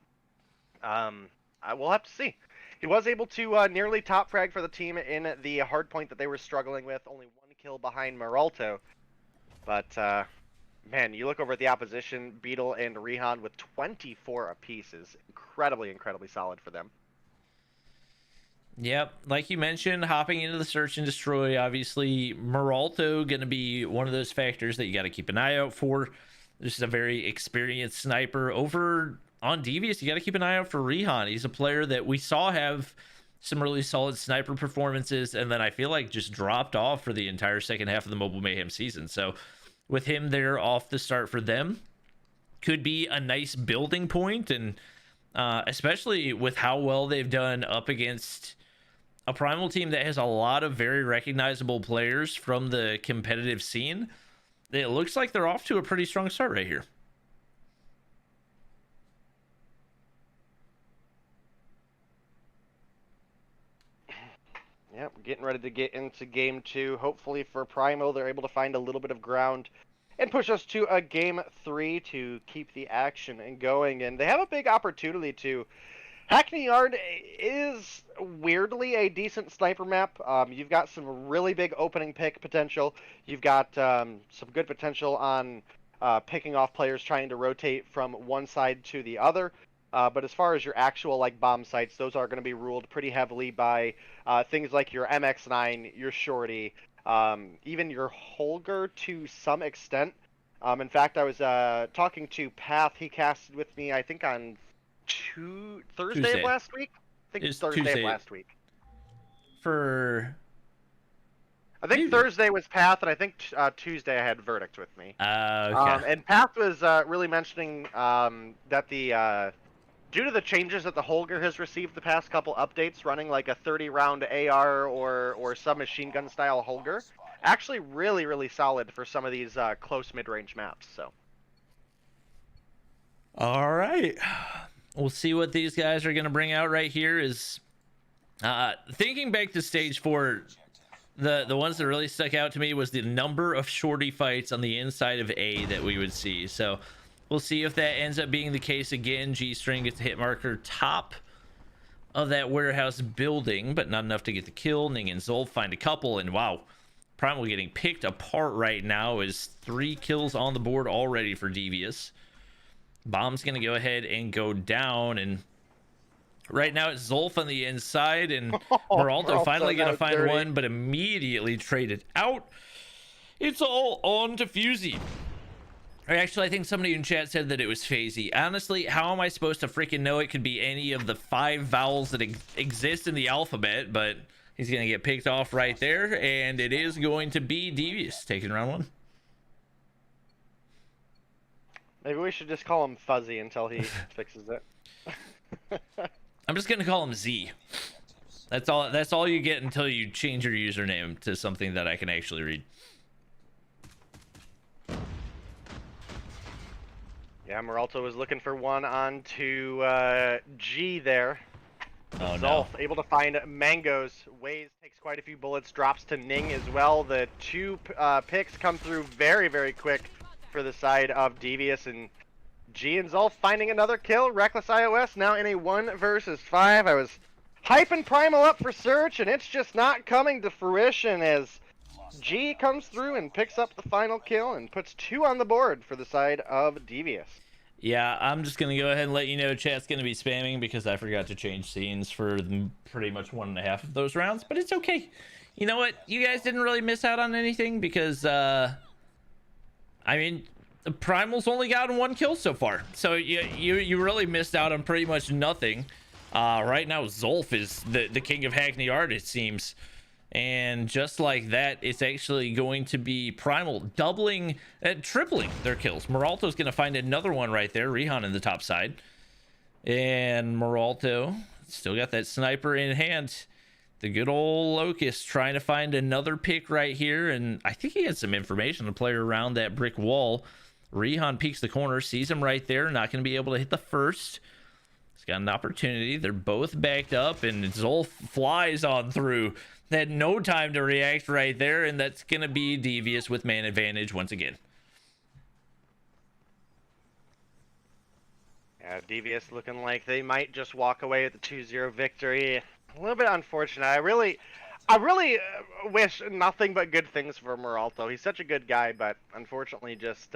I will have to see. He was able to nearly top frag for the team in the hard point that they were struggling with. Only 1 kill behind Meralto. But, man, you look over at the opposition, Beetle and Rehan with 24 apiece is incredibly solid for them. Yep, like you mentioned, hopping into the search and destroy, obviously Meralto going to be one of those factors that you got to keep an eye out for. This is a very experienced sniper. Over on Devious, you got to keep an eye out for Rehan. He's a player that we saw have some really solid sniper performances, and then I feel like just dropped off for the entire second half of the Mobile Mayhem season. So with him there off the start for them, could be a nice building point, and especially with how well they've done up against a Primal team that has a lot of very recognizable players from the competitive scene. It looks like they're off to a pretty strong start right here. getting ready to get into game 2. Hopefully for Primal, they're able to find a little bit of ground and push us to a game 3 to keep the action going. And they have a big opportunity to. Hackney Yard is weirdly a decent sniper map. You've got some really big opening pick potential. You've got some good potential on picking off players trying to rotate from one side to the other. But as far as your actual like bomb sites, those are going to be ruled pretty heavily by things like your MX9, your Shorty, even your Holger to some extent. In fact, I was talking to Path. He casted with me, I think, on Thursday Tuesday. of last week. I think It's Thursday Tuesday. of last week. I think Maybe. Thursday was Path, and I think Tuesday I had Verdict with me. Okay. And Path was really mentioning that the due to the changes that the Holger has received the past couple updates, running like a 30-round AR or submachine gun style Holger, actually really solid for some of these close mid-range maps. So. All right. We'll see what these guys are going to bring out right here. Is thinking back to stage 4, the ones that really stuck out to me was the number of shorty fights on the inside of A that we would see. So we'll see if that ends up being the case again. G-String gets a hit marker top of that warehouse building, but not enough to get the kill. Ning and Zolf find a couple, and wow, Primal getting picked apart right now. Is 3 kills on the board already for Devious. Bomb's gonna go ahead and go down, and right now it's Zolf on the inside, and Meralto finally gonna find dirty. one, but immediately traded out. It's all on to Fusey. Or actually, I think somebody in chat said that it was Phasey. Honestly, how am I supposed to freaking know it could be any of the 5 vowels that exist in the alphabet? But he's gonna get picked off right there, and it is going to be Devious taking round 1. Maybe we should just call him Fuzzy until he fixes it. I'm just gonna call him Z. That's all you get until you change your username to something that I can actually read. Yeah, Meralto was looking for one on to G there. Oh no. Zolf able to find Mangoes. Waze takes quite a few bullets, drops to Ning as well. The 2 picks come through very quick for the side of Devious, and G and Zolf finding another kill. Reckless iOS now in a 1 versus 5. I was hyping Primal up for search, and it's just not coming to fruition as G comes through and picks up the final kill and puts 2 on the board for the side of Devious. Yeah, I'm just gonna go ahead and let you know chat's gonna be spamming because I forgot to change scenes for pretty much 1.5 of those rounds, but it's okay. You know what? You guys didn't really miss out on anything because I mean, the Primal's only gotten 1 kill so far, so you really missed out on pretty much nothing. Right now, Zolf is the king of Hackney Art, it seems, and just like that, it's actually going to be Primal doubling, tripling their kills. Meralto's going to find another one right there. Rehan in the top side, and Meralto still got that sniper in hand. The good old Locust trying to find another pick right here, and I think he had some information to play around that brick wall. Rehan peeks the corner, sees him right there, not going to be able to hit the first. He's got an opportunity. They're both backed up, and Zolf flies on through. They had no time to react right there, and that's going to be Devious with man advantage once again. Yeah, Devious looking like they might just walk away with the 2-0 victory. A little bit unfortunate. I really wish nothing but good things for Meralto. He's such a good guy, but unfortunately just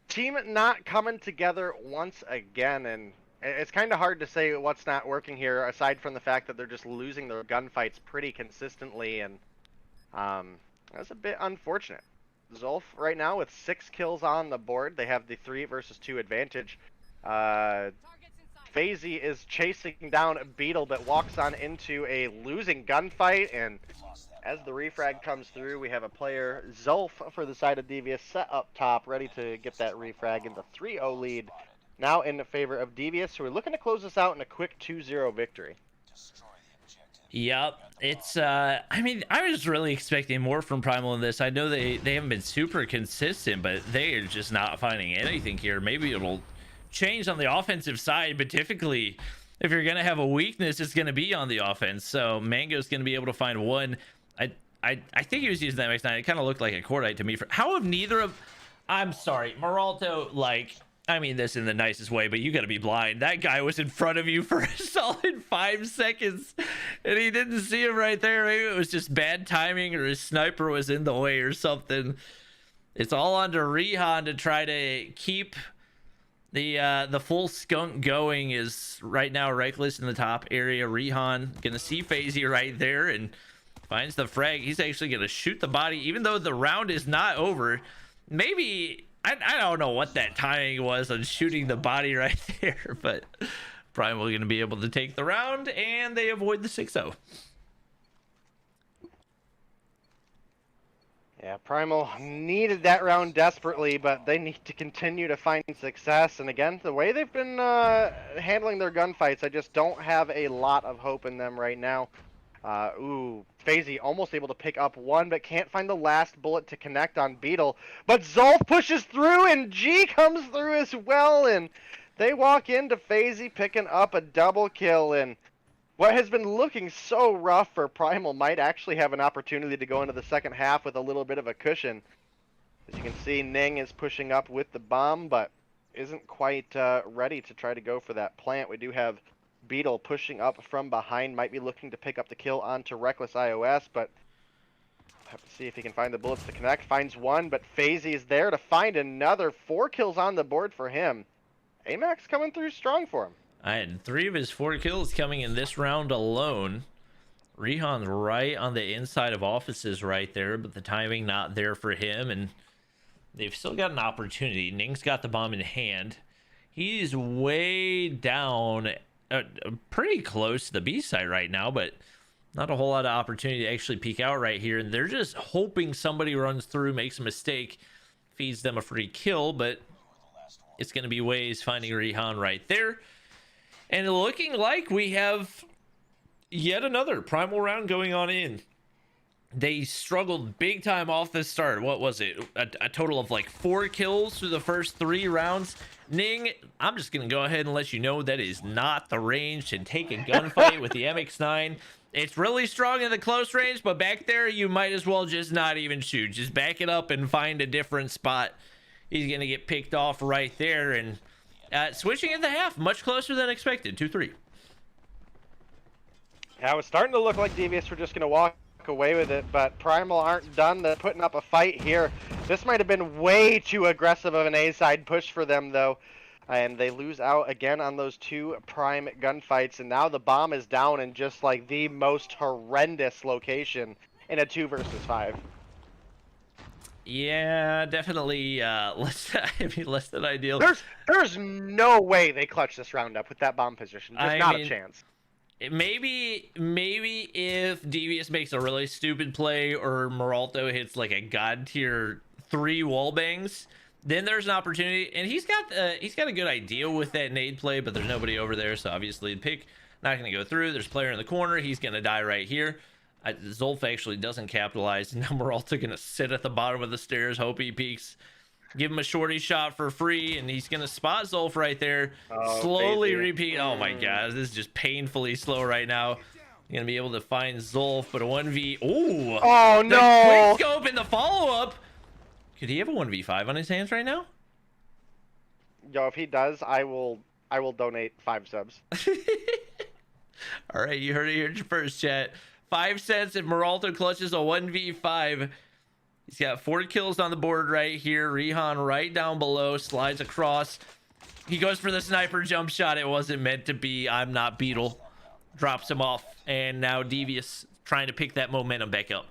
team not coming together once again, and it's kind of hard to say what's not working here aside from the fact that they're just losing their gunfights pretty consistently, and that's a bit unfortunate. Zolf right now with 6 kills on the board. They have the 3 versus 2 advantage. Phasey is chasing down Beetle, but walks on into a losing gunfight, and as the refrag comes through, we have a player, Zolf, for the side of Devious, set up top, ready to get that refrag in the 3-0 lead, now in favor of Devious, who are looking to close this out in a quick 2-0 victory. Yep, it's I mean, I was really expecting more from Primal in this. I know they haven't been super consistent, but they are just not finding anything here. Maybe it'll change on the offensive side, but typically if you're gonna have a weakness, it's gonna be on the offense. So Mango's gonna be able to find one. I think he was using that MX9. It kind of looked like a cordite to me. How have neither of... I'm sorry, Meralto, like, I mean this in the nicest way, but you gotta be blind. That guy was in front of you for a solid 5 seconds, and he didn't see him right there. Maybe it was just bad timing, or his sniper was in the way or something. It's all onto Rihan to try to keep the full skunk going. Is right now Reckless in the top area. Rihan gonna see FaZe right there and finds the frag. He's actually gonna shoot the body, even though the round is not over. Maybe I don't know what that timing was on shooting the body right there, but Primal gonna be able to take the round, and they avoid the 6-0. Yeah, Primal needed that round desperately, but they need to continue to find success. And again, the way they've been handling their gunfights, I just don't have a lot of hope in them right now. Ooh, FaZe almost able to pick up one, but can't find the last bullet to connect on Beetle. But Zolf pushes through, and G comes through as well, and they walk into FaZe picking up a double kill. And what has been looking so rough for Primal might actually have an opportunity to go into the second half with a little bit of a cushion. As you can see, Ning is pushing up with the bomb, but isn't quite ready to try to go for that plant. We do have Beetle pushing up from behind, might be looking to pick up the kill onto Reckless iOS, but have to see if he can find the bullets to connect. Finds one, but FaZe is there to find another. 4 kills on the board for him. AMAX coming through strong for him. I had 3 of his 4 kills coming in this round alone. Rihan's right on the inside of offices right there, but the timing not there for him, and they've still got an opportunity. Ning's got the bomb in hand. He's way down, pretty close to the B side right now, but not a whole lot of opportunity to actually peek out right here. And they're just hoping somebody runs through, makes a mistake, feeds them a free kill, but it's going to be Waze finding Rihan right there. And looking like we have yet another Primal round going on in. They struggled big time off the start. What was it? A total of like 4 kills through the first 3 rounds. Ning, I'm just going to go ahead and let you know that is not the range to take a gunfight with the MX9. It's really strong in the close range, but back there, you might as well just not even shoot. Just back it up and find a different spot. He's going to get picked off right there. And switching in the half, much closer than expected. 2-3. Yeah, it was starting to look like Devious were just going to walk away with it, but Primal aren't done. They're putting up a fight here. This might have been way too aggressive of an A-side push for them, though. And they lose out again on those 2 prime gunfights, and now the bomb is down in just like the most horrendous location in a 2 versus 5. Yeah, definitely less than ideal. There's no way they clutch this round up with that bomb position. Just not a chance. Maybe if Devious makes a really stupid play, or Meralto hits like a god tier 3 wall bangs, then there's an opportunity. And he's got a good idea with that nade play, but there's nobody over there, so obviously the pick not going to go through. There's a player in the corner. He's going to die right here. Zolf actually doesn't capitalize. Now Meralto going to sit at the bottom of the stairs, hope he peeks. Give him a shorty shot for free, and he's going to spot Zolf right there. Slowly repeat. Oh my god, this is just painfully slow right now. You're going to be able to find Zolf, but a 1v... Ooh! Oh no! The quick scope in the follow-up! Could he have a 1v5 on his hands right now? Yo, if he does, I will donate 5 subs. Alright, you heard it here first, chat. 5 cents if Meralto clutches a 1v5. He's got 4 kills on the board right here. Rihan right down below, slides across. He goes for the sniper jump shot. It wasn't meant to be. I'm not Beetle. Drops him off. And now Devious trying to pick that momentum back up.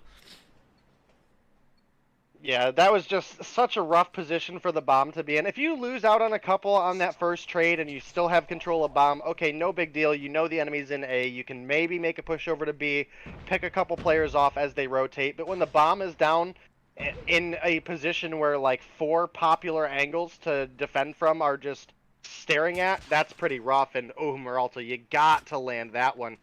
Yeah, that was just such a rough position for the bomb to be in. If you lose out on a couple on that first trade and you still have control of bomb, okay, no big deal. You know the enemy's in A. You can maybe make a push over to B, pick a couple players off as they rotate. But when the bomb is down in a position where like 4 popular angles to defend from are just staring at, that's pretty rough. And oh, Meralto, you got to land that one.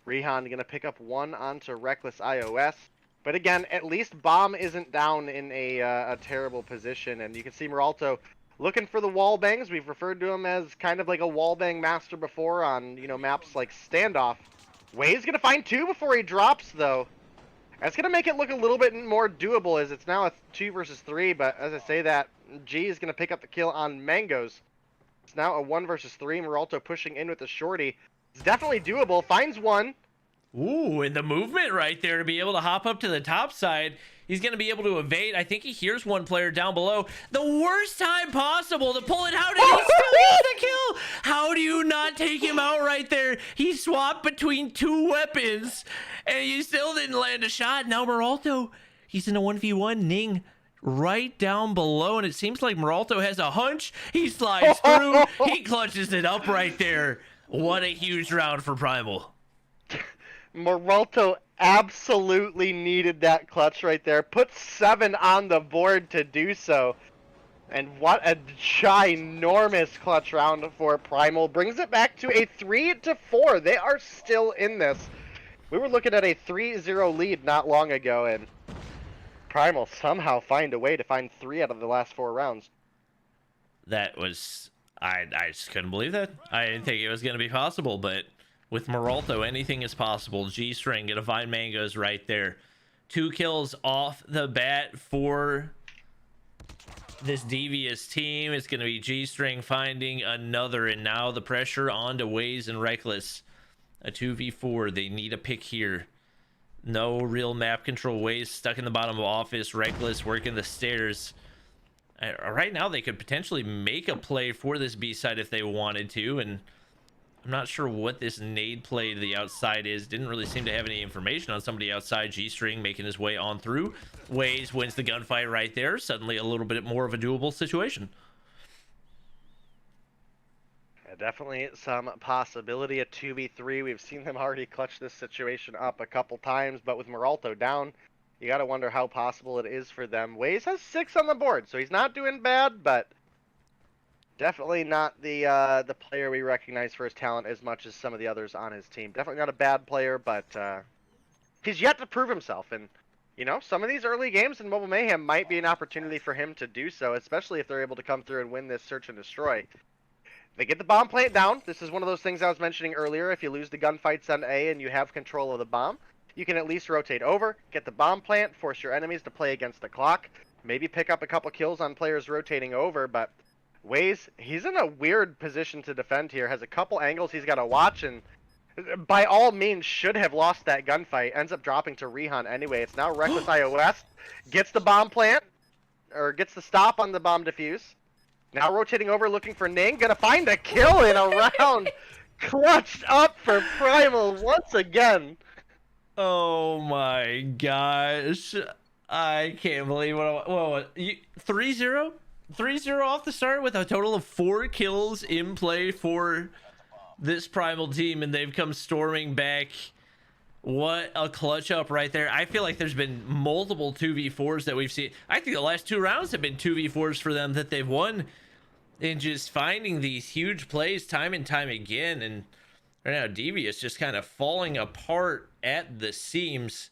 Rihan going to pick up 1 onto Reckless iOS. But again, at least bomb isn't down in a terrible position, and you can see Meralto looking for the wall bangs. We've referred to him as kind of like a wall bang master before on, you know, maps like Standoff. Way's gonna find 2 before he drops, though. That's gonna make it look a little bit more doable, as it's now a 2 versus 3. But as I say that, G is gonna pick up the kill on Mangoes. It's now a 1 versus 3. Meralto pushing in with the shorty. It's definitely doable. Finds 1. Ooh, and the movement right there to be able to hop up to the top side. He's going to be able to evade. I think he hears one player down below. The worst time possible to pull it. How did he still get the kill? How do you not take him out right there? He swapped between 2 weapons, and you still didn't land a shot. Now Meralto, he's in a 1v1. Ning right down below, and it seems like Meralto has a hunch. He slides through. He clutches it up right there. What a huge round for Primal. Meralto absolutely needed that clutch right there. Put 7 on the board to do so. And what a ginormous clutch round for Primal. Brings it back to a 3-4. They are still in this. We were looking at a 3-0 lead not long ago, and Primal somehow find a way to find 3 out of the last 4 rounds. That was... I just couldn't believe that. I didn't think it was going to be possible, but with Meralto, anything is possible. G-String gonna find Mangoes right there. 2 kills off the bat for this Devious team. It's gonna be G-String finding another, and now the pressure on to Waze and Reckless. A 2v4. They need a pick here. No real map control. Waze stuck in the bottom of office. Reckless working the stairs. Right now, they could potentially make a play for this B side if they wanted to, and I'm not sure what this nade play to the outside is. Didn't really seem to have any information on somebody outside. G-String making his way on through. Waze wins the gunfight right there. Suddenly a little bit more of a doable situation. Yeah, definitely some possibility. A 2v3. We've seen them already clutch this situation up a couple times, but with Meralto down, you gotta wonder how possible it is for them. Waze has 6 on the board, so he's not doing bad, but definitely not the player we recognize for his talent as much as some of the others on his team. Definitely not a bad player, but he's yet to prove himself. And, you know, some of these early games in Mobile Mayhem might be an opportunity for him to do so, especially if they're able to come through and win this search and destroy. They get the bomb plant down. This is one of those things I was mentioning earlier. If you lose the gunfights on A and you have control of the bomb, you can at least rotate over, get the bomb plant, force your enemies to play against the clock, maybe pick up a couple kills on players rotating over, but Waze, he's in a weird position to defend here, has a couple angles he's got to watch, and by all means should have lost that gunfight, ends up dropping to Rehan anyway. It's now Reckless iOS, gets the bomb plant, or gets the stop on the bomb defuse, now rotating over looking for Ning, gonna find a kill in a round, clutched up for Primal once again. Oh my gosh. I can't believe what 3-0? 3-0 off the start with a total of 4 kills in play for this Primal team, and they've come storming back. What a clutch up right there. I feel like there's been multiple 2v4s that we've seen. I think the last 2 rounds have been 2v4s for them that they've won, and just finding these huge plays time and time again. And right now, Devious just kind of falling apart at the seams.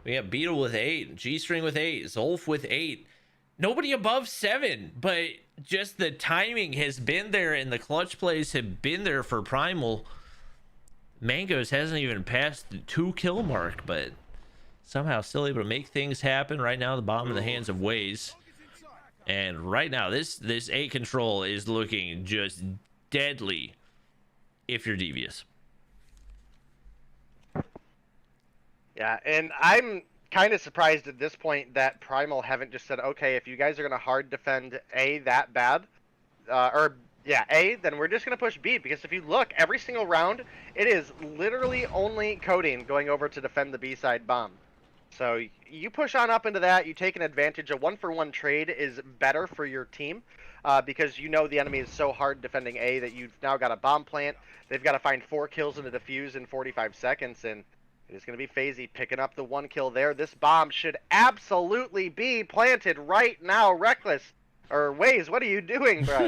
We got Beetle with 8, G-String with 8, Zolf with 8. Nobody above 7, but just the timing has been there and the clutch plays have been there for Primal. Mangoes hasn't even passed the 2 kill mark, but somehow still able to make things happen. Right now, the bomb in the hands of Waze. And right now, this A control is looking just deadly if you're Devious. Yeah, and I'm kind of surprised at this point that Primal haven't just said, okay, if you guys are going to hard defend A that bad, A, then we're just going to push B. Because if you look, every single round, it is literally only Coding going over to defend the B side bomb. So you push on up into that, you take an advantage. A 1-for-1 trade is better for your team because you know the enemy is so hard defending A that you've now got a bomb plant. They've got to find 4 kills in a defuse in 45 seconds, and it's going to be FaZe picking up the 1 kill there. This bomb should absolutely be planted right now. Reckless, or Waze, what are you doing, bro?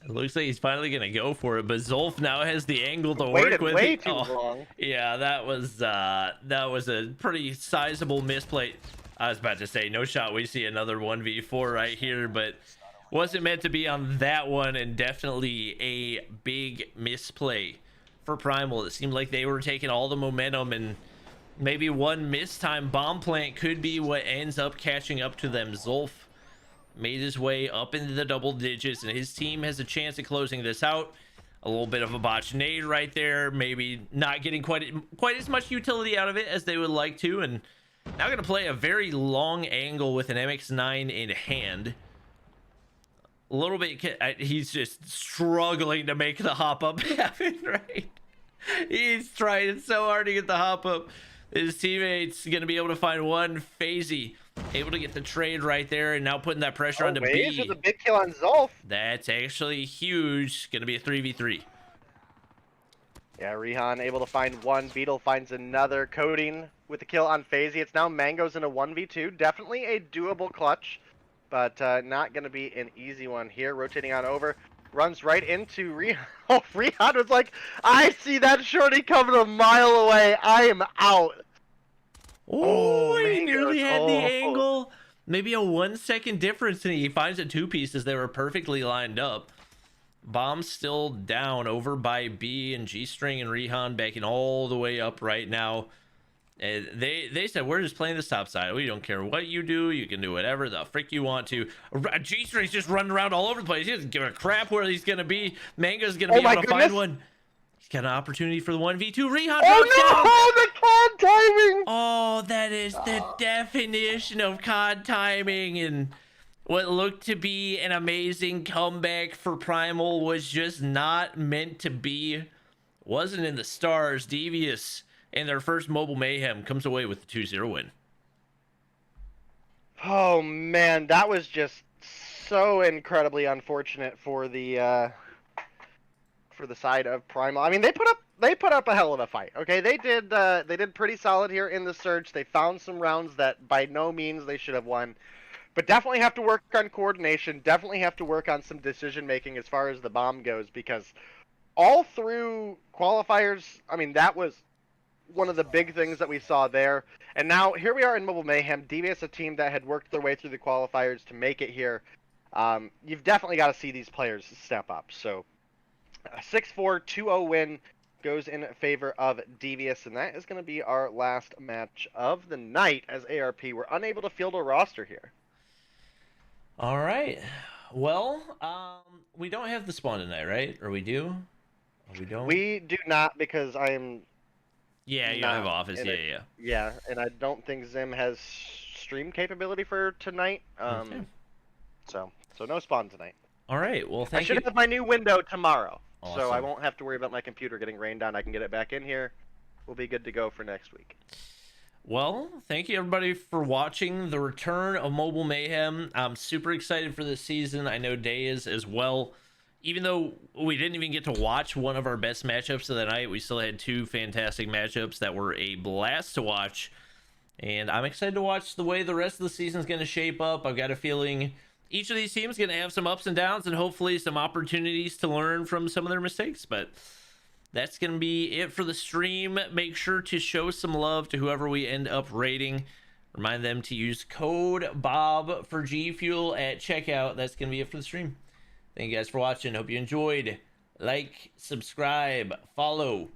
It looks like he's finally going to go for it, but Zolf now has the angle to work with. Way too long. Yeah, that was a pretty sizable misplay. I was about to say, no shot we see another 1v4 right here, but wasn't meant to be on that one, and definitely a big misplay for Primal. It seemed like they were taking all the momentum, and maybe one mistime bomb plant could be what ends up catching up to them. Zulf made his way up into the double digits, and his team has a chance at closing this out. A little bit of a botch nade right there, maybe not getting quite as much utility out of it as they would like to, and now going to play a very long angle with an MX-9 in hand. A little bit, he's just struggling to make the hop up happen, right? He's trying so hard to get the hop up. His teammates going to be able to find one. Phasey able to get the trade right there, and now putting that pressure onto B. With a big kill on Zulf. That's actually huge. Going to be a 3v3. Yeah, Rihan able to find one. Beetle finds another. Coding with the kill on Phasey. It's now Mango's in a 1v2. Definitely a doable clutch, but not going to be an easy one here. Rotating on over. Runs right into Rihan. Oh, Rihan was like, I see that shorty coming a mile away. I am out. Oh, he Mango's. nearly had the angle. Maybe a 1 second difference, and he finds the two pieces. They were perfectly lined up. Bomb still down over by B, and G-String and Rihan backing all the way up right now. They said, we're just playing the top side. We don't care what you do. You can do whatever the frick you want to. G-String's just running around all over the place. He doesn't give a crap where he's going to be. Mango's going to be able to find one. He's got an opportunity for the 1v2. Rihan drops down. The COD timing! Oh, that is the definition of COD timing. And what looked to be an amazing comeback for Primal was just not meant to be. Wasn't in the stars. Devious and their first mobile Mayhem comes away with the 2-0 win. Oh man, that was just so incredibly unfortunate for the side of Primal. I mean, they put up a hell of a fight. Okay, they did pretty solid here in the Surge. They found some rounds that by no means they should have won, but definitely have to work on coordination. Definitely have to work on some decision making as far as the bomb goes, because all through qualifiers, I mean, that was one of the big things that we saw there. And now here we are in Mobile Mayhem. Devious, a team that had worked their way through the qualifiers to make it here. You've definitely got to see these players step up. So a 6-4, 2-0 win goes in favor of Devious, and that is going to be our last match of the night, as ARP were unable to field a roster here. All right. Well, we don't have the spawn tonight, right? Or we do? Or we don't? We do not, because I am... Yeah, you don't have office. Yeah. Yeah, and I don't think Zim has stream capability for tonight. Okay. So no spawn tonight. All right. Well, I should have my new window tomorrow, so I Awesome. won't have to worry about my computer getting rained on. I can get it back in here. We'll be good to go for next week. Well, thank you everybody for watching the return of Mobile Mayhem. I'm super excited for this season. I know Day is as well. Even though we didn't even get to watch one of our best matchups of the night, we still had two fantastic matchups that were a blast to watch. And I'm excited to watch the way the rest of the season is going to shape up. I've got a feeling each of these teams is going to have some ups and downs, and hopefully some opportunities to learn from some of their mistakes. But that's going to be it for the stream. Make sure to show some love to whoever we end up rating. Remind them to use code BOB for G Fuel at checkout. That's going to be it for the stream. Thank you guys for watching. Hope you enjoyed. Like, subscribe, follow.